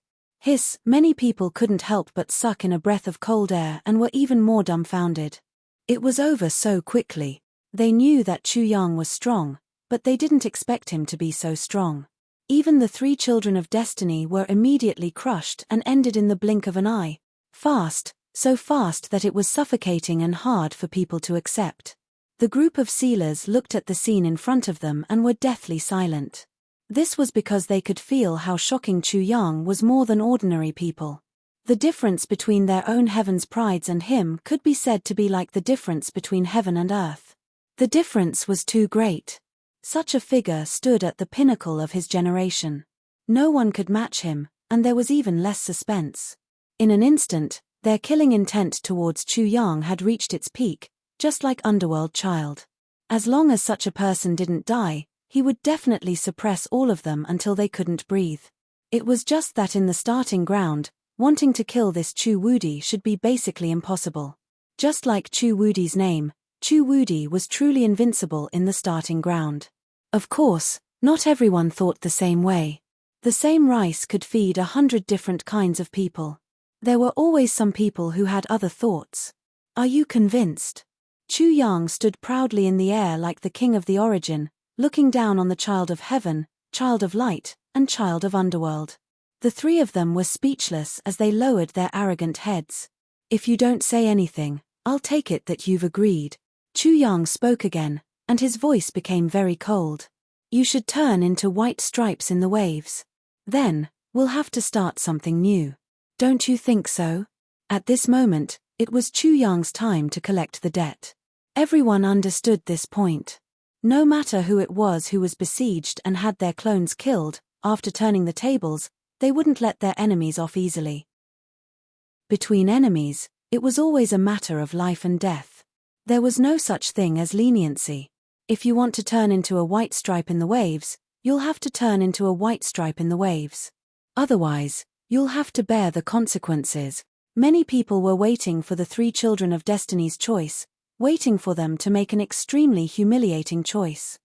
Many people couldn't help but suck in a breath of cold air and were even more dumbfounded. It was over so quickly. They knew that Chu Yang was strong, but they didn't expect him to be so strong. Even the 3 children of destiny were immediately crushed and ended in the blink of an eye. Fast, so fast that it was suffocating and hard for people to accept. The group of sealers looked at the scene in front of them and were deathly silent. This was because they could feel how shocking Chu Yang was more than ordinary people. The difference between their own heaven's prides and him could be said to be like the difference between heaven and earth. The difference was too great. Such a figure stood at the pinnacle of his generation. No one could match him, and there was even less suspense. In an instant, their killing intent towards Chu Yang had reached its peak, just like Underworld Child. As long as such a person didn't die, he would definitely suppress all of them until they couldn't breathe. It was just that in the starting ground, wanting to kill this Chu Wudi should be basically impossible. Just like Chu Wudi's name, Chu Wudi was truly invincible in the starting ground. Of course, not everyone thought the same way. The same rice could feed 100 different kinds of people. There were always some people who had other thoughts. Are you convinced? Chu Yang stood proudly in the air like the king of the origin, looking down on the child of heaven, child of light, and child of underworld. The 3 of them were speechless as they lowered their arrogant heads. If you don't say anything, I'll take it that you've agreed. Chu Yang spoke again, and his voice became very cold. You should turn into white stripes in the waves. Then, we'll have to start something new. Don't you think so? At this moment, it was Chu Yang's time to collect the debt. Everyone understood this point. No matter who it was who was besieged and had their clones killed, after turning the tables, they wouldn't let their enemies off easily. Between enemies, it was always a matter of life and death. There was no such thing as leniency. If you want to turn into a white stripe in the waves, you'll have to turn into a white stripe in the waves. Otherwise, you'll have to bear the consequences. Many people were waiting for the 3 children of destiny's choice, waiting for them to make an extremely humiliating choice.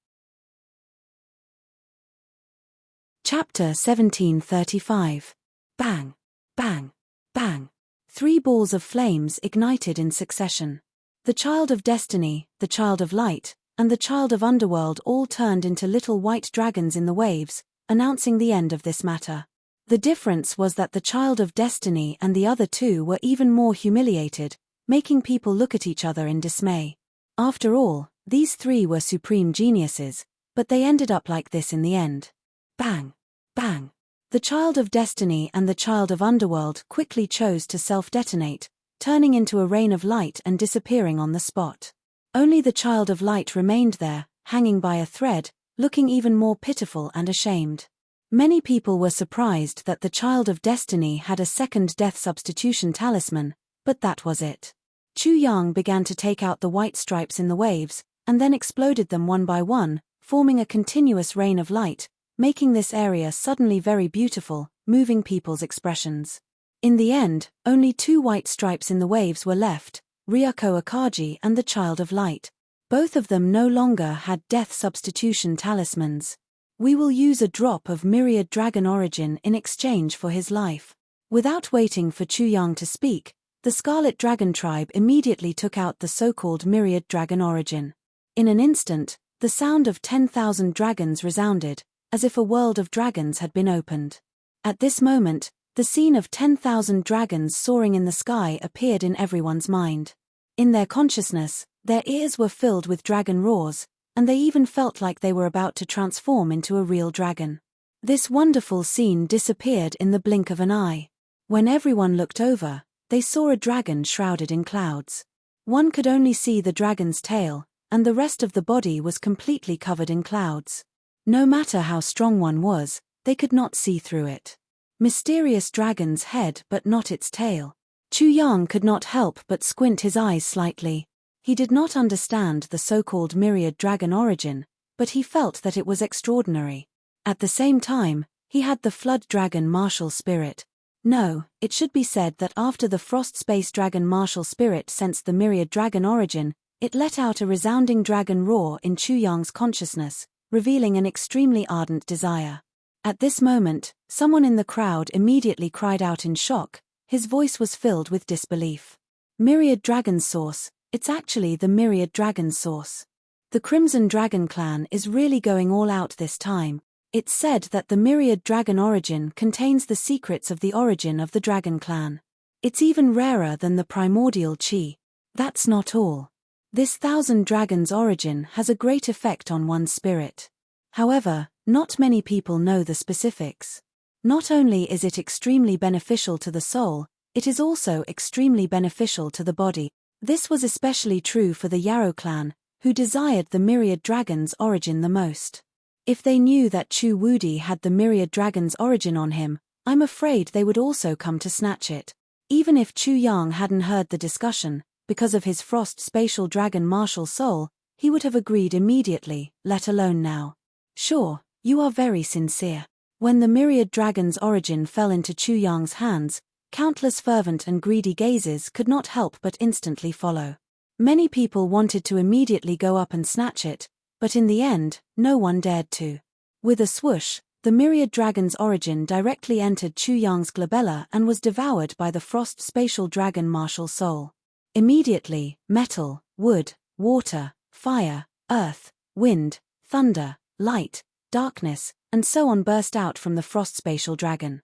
Chapter 1735. Bang, bang, bang. 3 balls of flames ignited in succession. The child of destiny, the child of light, and the child of underworld all turned into little white dragons in the waves, announcing the end of this matter. The difference was that the child of destiny and the other 2 were even more humiliated, making people look at each other in dismay. After all, these three were supreme geniuses, but they ended up like this in the end. Bang! Bang! The Child of Destiny and the Child of Underworld quickly chose to self-detonate, turning into a rain of light and disappearing on the spot. Only the Child of Light remained there, hanging by a thread, looking even more pitiful and ashamed. Many people were surprised that the Child of Destiny had a second death substitution talisman, but that was it. Chu Yang began to take out the white stripes in the waves, and then exploded them one by one, forming a continuous rain of light, making this area suddenly very beautiful, moving people's expressions. In the end, only 2 white stripes in the waves were left, Ryuko Akagi and the Child of Light. Both of them no longer had death substitution talismans. We will use a drop of Myriad Dragon Origin in exchange for his life. Without waiting for Chu Yang to speak, the Scarlet Dragon tribe immediately took out the so-called Myriad Dragon Origin. In an instant, the sound of 10,000 dragons resounded, as if a world of dragons had been opened. At this moment, the scene of 10,000 dragons soaring in the sky appeared in everyone's mind. In their consciousness, their ears were filled with dragon roars, and they even felt like they were about to transform into a real dragon. This wonderful scene disappeared in the blink of an eye. When everyone looked over, they saw a dragon shrouded in clouds. One could only see the dragon's tail, and the rest of the body was completely covered in clouds. No matter how strong one was, they could not see through it. Mysterious dragon's head but not its tail. Chu Yang could not help but squint his eyes slightly. He did not understand the so-called Myriad Dragon Origin, but he felt that it was extraordinary. At the same time, he had the Flood Dragon Martial Spirit. No, it should be said that after the Frost Space Dragon Martial Spirit sensed the Myriad Dragon Origin, it let out a resounding dragon roar in Chu Yang's consciousness, revealing an extremely ardent desire. At this moment, someone in the crowd immediately cried out in shock. His voice was filled with disbelief. Myriad Dragon Source, it's actually the Myriad Dragon Source. The Crimson Dragon Clan is really going all out this time. It's said that the Myriad Dragon Origin contains the secrets of the origin of the Dragon Clan. It's even rarer than the primordial chi. That's not all. This 1,000 Dragons origin has a great effect on one's spirit. However, not many people know the specifics. Not only is it extremely beneficial to the soul, it is also extremely beneficial to the body. This was especially true for the Yarrow clan, who desired the Myriad Dragon's origin the most. If they knew that Chu Wudi had the Myriad Dragon's origin on him, I'm afraid they would also come to snatch it. Even if Chu Yang hadn't heard the discussion, because of his Frost Spatial Dragon martial soul, he would have agreed immediately, let alone now. Sure, you are very sincere. When the Myriad Dragon's origin fell into Chu Yang's hands, countless fervent and greedy gazes could not help but instantly follow. Many people wanted to immediately go up and snatch it, but in the end, no one dared to. With a swoosh, the Myriad Dragon's origin directly entered Chu Yang's glabella and was devoured by the Frost Spatial Dragon martial soul. Immediately, metal, wood, water, fire, earth, wind, thunder, light, darkness, and so on burst out from the Frost Spatial Dragon.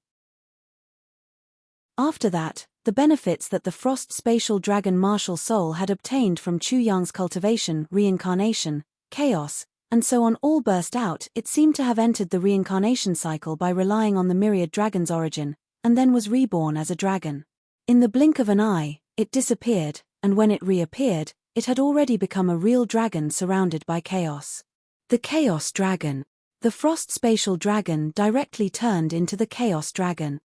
After that, the benefits that the Frost Spatial Dragon martial soul had obtained from Chu Yang's cultivation, reincarnation, chaos, and so on all burst out. It seemed to have entered the reincarnation cycle by relying on the Myriad Dragon's origin, and then was reborn as a dragon. In the blink of an eye, it disappeared, and when it reappeared, it had already become a real dragon surrounded by chaos. The Chaos Dragon. The Frost Spatial Dragon directly turned into the Chaos Dragon.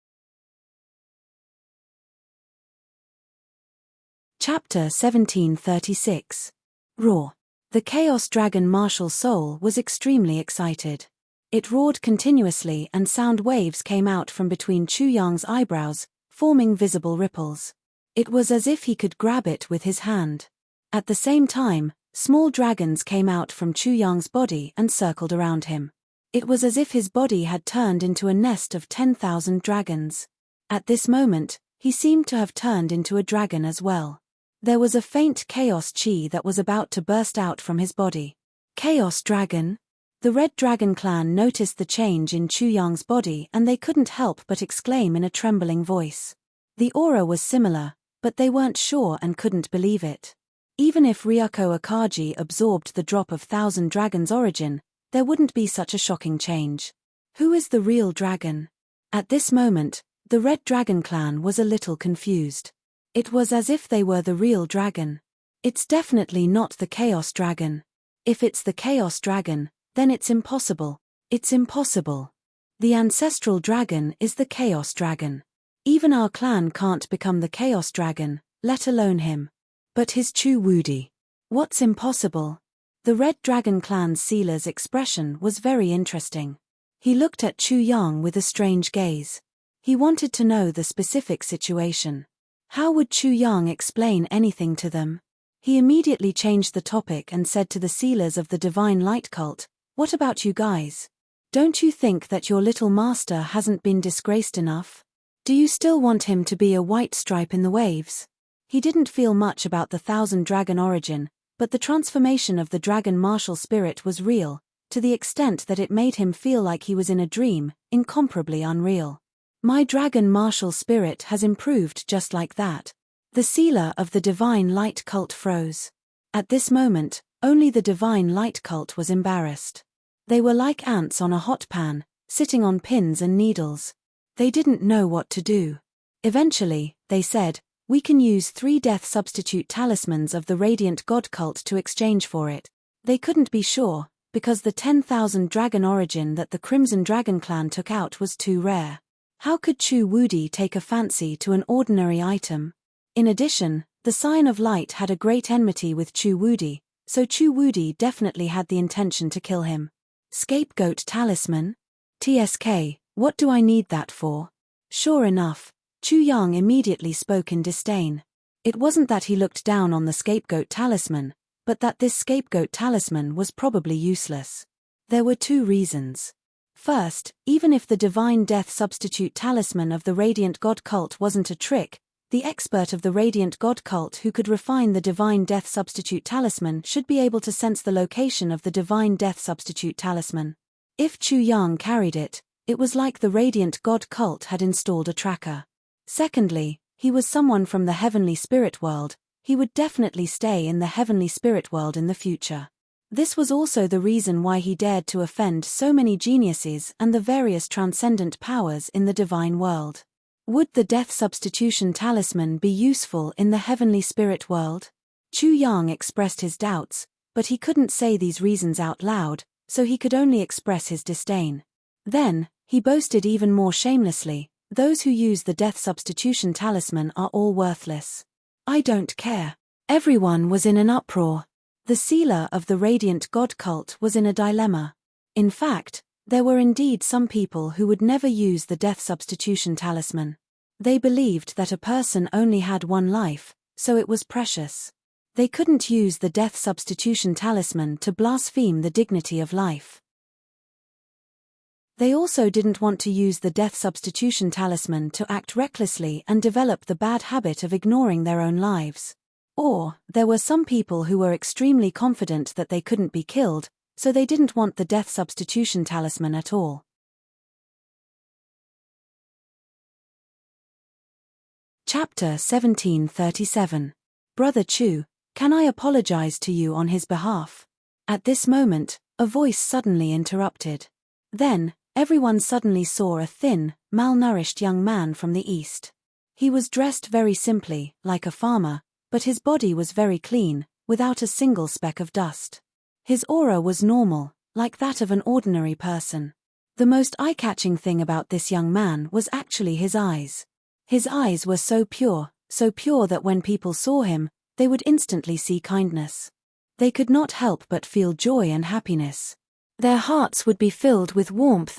Chapter 1736. Roar. The Chaos Dragon martial soul was extremely excited. It roared continuously and sound waves came out from between Chu Yang's eyebrows, forming visible ripples. It was as if he could grab it with his hand. At the same time, small dragons came out from Chu Yang's body and circled around him. It was as if his body had turned into a nest of 10,000 dragons. At this moment, he seemed to have turned into a dragon as well. There was a faint chaos chi that was about to burst out from his body. Chaos Dragon? The Red Dragon clan noticed the change in Chu Yang's body and they couldn't help but exclaim in a trembling voice. The aura was similar, but they weren't sure and couldn't believe it. Even if Ryuko Akagi absorbed the drop of Thousand Dragons' origin, there wouldn't be such a shocking change. Who is the real dragon? At this moment, the Red Dragon clan was a little confused. It was as if they were the real dragon. It's definitely not the Chaos Dragon. If it's the Chaos Dragon, then it's impossible. It's impossible. The ancestral dragon is the Chaos Dragon. Even our clan can't become the Chaos Dragon, let alone him. But his Chu Wudi. What's impossible? The Red Dragon clan's sealer's expression was very interesting. He looked at Chu Yang with a strange gaze. He wanted to know the specific situation. How would Chu Yang explain anything to them? He immediately changed the topic and said to the sealers of the Divine Light cult, "What about you guys? Don't you think that your little master hasn't been disgraced enough? Do you still want him to be a white stripe in the waves?" He didn't feel much about the Thousand Dragon origin, but the transformation of the dragon martial spirit was real, to the extent that it made him feel like he was in a dream, incomparably unreal. My dragon martial spirit has improved just like that. The sealer of the Divine Light cult froze. At this moment, only the Divine Light cult was embarrassed. They were like ants on a hot pan, sitting on pins and needles. They didn't know what to do. Eventually, they said, "We can use 3 death substitute talismans of the Radiant God cult to exchange for it." They couldn't be sure, because the 10,000 dragon origin that the Crimson Dragon clan took out was too rare. How could Chu Wudi take a fancy to an ordinary item? In addition, the Scion of Light had a great enmity with Chu Wudi, so Chu Wudi definitely had the intention to kill him. Scapegoat talisman? TSK, what do I need that for? Sure enough, Chu Yang immediately spoke in disdain. It wasn't that he looked down on the scapegoat talisman, but that this scapegoat talisman was probably useless. There were 2 reasons. First, even if the Divine Death Substitute Talisman of the Radiant God cult wasn't a trick, the expert of the Radiant God cult who could refine the Divine Death Substitute Talisman should be able to sense the location of the Divine Death Substitute Talisman. If Chu Yang carried it, it was like the Radiant God cult had installed a tracker. Secondly, he was someone from the Heavenly Spirit World. He would definitely stay in the Heavenly Spirit World in the future. This was also the reason why he dared to offend so many geniuses and the various transcendent powers in the divine world. Would the Death Substitution Talisman be useful in the Heavenly Spirit World? Chu Yang expressed his doubts, but he couldn't say these reasons out loud, so he could only express his disdain. Then, he boasted even more shamelessly, "Those who use the Death Substitution Talisman are all worthless. I don't care." Everyone was in an uproar. The sealer of the Radiant God cult was in a dilemma. In fact, there were indeed some people who would never use the Death Substitution Talisman. They believed that a person only had one life, so it was precious. They couldn't use the Death Substitution Talisman to blaspheme the dignity of life. They also didn't want to use the Death Substitution Talisman to act recklessly and develop the bad habit of ignoring their own lives. Or, there were some people who were extremely confident that they couldn't be killed, so they didn't want the Death Substitution Talisman at all. Chapter 1737. Brother Chu, can I apologize to you on his behalf? At this moment, a voice suddenly interrupted. Then, everyone suddenly saw a thin, malnourished young man from the east. He was dressed very simply, like a farmer, but his body was very clean, without a single speck of dust. His aura was normal, like that of an ordinary person. The most eye-catching thing about this young man was actually his eyes. His eyes were so pure that when people saw him, they would instantly see kindness. They could not help but feel joy and happiness. Their hearts would be filled with warmth.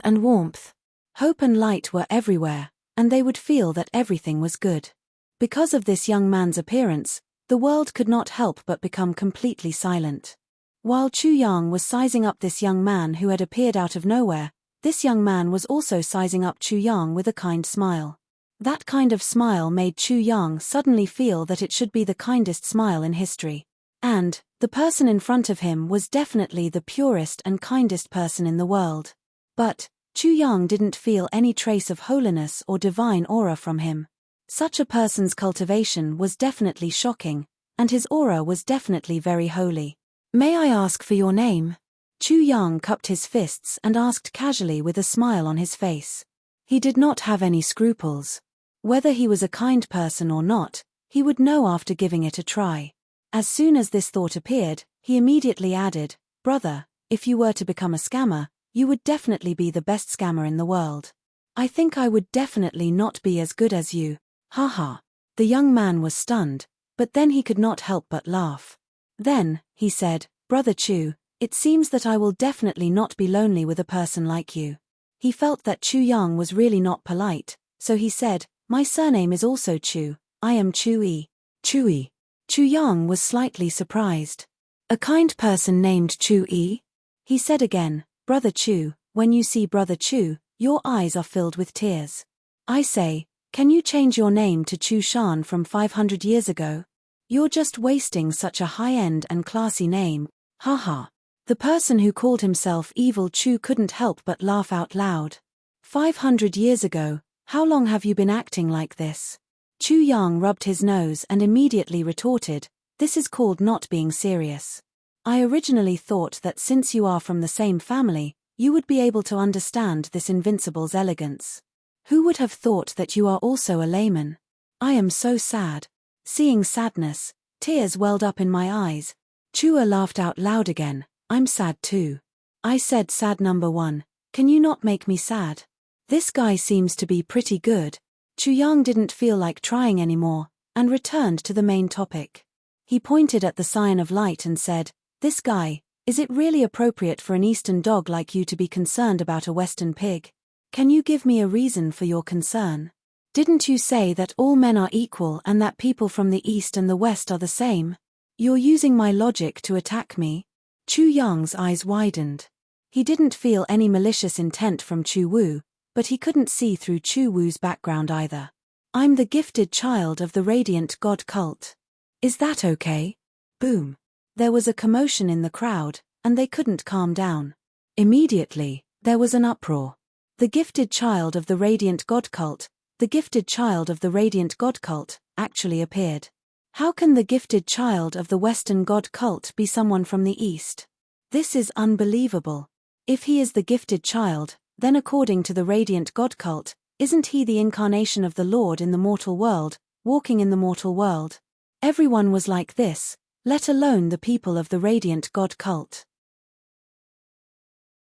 Hope and light were everywhere, and they would feel that everything was good. Because of this young man's appearance, the world could not help but become completely silent. While Chu Yang was sizing up this young man who had appeared out of nowhere, this young man was also sizing up Chu Yang with a kind smile. That kind of smile made Chu Yang suddenly feel that it should be the kindest smile in history. And, the person in front of him was definitely the purest and kindest person in the world. But, Chu Yang didn't feel any trace of holiness or divine aura from him. Such a person's cultivation was definitely shocking, and his aura was definitely very holy. May I ask for your name? Chu Yang cupped his fists and asked casually with a smile on his face. He did not have any scruples. Whether he was a kind person or not, he would know after giving it a try. As soon as this thought appeared, he immediately added, "Brother, if you were to become a scammer, you would definitely be the best scammer in the world. I think I would definitely not be as good as you. Haha." The young man was stunned, but then he could not help but laugh. Then, he said, "Brother Chu, it seems that I will definitely not be lonely with a person like you." He felt that Chu Yang was really not polite, so he said, "My surname is also Chu, I am Chu Yi." Chu Yi. Chu Yang was slightly surprised. "A kind person named Chu Yi?" He said again, "Brother Chu, when you see Brother Chu, your eyes are filled with tears. I say, can you change your name to Chu Shan from 500 years ago? You're just wasting such a high-end and classy name, haha." The person who called himself Evil Chu couldn't help but laugh out loud. 500 years ago, how long have you been acting like this? Chu Yang rubbed his nose and immediately retorted, "This is called not being serious. I originally thought that since you are from the same family, you would be able to understand this invincible's elegance. Who would have thought that you are also a layman? I am so sad." Seeing sadness, tears welled up in my eyes. Chua laughed out loud again. "I'm sad too." I said, "Sad number one, can you not make me sad? This guy seems to be pretty good." Chu Yang didn't feel like trying anymore, and returned to the main topic. He pointed at the sign of light and said, "This guy, is it really appropriate for an Eastern dog like you to be concerned about a Western pig? Can you give me a reason for your concern? Didn't you say that all men are equal and that people from the East and the West are the same? You're using my logic to attack me?" Chu Yang's eyes widened. He didn't feel any malicious intent from Chu Wu, but he couldn't see through Chu Wu's background either. "I'm the gifted child of the radiant god cult. Is that okay?" Boom. There was a commotion in the crowd, and they couldn't calm down. Immediately, there was an uproar. The gifted child of the radiant god cult, the gifted child of the radiant god cult, actually appeared. How can the gifted child of the Western god cult be someone from the East? This is unbelievable. If he is the gifted child, then according to the radiant god cult, isn't he the incarnation of the Lord in the mortal world, walking in the mortal world? Everyone was like this, let alone the people of the radiant god cult.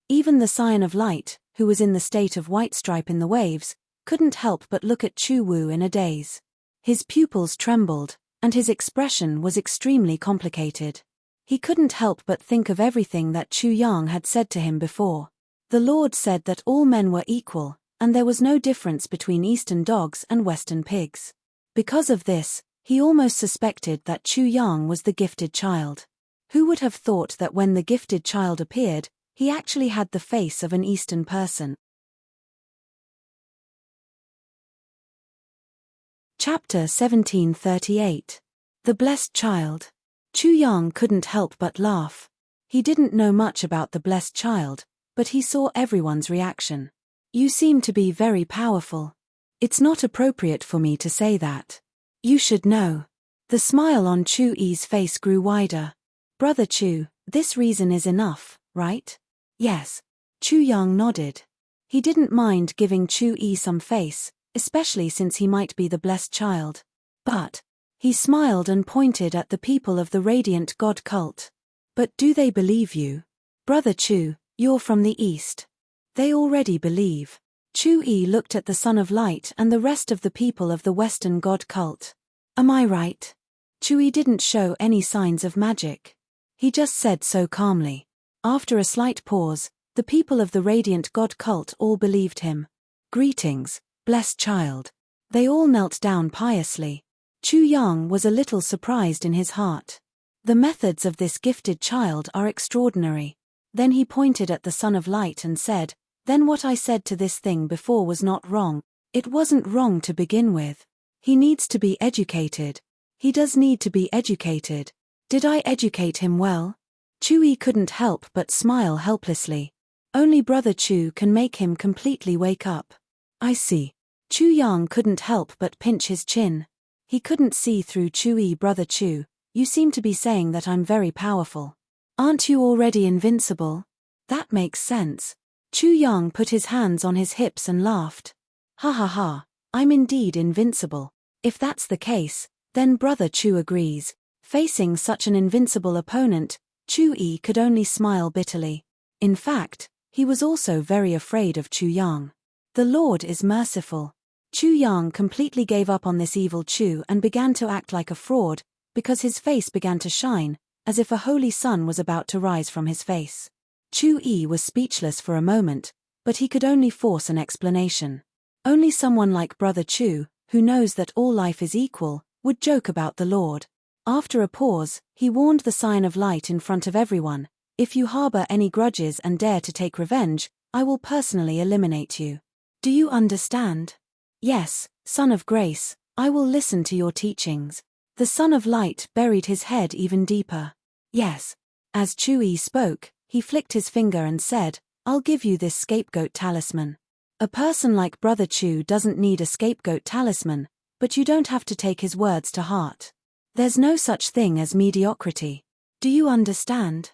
Even the Scion of Light, who was in the state of white stripe in the waves, couldn't help but look at Chu Wu in a daze. His pupils trembled, and his expression was extremely complicated. He couldn't help but think of everything that Chu Yang had said to him before. The Lord said that all men were equal, and there was no difference between Eastern dogs and Western pigs. Because of this, he almost suspected that Chu Yang was the gifted child. Who would have thought that when the gifted child appeared, he actually had the face of an Eastern person? Chapter 1738. The Blessed Child. Chu Yang couldn't help but laugh. He didn't know much about the Blessed Child, but he saw everyone's reaction. "You seem to be very powerful. It's not appropriate for me to say that. You should know." The smile on Chu Yi's face grew wider. "Brother Chu, this reason is enough, right?" "Yes." Chu Yang nodded. He didn't mind giving Chu Yi some face, especially since he might be the blessed child. But he smiled and pointed at the people of the radiant god cult. "But do they believe you? Brother Chu, you're from the East. They already believe." Chu Yi looked at the Son of Light and the rest of the people of the Western god cult. "Am I right?" Chu Yi didn't show any signs of magic. He just said so calmly. After a slight pause, the people of the radiant god cult all believed him. "Greetings, blessed child." They all knelt down piously. Chu Yang was a little surprised in his heart. The methods of this gifted child are extraordinary. Then he pointed at the Son of Light and said, "Then what I said to this thing before was not wrong. It wasn't wrong to begin with. He needs to be educated. He does need to be educated. Did I educate him well?" Chu Yi couldn't help but smile helplessly. Only Brother Chu can make him completely wake up. "I see." Chu Yang couldn't help but pinch his chin. He couldn't see through Chu-yi. Brother Chu, you seem to be saying that I'm very powerful. Aren't you already invincible? That makes sense. Chu Yang put his hands on his hips and laughed. Ha ha ha, I'm indeed invincible. If that's the case, then Brother Chu agrees. Facing such an invincible opponent, Chu-yi could only smile bitterly. In fact, he was also very afraid of Chu Yang. The Lord is merciful. Chu Yang completely gave up on this evil Chu and began to act like a fraud, because his face began to shine, as if a holy sun was about to rise from his face. Chu-yi was speechless for a moment, but he could only force an explanation. Only someone like Brother Chu, who knows that all life is equal, would joke about the Lord. After a pause, he warned the Sign of Light in front of everyone. If you harbor any grudges and dare to take revenge, I will personally eliminate you. Do you understand? Yes, Son of Grace, I will listen to your teachings. The Son of Light buried his head even deeper. Yes. As Chu-yi spoke, he flicked his finger and said, I'll give you this scapegoat talisman. A person like Brother Chu doesn't need a scapegoat talisman, but you don't have to take his words to heart. There's no such thing as mediocrity. Do you understand?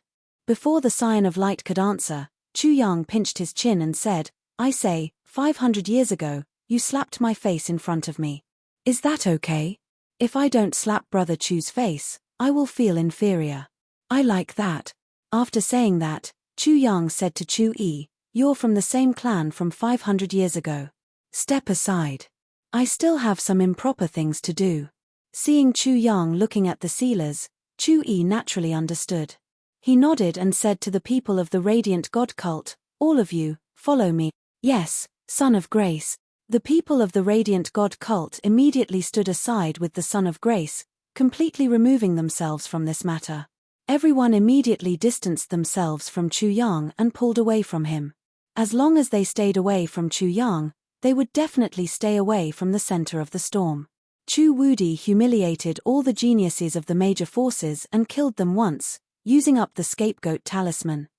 Before the Sign of Light could answer, Chu Yang pinched his chin and said, I say, 500 years ago, you slapped my face in front of me. Is that okay? If I don't slap Brother Chu's face, I will feel inferior. I like that. After saying that, Chu Yang said to Chu-yi, you're from the same clan from 500 years ago. Step aside. I still have some improper things to do. Seeing Chu Yang looking at the sealers, Chu-yi naturally understood. He nodded and said to the people of the Radiant God cult, all of you, follow me. Yes, Son of Grace. The people of the Radiant God cult immediately stood aside with the Son of Grace, completely removing themselves from this matter. Everyone immediately distanced themselves from Chu Yang and pulled away from him. As long as they stayed away from Chu Yang, they would definitely stay away from the center of the storm. Chu Wudi humiliated all the geniuses of the major forces and killed them once, using up the scapegoat talisman.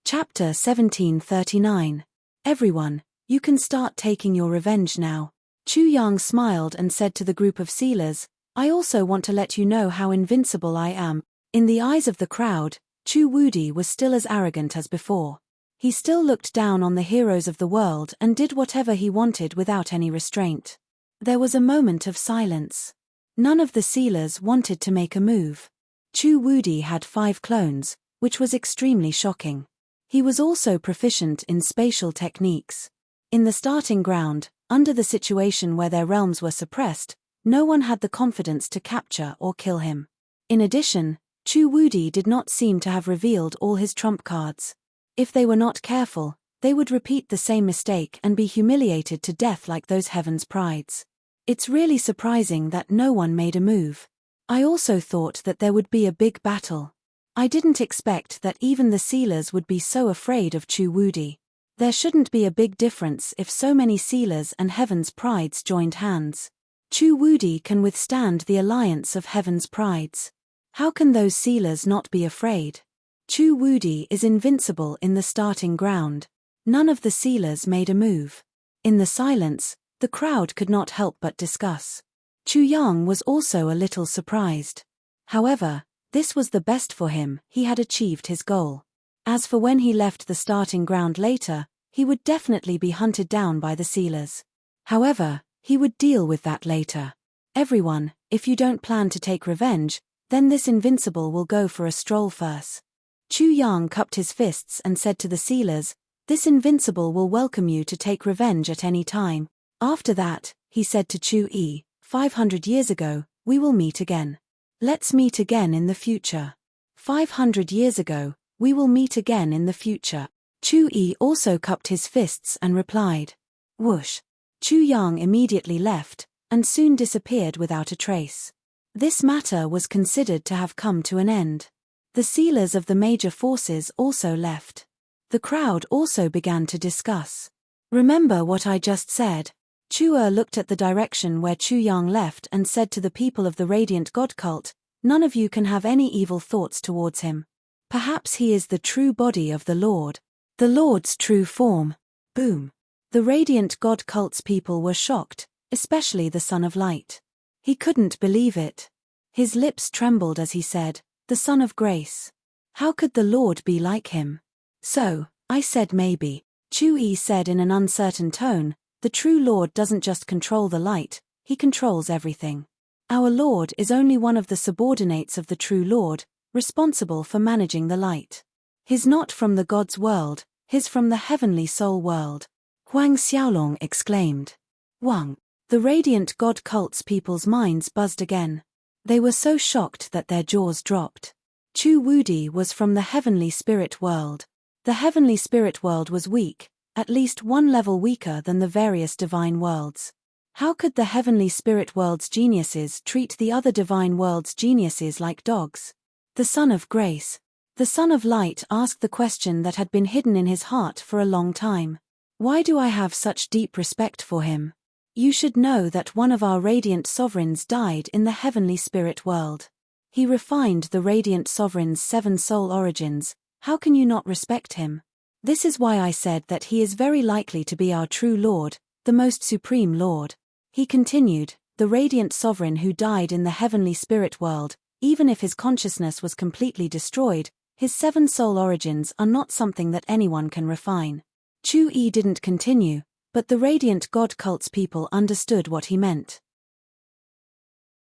Chapter 1739. Everyone, you can start taking your revenge now. Chu Yang smiled and said to the group of sealers, I also want to let you know how invincible I am. In the eyes of the crowd, Chu Wudi was still as arrogant as before. He still looked down on the heroes of the world and did whatever he wanted without any restraint. There was a moment of silence. None of the sealers wanted to make a move. Chu Wudi had 5 clones, which was extremely shocking. He was also proficient in spatial techniques. In the starting ground, under the situation where their realms were suppressed, no one had the confidence to capture or kill him. In addition, Chu Wudi did not seem to have revealed all his trump cards. If they were not careful, they would repeat the same mistake and be humiliated to death like those heaven's prides. It's really surprising that no one made a move. I also thought that there would be a big battle. I didn't expect that even the sealers would be so afraid of Chu Wudi. There shouldn't be a big difference if so many sealers and heaven's prides joined hands. Chu Wudi can withstand the alliance of heaven's prides. How can those sealers not be afraid? Chu Wudi is invincible in the starting ground. None of the sealers made a move. In the silence, the crowd could not help but discuss. Chu Yang was also a little surprised. However, this was the best for him. He had achieved his goal. As for when he left the starting ground later, he would definitely be hunted down by the sealers. However, he would deal with that later. Everyone, if you don't plan to take revenge, then this invincible will go for a stroll first. Chu Yang cupped his fists and said to the sealers, this invincible will welcome you to take revenge at any time. After that, he said to Chu-yi, 500 years ago, we will meet again. Let's meet again in the future. 500 years ago, we will meet again in the future. Chu-yi also cupped his fists and replied. Whoosh. Chu Yang immediately left, and soon disappeared without a trace. This matter was considered to have come to an end. The sealers of the major forces also left. The crowd also began to discuss. Remember what I just said. Chu-er looked at the direction where Chu Yang left and said to the people of the Radiant God cult, none of you can have any evil thoughts towards him. Perhaps he is the true body of the Lord. The Lord's true form. Boom. The radiant God cult's people were shocked, especially the Son of Light. He couldn't believe it. His lips trembled as he said, "The Son of Grace. How could the Lord be like him?" "So, I said maybe," Chu-yi said in an uncertain tone, "the true Lord doesn't just control the light, he controls everything. Our Lord is only one of the subordinates of the true Lord, responsible for managing the light. He's not from the God's world, he's from the heavenly soul world," Huang Xiaolong exclaimed. Wang. The radiant God cult's people's minds buzzed again. They were so shocked that their jaws dropped. Chu Wudi was from the heavenly spirit world. The heavenly spirit world was weak, at least one level weaker than the various divine worlds. How could the heavenly spirit world's geniuses treat the other divine world's geniuses like dogs? The Son of Grace. The Son of Light asked the question that had been hidden in his heart for a long time. Why do I have such deep respect for him? You should know that one of our radiant sovereigns died in the heavenly spirit world. He refined the radiant sovereign's 7 soul origins. How can you not respect him? This is why I said that he is very likely to be our true Lord, the most supreme Lord. He continued, the radiant sovereign who died in the heavenly spirit world, even if his consciousness was completely destroyed, his 7 soul origins are not something that anyone can refine. Chu-yi didn't continue, but the radiant God cult's people understood what he meant.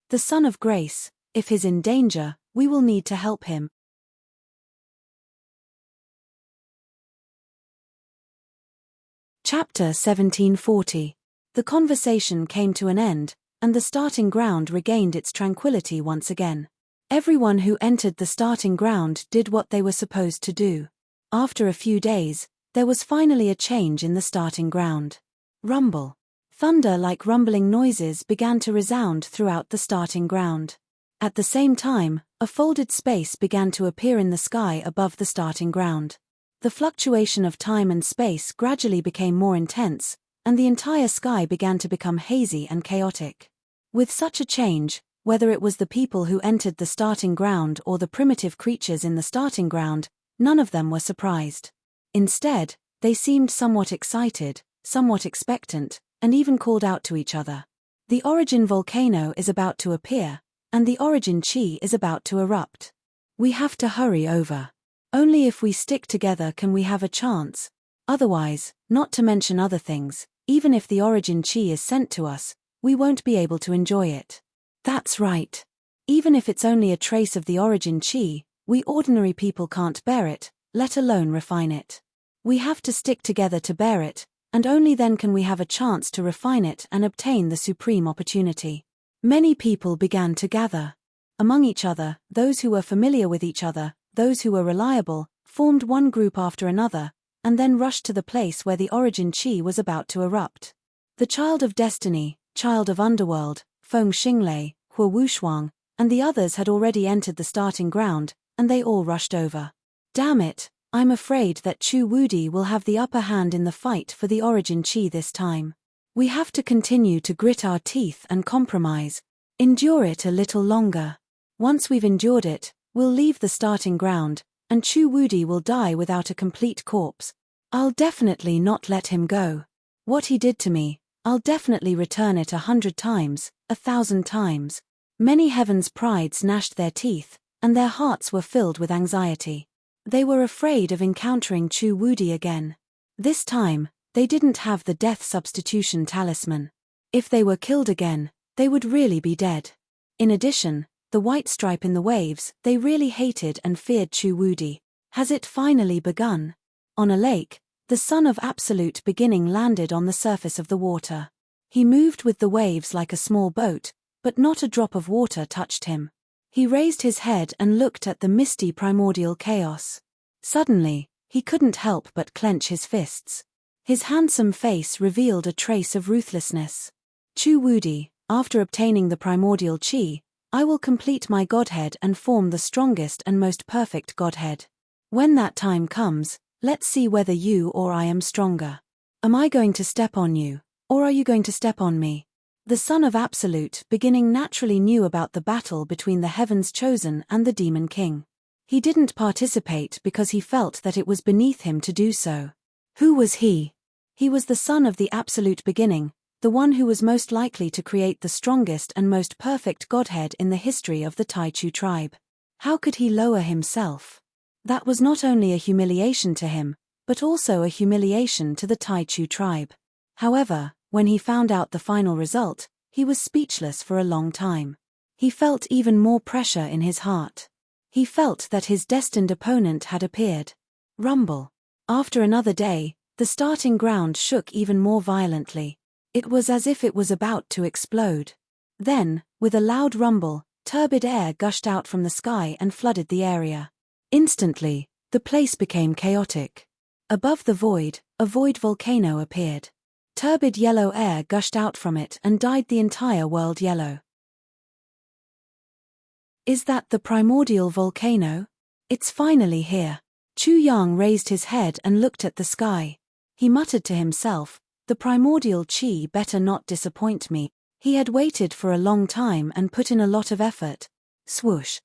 The Son of Grace, if he's in danger, we will need to help him. Chapter 1740. The conversation came to an end, and the starting ground regained its tranquility once again. Everyone who entered the starting ground did what they were supposed to do. After a few days, there was finally a change in the starting ground. Rumble. Thunder-like rumbling noises began to resound throughout the starting ground. At the same time, a folded space began to appear in the sky above the starting ground. The fluctuation of time and space gradually became more intense, and the entire sky began to become hazy and chaotic. With such a change, whether it was the people who entered the starting ground or the primitive creatures in the starting ground, none of them were surprised. Instead, they seemed somewhat excited, somewhat expectant, and even called out to each other. The origin volcano is about to appear, and the origin chi is about to erupt. We have to hurry over. Only if we stick together can we have a chance. Otherwise, not to mention other things, even if the origin chi is sent to us, we won't be able to enjoy it. That's right. Even if it's only a trace of the origin chi, we ordinary people can't bear it, let alone refine it. We have to stick together to bear it, and only then can we have a chance to refine it and obtain the supreme opportunity. Many people began to gather. Among each other, those who were familiar with each other, those who were reliable, formed one group after another, and then rushed to the place where the origin chi was about to erupt. The Child of Destiny, Child of Underworld, Feng Xinglei, Hua Wushuang, and the others had already entered the starting ground, and they all rushed over. Damn it, I'm afraid that Chu Wudi will have the upper hand in the fight for the origin chi this time. We have to continue to grit our teeth and compromise. Endure it a little longer. Once we've endured it, we'll leave the starting ground, and Chu Wudi will die without a complete corpse. I'll definitely not let him go. What he did to me, I'll definitely return it 100 times, 1,000 times. Many heavens' prides gnashed their teeth, and their hearts were filled with anxiety. They were afraid of encountering Chu Wudi again. This time, they didn't have the death substitution talisman. If they were killed again, they would really be dead. In addition, the white stripe in the waves, they really hated and feared Chu Wudi. Has it finally begun? On a lake, the Son of Absolute Beginning landed on the surface of the water. He moved with the waves like a small boat, but not a drop of water touched him. He raised his head and looked at the misty primordial chaos. Suddenly, he couldn't help but clench his fists. His handsome face revealed a trace of ruthlessness. Chu Wudi, after obtaining the primordial chi, I will complete my godhead and form the strongest and most perfect godhead. When that time comes, let's see whether you or I am stronger. Am I going to step on you, or are you going to step on me? The Son of Absolute Beginning naturally knew about the battle between the Heaven's Chosen and the Demon King. He didn't participate because he felt that it was beneath him to do so. Who was he? He was the son of the absolute beginning, the one who was most likely to create the strongest and most perfect godhead in the history of the Taichu tribe. How could he lower himself? That was not only a humiliation to him, but also a humiliation to the Taichu tribe. However, when he found out the final result, he was speechless for a long time. He felt even more pressure in his heart. He felt that his destined opponent had appeared. Rumble. After another day, the starting ground shook even more violently. It was as if it was about to explode. Then, with a loud rumble, turbid air gushed out from the sky and flooded the area. Instantly, the place became chaotic. Above the void, a void volcano appeared. Turbid yellow air gushed out from it and dyed the entire world yellow. Is that the primordial volcano? It's finally here. Chu Yang raised his head and looked at the sky. He muttered to himself, the primordial chi better not disappoint me. He had waited for a long time and put in a lot of effort. Swoosh.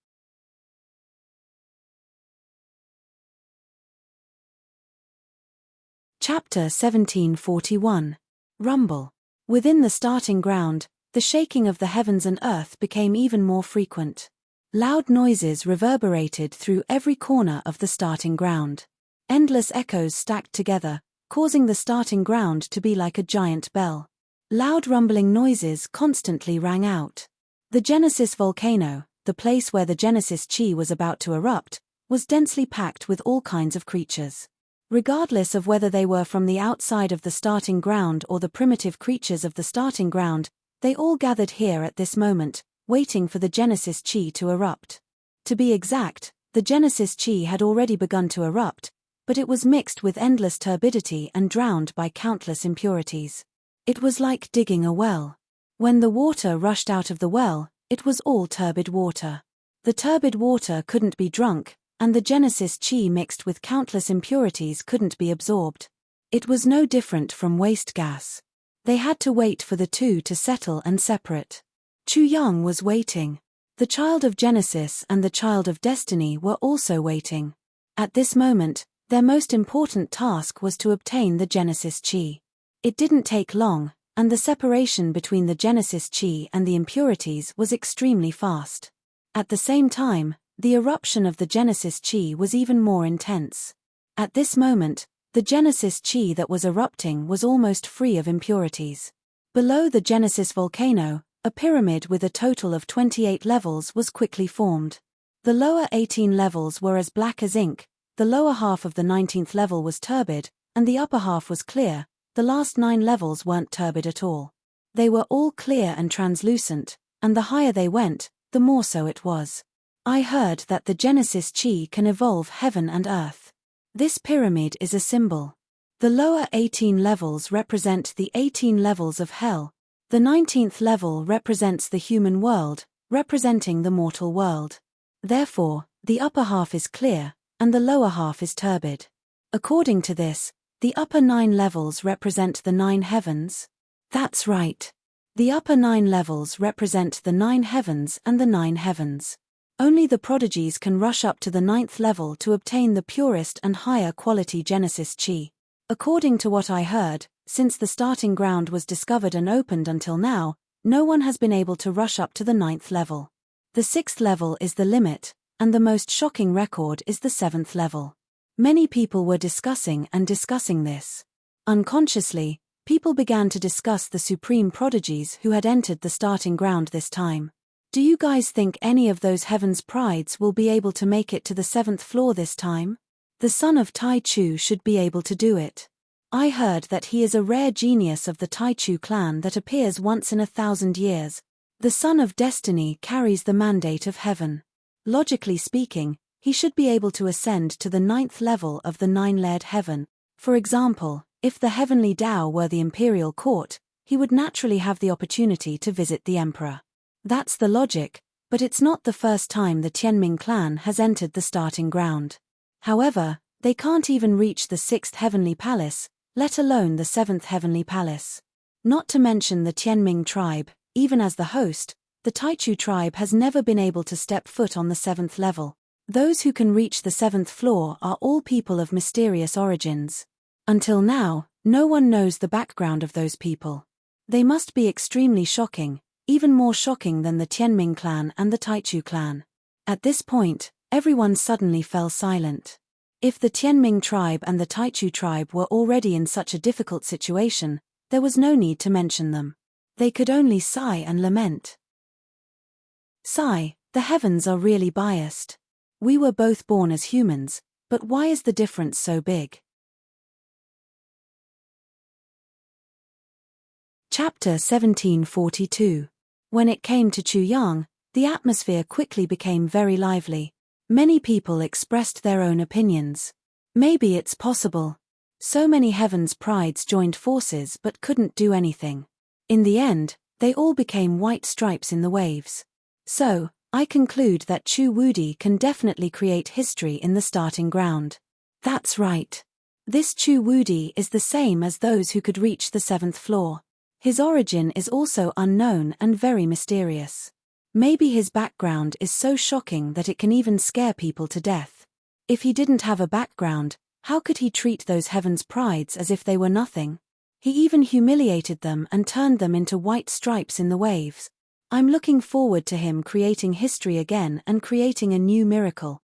Chapter 1741. Rumble. Within the starting ground, the shaking of the heavens and earth became even more frequent. Loud noises reverberated through every corner of the starting ground. Endless echoes stacked together, causing the starting ground to be like a giant bell. Loud rumbling noises constantly rang out. The Genesis volcano, the place where the Genesis chi was about to erupt, was densely packed with all kinds of creatures. Regardless of whether they were from the outside of the starting ground or the primitive creatures of the starting ground, they all gathered here at this moment, waiting for the Genesis chi to erupt. To be exact, the Genesis chi had already begun to erupt, but it was mixed with endless turbidity and drowned by countless impurities. It was like digging a well. When the water rushed out of the well, it was all turbid water. The turbid water couldn't be drunk, and the Genesis chi mixed with countless impurities couldn't be absorbed. It was no different from waste gas. They had to wait for the two to settle and separate. Chu Yang was waiting. The child of Genesis and the child of Destiny were also waiting. At this moment, their most important task was to obtain the Genesis chi. It didn't take long, and the separation between the Genesis chi and the impurities was extremely fast. At the same time, the eruption of the Genesis chi was even more intense. At this moment, the Genesis chi that was erupting was almost free of impurities. Below the Genesis volcano, a pyramid with a total of 28 levels was quickly formed. The lower 18 levels were as black as ink, the lower half of the 19th level was turbid, and the upper half was clear. The last 9 levels weren't turbid at all. They were all clear and translucent, and the higher they went, the more so it was. I heard that the Genesis chi can evolve heaven and earth. This pyramid is a symbol. The lower 18 levels represent the 18 levels of hell. The 19th level represents the human world, representing the mortal world. Therefore, the upper half is clear, and the lower half is turbid. According to this, the upper 9 levels represent the 9 heavens. That's right. The upper 9 levels represent the 9 heavens and the 9 heavens. Only the prodigies can rush up to the 9th level to obtain the purest and higher quality Genesis chi. According to what I heard, since the starting ground was discovered and opened until now, no one has been able to rush up to the 9th level. The 6th level is the limit, and the most shocking record is the 7th level. Many people were discussing this. Unconsciously, people began to discuss the supreme prodigies who had entered the starting ground this time. Do you guys think any of those heavens' prides will be able to make it to the 7th floor this time? The son of Taichu should be able to do it. I heard that he is a rare genius of the Taichu clan that appears once in 1,000 years. The son of Destiny carries the mandate of heaven. Logically speaking, he should be able to ascend to the 9th level of the 9-layered heaven. For example, if the heavenly Tao were the imperial court, he would naturally have the opportunity to visit the emperor. That's the logic, but it's not the first time the Tianming clan has entered the starting ground. However, they can't even reach the 6th heavenly palace, let alone the 7th heavenly palace. Not to mention the Tianming tribe, even as the host, the Taichu tribe has never been able to step foot on the 7th level. Those who can reach the 7th floor are all people of mysterious origins. Until now, no one knows the background of those people. They must be extremely shocking, even more shocking than the Tianming clan and the Taichu clan. At this point, everyone suddenly fell silent. If the Tianming tribe and the Taichu tribe were already in such a difficult situation, there was no need to mention them. They could only sigh and lament. Sigh, the heavens are really biased. We were both born as humans, but why is the difference so big? Chapter 1742. When it came to Chu Yang, the atmosphere quickly became very lively. Many people expressed their own opinions. Maybe it's possible. So many heavens prides joined forces but couldn't do anything. In the end, they all became white stripes in the waves. So, I conclude that Chu Wudi can definitely create history in the starting ground. That's right. This Chu Wudi is the same as those who could reach the 7th floor. His origin is also unknown and very mysterious. Maybe his background is so shocking that it can even scare people to death. If he didn't have a background, how could he treat those heavens prides as if they were nothing? He even humiliated them and turned them into white stripes in the waves. I'm looking forward to him creating history again and creating a new miracle.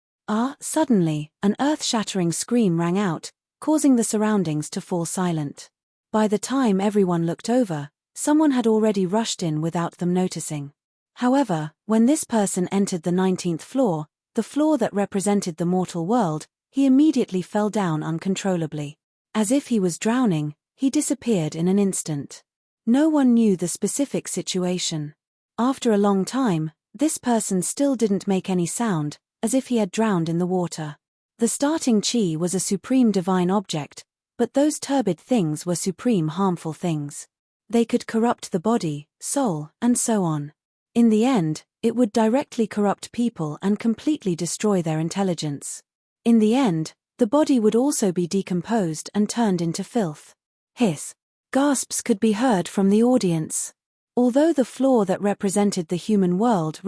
Suddenly, an earth-shattering scream rang out, causing the surroundings to fall silent. By the time everyone looked over, someone had already rushed in without them noticing. However, when this person entered the 19th floor, the floor that represented the mortal world, he immediately fell down uncontrollably. As if he was drowning, he disappeared in an instant. No one knew the specific situation. After a long time, this person still didn't make any sound, as if he had drowned in the water. The starting chi was a supreme divine object, but those turbid things were supreme harmful things. They could corrupt the body, soul, and so on. In the end, it would directly corrupt people and completely destroy their intelligence. In the end, the body would also be decomposed and turned into filth. Hiss. Gasps could be heard from the audience. Although the floor that represented the human world,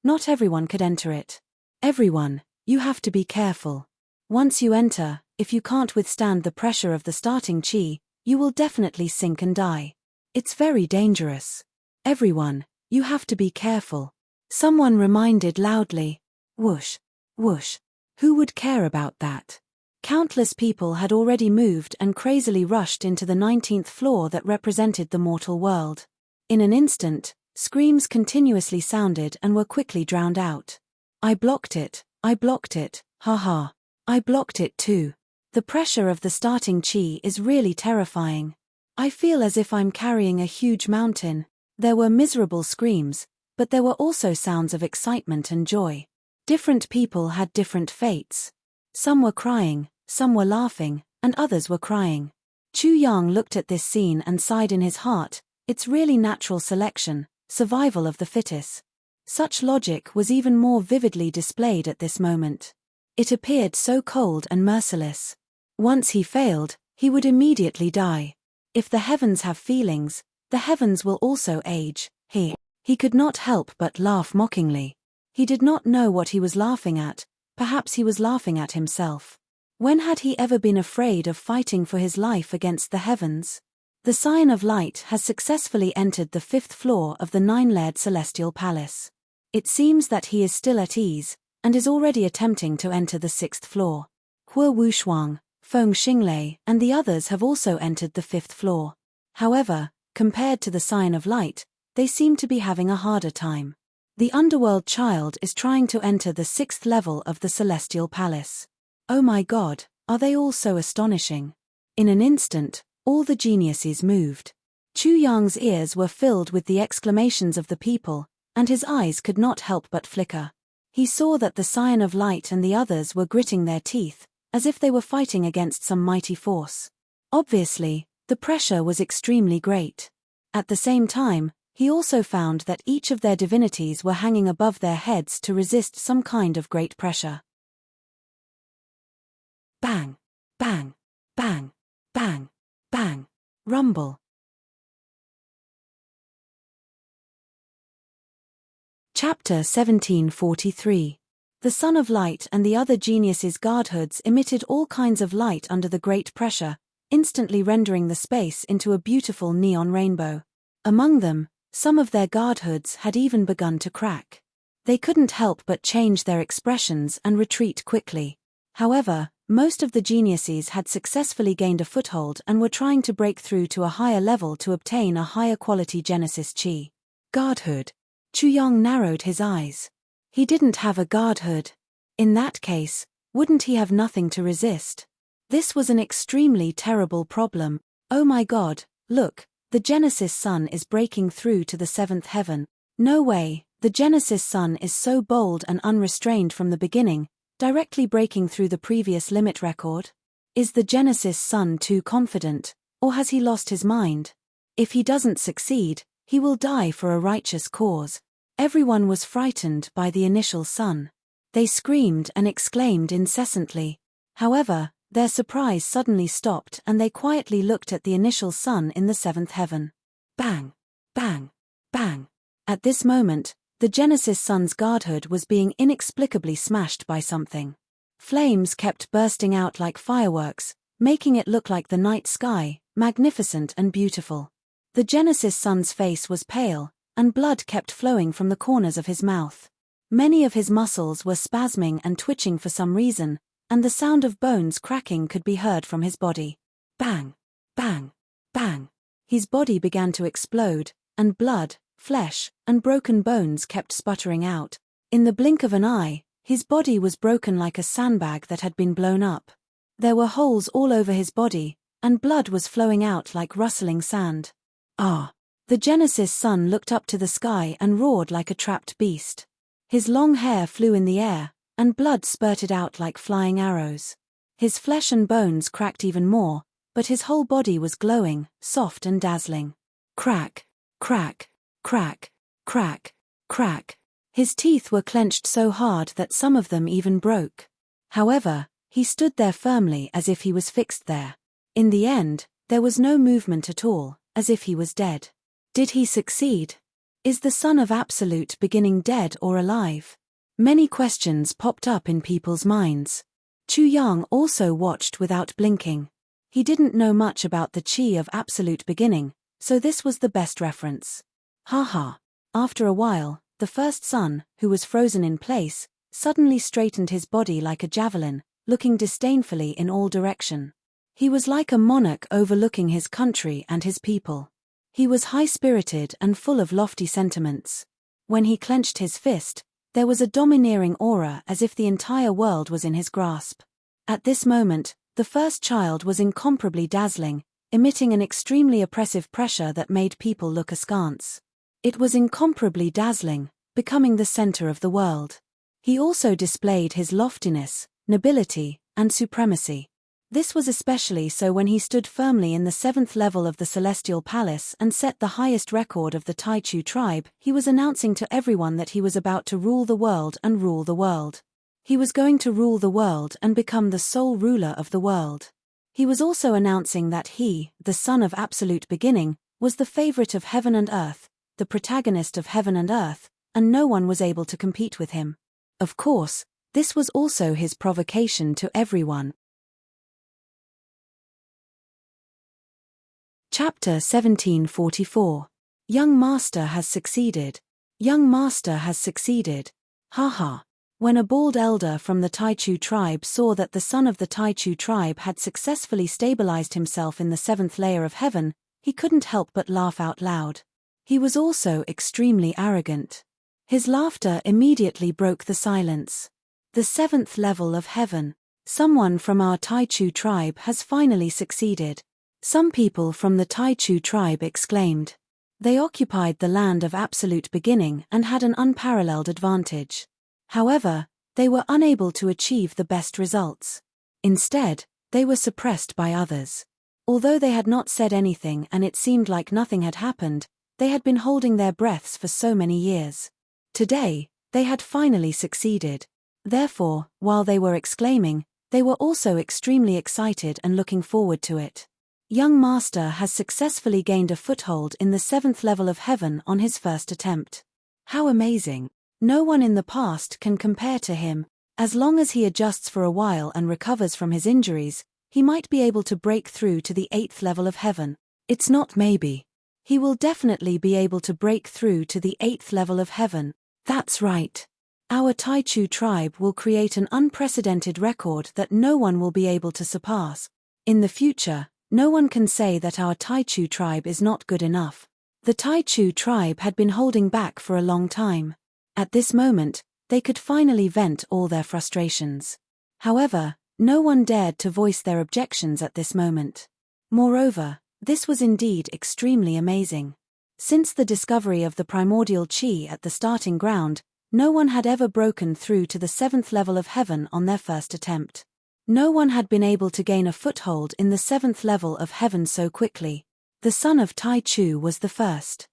not everyone could enter it. Everyone, you have to be careful. Once you enter, if you can't withstand the pressure of the starting chi, you will definitely sink and die. It's very dangerous. Everyone, you have to be careful. Someone reminded loudly. Whoosh, whoosh. Who would care about that? Countless people had already moved and crazily rushed into the 19th floor that represented the mortal world. In an instant, screams continuously sounded and were quickly drowned out. I blocked it, haha. I blocked it too. The pressure of the starting chi is really terrifying. I feel as if I'm carrying a huge mountain. There were miserable screams, but there were also sounds of excitement and joy. Different people had different fates. Some were crying, some were laughing, and others were crying. Chu Yang looked at this scene and sighed in his heart. It's really natural selection, survival of the fittest. Such logic was even more vividly displayed at this moment. It appeared so cold and merciless. Once he failed, he would immediately die. If the heavens have feelings, the heavens will also age. He could not help but laugh mockingly. He did not know what he was laughing at. Perhaps he was laughing at himself. When had he ever been afraid of fighting for his life against the heavens? The Scion of Light has successfully entered the 5th floor of the 9-layered celestial palace. It seems that he is still at ease, and is already attempting to enter the 6th floor. Hua Wushuang, Feng Xinglei, and the others have also entered the 5th floor. However, compared to the Scion of Light, they seem to be having a harder time. The underworld child is trying to enter the 6th level of the celestial palace. Oh my God, are they all so astonishing? In an instant, all the geniuses moved. Chu Yang's ears were filled with the exclamations of the people, and his eyes could not help but flicker. He saw that the Scion of Light and the others were gritting their teeth, as if they were fighting against some mighty force. Obviously, the pressure was extremely great. At the same time, he also found that each of their divinities were hanging above their heads to resist some kind of great pressure. Bang, bang, bang, bang, bang, rumble. Chapter 1743. The Son of Light and the other geniuses' guardhoods emitted all kinds of light under the great pressure, instantly rendering the space into a beautiful neon rainbow. Among them, some of their guardhoods had even begun to crack. They couldn't help but change their expressions and retreat quickly. However, most of the geniuses had successfully gained a foothold and were trying to break through to a higher level to obtain a higher quality Genesis chi. Guardhood. Chuyang narrowed his eyes. He didn't have a guardhood. In that case, wouldn't he have nothing to resist? This was an extremely terrible problem. Oh my God, look, the Genesis sun is breaking through to the seventh heaven. No way, the Genesis sun is so bold and unrestrained from the beginning, directly breaking through the previous limit record? Is the Genesis sun too confident, or has he lost his mind? If he doesn't succeed, he will die for a righteous cause. Everyone was frightened by the initial sun. They screamed and exclaimed incessantly. However, their surprise suddenly stopped and they quietly looked at the initial sun in the seventh heaven. Bang! Bang! Bang! At this moment, the Genesis sun's guardhood was being inexplicably smashed by something. Flames kept bursting out like fireworks, making it look like the night sky, magnificent and beautiful. The Genesis sun's face was pale, and blood kept flowing from the corners of his mouth. Many of his muscles were spasming and twitching for some reason, and the sound of bones cracking could be heard from his body. Bang! Bang! Bang! His body began to explode, and blood, flesh, and broken bones kept sputtering out. In the blink of an eye, his body was broken like a sandbag that had been blown up. There were holes all over his body, and blood was flowing out like rustling sand. Ah! The Genesis sun looked up to the sky and roared like a trapped beast. His long hair flew in the air, and blood spurted out like flying arrows. His flesh and bones cracked even more, but his whole body was glowing, soft and dazzling. Crack! Crack! Crack! Crack! Crack! His teeth were clenched so hard that some of them even broke. However, he stood there firmly as if he was fixed there. In the end, there was no movement at all, as if he was dead. Did he succeed? Is the Son of Absolute Beginning dead or alive? Many questions popped up in people's minds. Chuyang also watched without blinking. He didn't know much about the Chi of Absolute Beginning, so this was the best reference. Haha. After a while, the first son, who was frozen in place, suddenly straightened his body like a javelin, looking disdainfully in all direction. He was like a monarch overlooking his country and his people. He was high-spirited and full of lofty sentiments. When he clenched his fist, there was a domineering aura as if the entire world was in his grasp. At this moment, the first child was incomparably dazzling, emitting an extremely oppressive pressure that made people look askance. It was incomparably dazzling, becoming the center of the world. He also displayed his loftiness, nobility, and supremacy. This was especially so when he stood firmly in the seventh level of the Celestial Palace and set the highest record of the Taichu tribe. He was announcing to everyone that he was about to rule the world and rule the world. He was going to rule the world and become the sole ruler of the world. He was also announcing that he, the Son of Absolute Beginning, was the favorite of heaven and earth, the protagonist of heaven and earth, and no one was able to compete with him. Of course, this was also his provocation to everyone. Chapter 1744. Young Master has succeeded. Young Master has succeeded. Haha. When a bald elder from the Taichu tribe saw that the son of the Taichu tribe had successfully stabilized himself in the seventh layer of heaven, he couldn't help but laugh out loud. He was also extremely arrogant. His laughter immediately broke the silence. The seventh level of heaven. Someone from our Taichu tribe has finally succeeded. Some people from the Taichu tribe exclaimed. They occupied the land of absolute beginning and had an unparalleled advantage. However, they were unable to achieve the best results. Instead, they were suppressed by others. Although they had not said anything and it seemed like nothing had happened, they had been holding their breaths for so many years. Today, they had finally succeeded. Therefore, while they were exclaiming, they were also extremely excited and looking forward to it. Young Master has successfully gained a foothold in the seventh level of heaven on his first attempt. How amazing! No one in the past can compare to him. As long as he adjusts for a while and recovers from his injuries, he might be able to break through to the 8th level of heaven. It's not maybe. He will definitely be able to break through to the 8th level of heaven. That's right. Our Taichu tribe will create an unprecedented record that no one will be able to surpass. In the future, no one can say that our Taichu tribe is not good enough. The Taichu tribe had been holding back for a long time. At this moment, they could finally vent all their frustrations. However, no one dared to voice their objections at this moment. Moreover, this was indeed extremely amazing. Since the discovery of the primordial chi at the starting ground, no one had ever broken through to the 7th level of heaven on their first attempt. No one had been able to gain a foothold in the 7th level of heaven so quickly. The son of Taichu was the first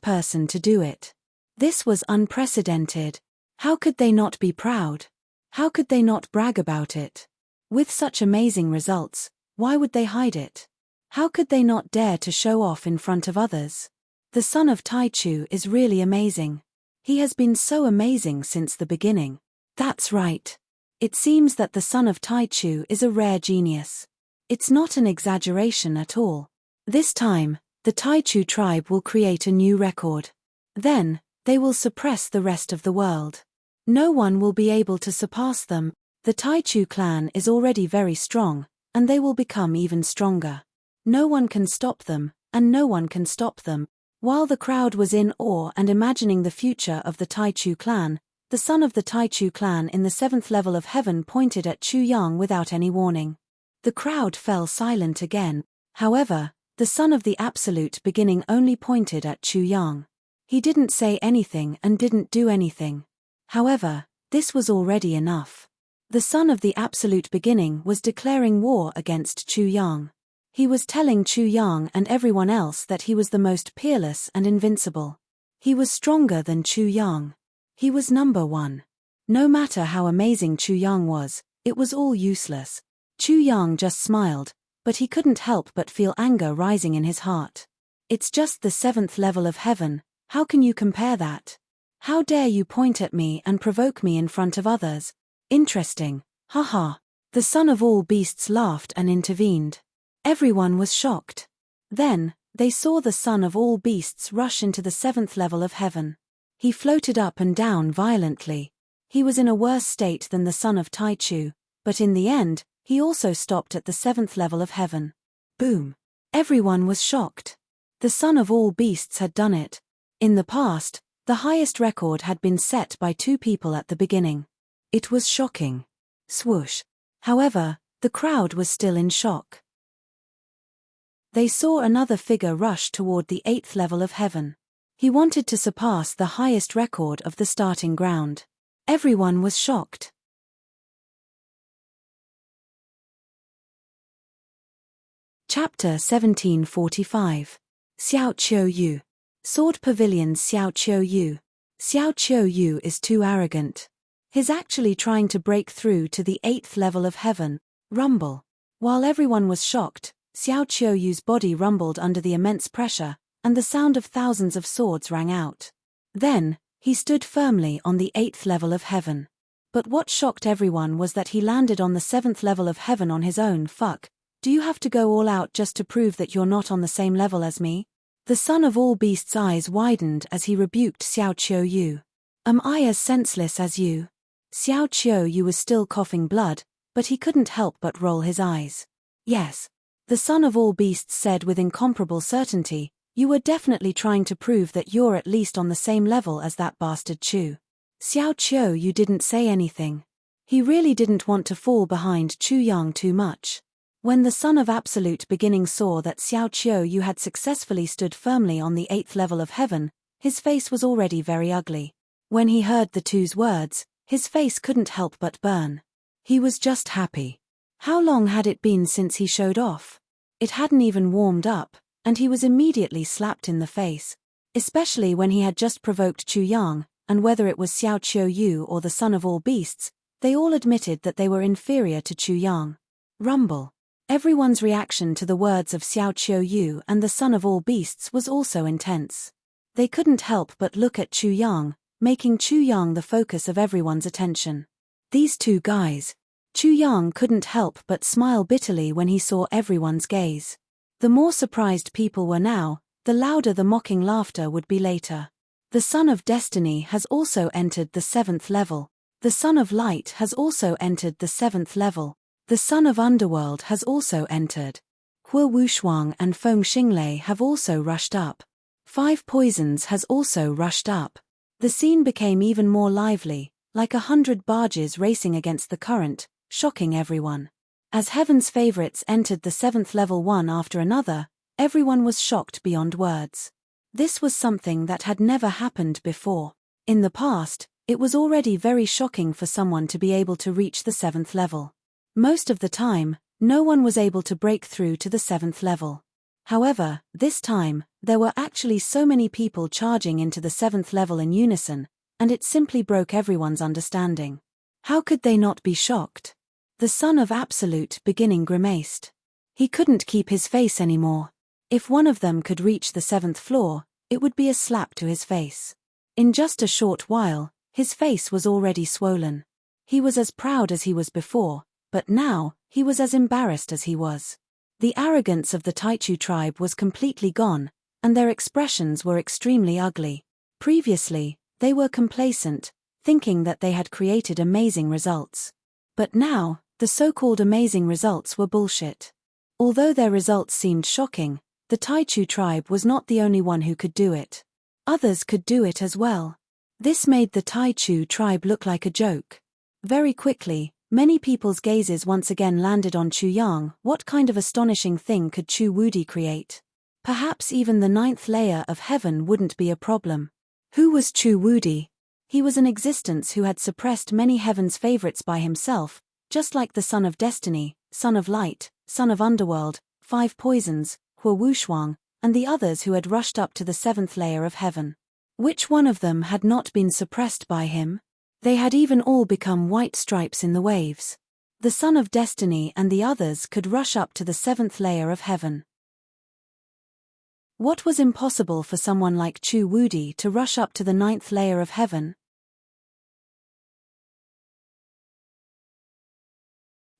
person to do it. This was unprecedented. How could they not be proud? How could they not brag about it? With such amazing results, why would they hide it? How could they not dare to show off in front of others? The son of Taichu is really amazing. He has been so amazing since the beginning. That's right. It seems that the son of Taichu is a rare genius. It's not an exaggeration at all. This time, the Taichu tribe will create a new record. Then, they will suppress the rest of the world. No one will be able to surpass them. The Taichu clan is already very strong, and they will become even stronger. No one can stop them, and no one can stop them. While the crowd was in awe and imagining the future of the Taichu clan, the son of the Taichu clan in the 7th level of heaven pointed at Chu Yang without any warning. The crowd fell silent again. However, the son of the absolute beginning only pointed at Chu Yang. He didn't say anything and didn't do anything. However, this was already enough. The son of the absolute beginning was declaring war against Chu Yang. He was telling Chu Yang and everyone else that he was the most peerless and invincible. He was stronger than Chu Yang. He was number one. No matter how amazing Chu Yang was, it was all useless. Chu Yang just smiled, but he couldn't help but feel anger rising in his heart. It's just the 7th level of heaven, how can you compare that? How dare you point at me and provoke me in front of others? Interesting, haha. The son of all beasts laughed and intervened. Everyone was shocked. Then, they saw the son of all beasts rush into the 7th level of heaven. He floated up and down violently. He was in a worse state than the son of Taichu, but in the end, he also stopped at the 7th level of heaven. Boom. Everyone was shocked. The son of all beasts had done it. In the past, the highest record had been set by 2 people at the beginning. It was shocking. Swoosh. However, the crowd was still in shock. They saw another figure rush toward the 8th level of heaven. He wanted to surpass the highest record of the starting ground. Everyone was shocked. Chapter 1745. Xiao Qiu Yu. Sword Pavilion's Xiao Qiu Yu. Xiao Qiu Yu is too arrogant. He's actually trying to break through to the 8th level of heaven. Rumble. While everyone was shocked, Xiao Qiu Yu's body rumbled under the immense pressure, and the sound of thousands of swords rang out. Then, he stood firmly on the 8th level of heaven. But what shocked everyone was that he landed on the 7th level of heaven on his own. Fuck, do you have to go all out just to prove that you're not on the same level as me? The son of all beasts' eyes widened as he rebuked Xiao Qiu Yu. Am I as senseless as you? Xiao Qiu Yu was still coughing blood, but he couldn't help but roll his eyes. Yes. The son of all beasts said with incomparable certainty, you were definitely trying to prove that you're at least on the same level as that bastard Chu. Xiao Qiu Yu didn't say anything. He really didn't want to fall behind Chu Yang too much. When the son of absolute beginning saw that Xiao Qiu Yu had successfully stood firmly on the 8th level of heaven, his face was already very ugly. When he heard the two's words, his face couldn't help but burn. He was just happy. How long had it been since he showed off? It hadn't even warmed up, and he was immediately slapped in the face. Especially when he had just provoked Chu Yang, and whether it was Xiao Qiu Yu or the son of all beasts, they all admitted that they were inferior to Chu Yang. Rumble. Everyone's reaction to the words of Xiao Qiu Yu and the son of all beasts was also intense. They couldn't help but look at Chu Yang, making Chu Yang the focus of everyone's attention. These two guys. Chu Yang couldn't help but smile bitterly when he saw everyone's gaze. The more surprised people were now, the louder the mocking laughter would be later. The Son of Destiny has also entered the 7th level. The Son of Light has also entered the 7th level. The Son of Underworld has also entered. Hua Wushuang and Feng Xinglei have also rushed up. 5 Poisons has also rushed up. The scene became even more lively, like 100 barges racing against the current, shocking everyone. As Heaven's favorites entered the 7th level one after another, everyone was shocked beyond words. This was something that had never happened before. In the past, it was already very shocking for someone to be able to reach the 7th level. Most of the time, no one was able to break through to the 7th level. However, this time, there were actually so many people charging into the 7th level in unison, and it simply broke everyone's understanding. How could they not be shocked? The Son of Absolute beginning grimaced. He couldn't keep his face anymore. If one of them could reach the 7th floor, it would be a slap to his face. In just a short while, his face was already swollen. He was as proud as he was before, but now, he was as embarrassed as he was. The arrogance of the Taichu tribe was completely gone, and their expressions were extremely ugly. Previously, they were complacent, thinking that they had created amazing results. But now, the so-called amazing results were bullshit. Although their results seemed shocking, the Taichu tribe was not the only one who could do it. Others could do it as well. This made the Taichu tribe look like a joke. Very quickly, many people's gazes once again landed on Chu Yang. What kind of astonishing thing could Chu Wudi create? Perhaps even the 9th layer of heaven wouldn't be a problem. Who was Chu Wudi? He was an existence who had suppressed many heaven's favorites by himself, just like the Son of Destiny, Son of Light, Son of Underworld, 5 Poisons, Hua Wushuang, and the others who had rushed up to the 7th layer of heaven. Which one of them had not been suppressed by him? They had even all become white stripes in the waves. The Son of Destiny and the others could rush up to the 7th layer of heaven. What was impossible for someone like Chu Wudi to rush up to the 9th layer of heaven?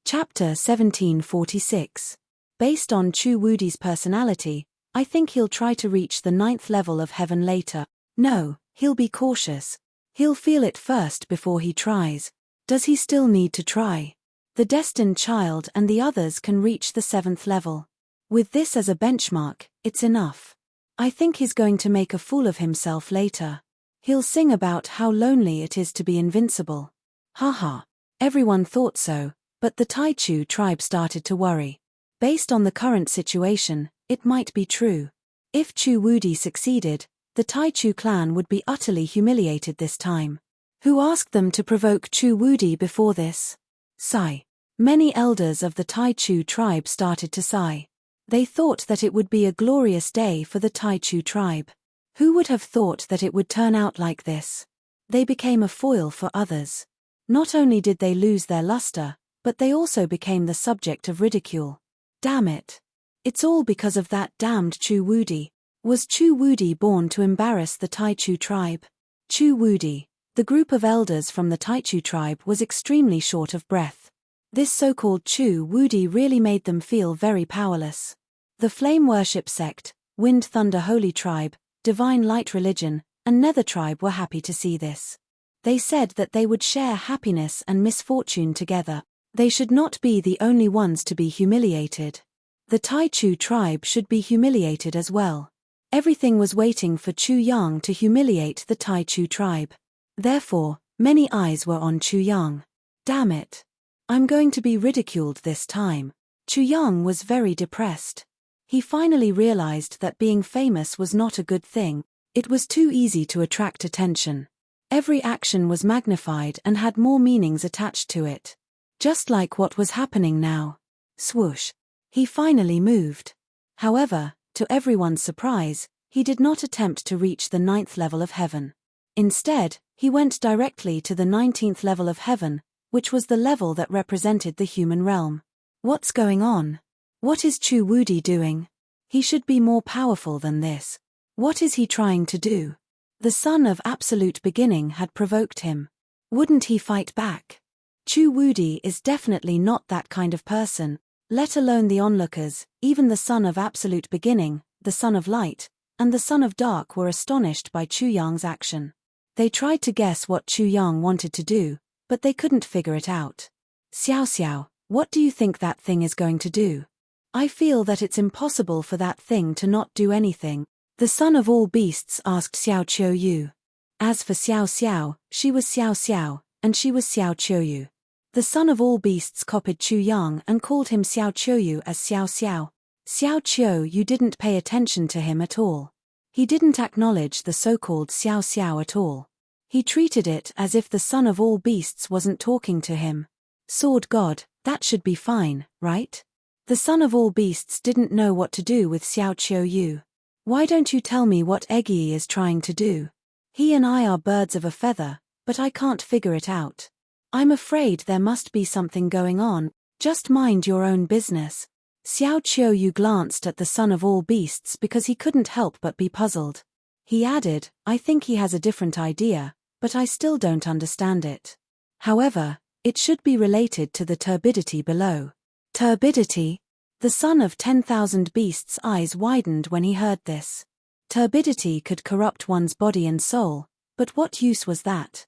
Chapter 1746. Based on Chu Wudi's personality, I think he'll try to reach the 9th level of heaven later. No, he'll be cautious. He'll feel it first before he tries. Does he still need to try? The destined child and the others can reach the 7th level. With this as a benchmark, it's enough. I think he's going to make a fool of himself later. He'll sing about how lonely it is to be invincible. Haha. Everyone thought so, but the Taichu tribe started to worry. Based on the current situation, it might be true. If Chu Wudi succeeded, the Taichu clan would be utterly humiliated this time. Who asked them to provoke Chu Wudi before this? Sigh. Many elders of the Taichu tribe started to sigh. They thought that it would be a glorious day for the Taichu tribe. Who would have thought that it would turn out like this? They became a foil for others. Not only did they lose their luster, but they also became the subject of ridicule. Damn it. It's all because of that damned Chu Wudi. Was Chu Wudi born to embarrass the Taichu tribe? Chu Wudi, the group of elders from the Taichu tribe, was extremely short of breath. This so-called Chu Wudi really made them feel very powerless. The Flame Worship Sect, Wind Thunder Holy Tribe, Divine Light Religion, and Nether Tribe were happy to see this. They said that they would share happiness and misfortune together. They should not be the only ones to be humiliated. The Taichu tribe should be humiliated as well. Everything was waiting for Chu Yang to humiliate the Taichu tribe. Therefore, many eyes were on Chu Yang. Damn it. I'm going to be ridiculed this time. Chu Yang was very depressed. He finally realized that being famous was not a good thing. It was too easy to attract attention. Every action was magnified and had more meanings attached to it. Just like what was happening now. Swoosh. He finally moved. However, to everyone's surprise, he did not attempt to reach the 9th level of heaven. Instead, he went directly to the 19th level of heaven, which was the level that represented the human realm. What's going on? What is Chu Wudi doing? He should be more powerful than this. What is he trying to do? The son of absolute beginning had provoked him. Wouldn't he fight back? Chu Wudi is definitely not that kind of person, let alone the onlookers. Even the son of absolute beginning, the son of light, and the son of dark were astonished by Chu Yang's action. They tried to guess what Chu Yang wanted to do, but they couldn't figure it out. Xiao Xiao, what do you think that thing is going to do? I feel that it's impossible for that thing to not do anything, the son of all beasts asked Xiao Qiuyu. As for Xiao Xiao, she was Xiao Xiao, and she was Xiao Qiuyu. The son of all beasts copied Chu Yang and called him Xiao Qiuyu as Xiao Xiao. Xiao Qiuyu didn't pay attention to him at all. He didn't acknowledge the so-called Xiao Xiao at all. He treated it as if the son of all beasts wasn't talking to him. Sword God, that should be fine, right? The son of all beasts didn't know what to do with Xiao Qiuyu. Why don't you tell me what Egyi is trying to do? He and I are birds of a feather, but I can't figure it out. I'm afraid there must be something going on, just mind your own business. Xiao Qiuyu glanced at the son of all beasts because he couldn't help but be puzzled. He added, I think he has a different idea, but I still don't understand it. However, it should be related to the turbidity below. Turbidity? The son of 10,000 beasts' eyes widened when he heard this. Turbidity could corrupt one's body and soul, but what use was that?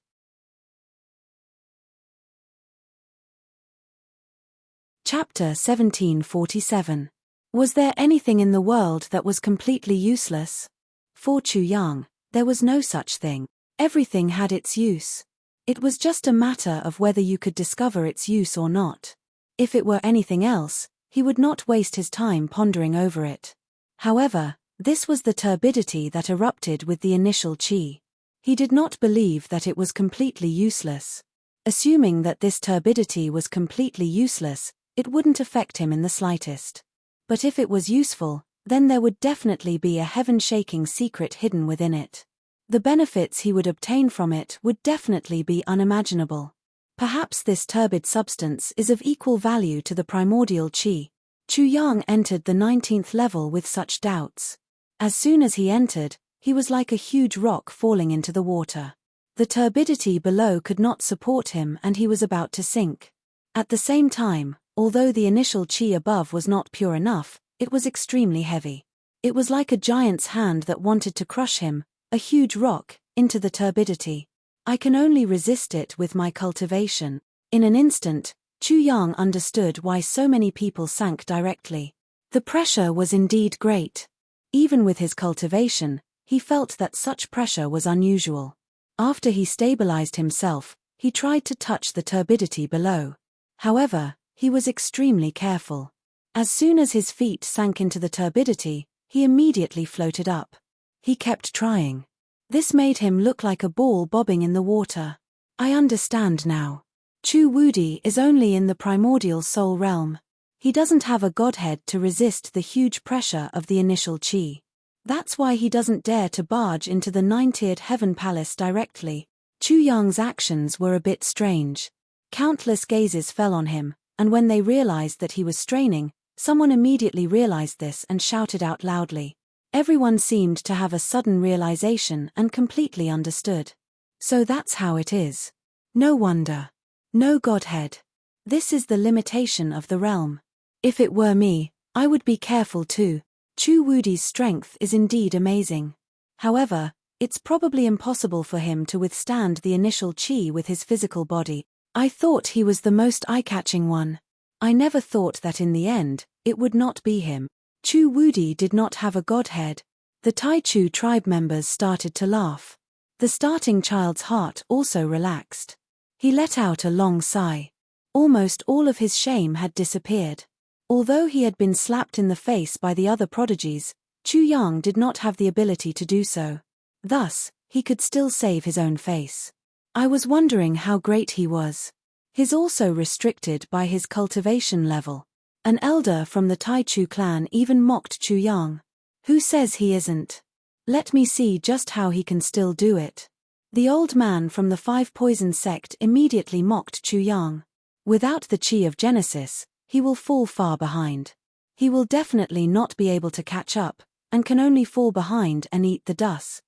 Chapter 1747. Was there anything in the world that was completely useless? For Chu Yang, there was no such thing. Everything had its use. It was just a matter of whether you could discover its use or not. If it were anything else, he would not waste his time pondering over it. However, this was the turbidity that erupted with the initial qi. He did not believe that it was completely useless. Assuming that this turbidity was completely useless, it wouldn't affect him in the slightest. But if it was useful, then there would definitely be a heaven-shaking secret hidden within it. The benefits he would obtain from it would definitely be unimaginable. Perhaps this turbid substance is of equal value to the primordial qi. Chu Yang entered the 19th level with such doubts. As soon as he entered, he was like a huge rock falling into the water. The turbidity below could not support him and he was about to sink. At the same time, although the initial qi above was not pure enough, it was extremely heavy. It was like a giant's hand that wanted to crush him, a huge rock, into the turbidity. I can only resist it with my cultivation. In an instant, Chu Yang understood why so many people sank directly. The pressure was indeed great. Even with his cultivation, he felt that such pressure was unusual. After he stabilized himself, he tried to touch the turbidity below. However, he was extremely careful. As soon as his feet sank into the turbidity, he immediately floated up. He kept trying. This made him look like a ball bobbing in the water. I understand now. Chu Wudi is only in the primordial soul realm. He doesn't have a godhead to resist the huge pressure of the initial qi. That's why he doesn't dare to barge into the 9-tiered heaven palace directly. Chu Yang's actions were a bit strange. Countless gazes fell on him, and when they realized that he was straining, someone immediately realized this and shouted out loudly. Everyone seemed to have a sudden realization and completely understood. So that's how it is. No wonder. No godhead. This is the limitation of the realm. If it were me, I would be careful too. Chu Wudi's strength is indeed amazing. However, it's probably impossible for him to withstand the initial qi with his physical body. I thought he was the most eye-catching one. I never thought that in the end, it would not be him. Chu Wudi did not have a godhead. The Taichu tribe members started to laugh. The starting child's heart also relaxed. He let out a long sigh. Almost all of his shame had disappeared. Although he had been slapped in the face by the other prodigies, Chu Yang did not have the ability to do so. Thus, he could still save his own face. I was wondering how great he was. He's also restricted by his cultivation level. An elder from the Taichu clan even mocked Chu Yang. Who says he isn't? Let me see just how he can still do it. The old man from the 5 Poison sect immediately mocked Chu Yang. Without the Qi of Genesis, he will fall far behind. He will definitely not be able to catch up, and can only fall behind and eat the dust.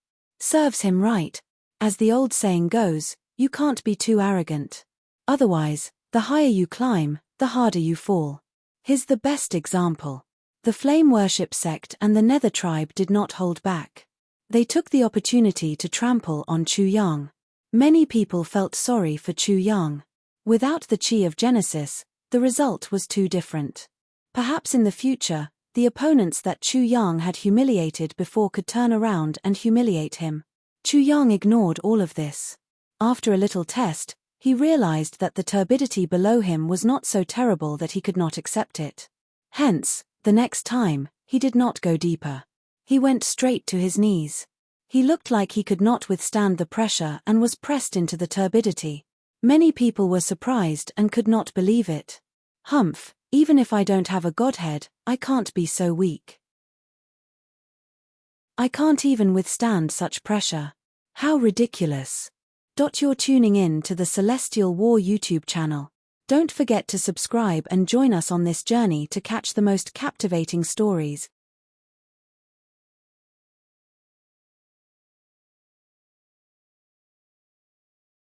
Serves him right. As the old saying goes, you can't be too arrogant. Otherwise, the higher you climb, the harder you fall. Here's the best example. The flame worship sect and the Nether tribe did not hold back. They took the opportunity to trample on Chu Yang. Many people felt sorry for Chu Yang. Without the chi of Genesis, the result was too different. Perhaps in the future, the opponents that Chu Yang had humiliated before could turn around and humiliate him. Chu Yang ignored all of this. After a little test, he realized that the turbidity below him was not so terrible that he could not accept it. Hence, the next time, he did not go deeper. He went straight to his knees. He looked like he could not withstand the pressure and was pressed into the turbidity. Many people were surprised and could not believe it. Humph, even if I don't have a godhead, I can't be so weak. I can't even withstand such pressure. How ridiculous. You're tuning in to the Celestial War YouTube channel. Don't forget to subscribe and join us on this journey to catch the most captivating stories,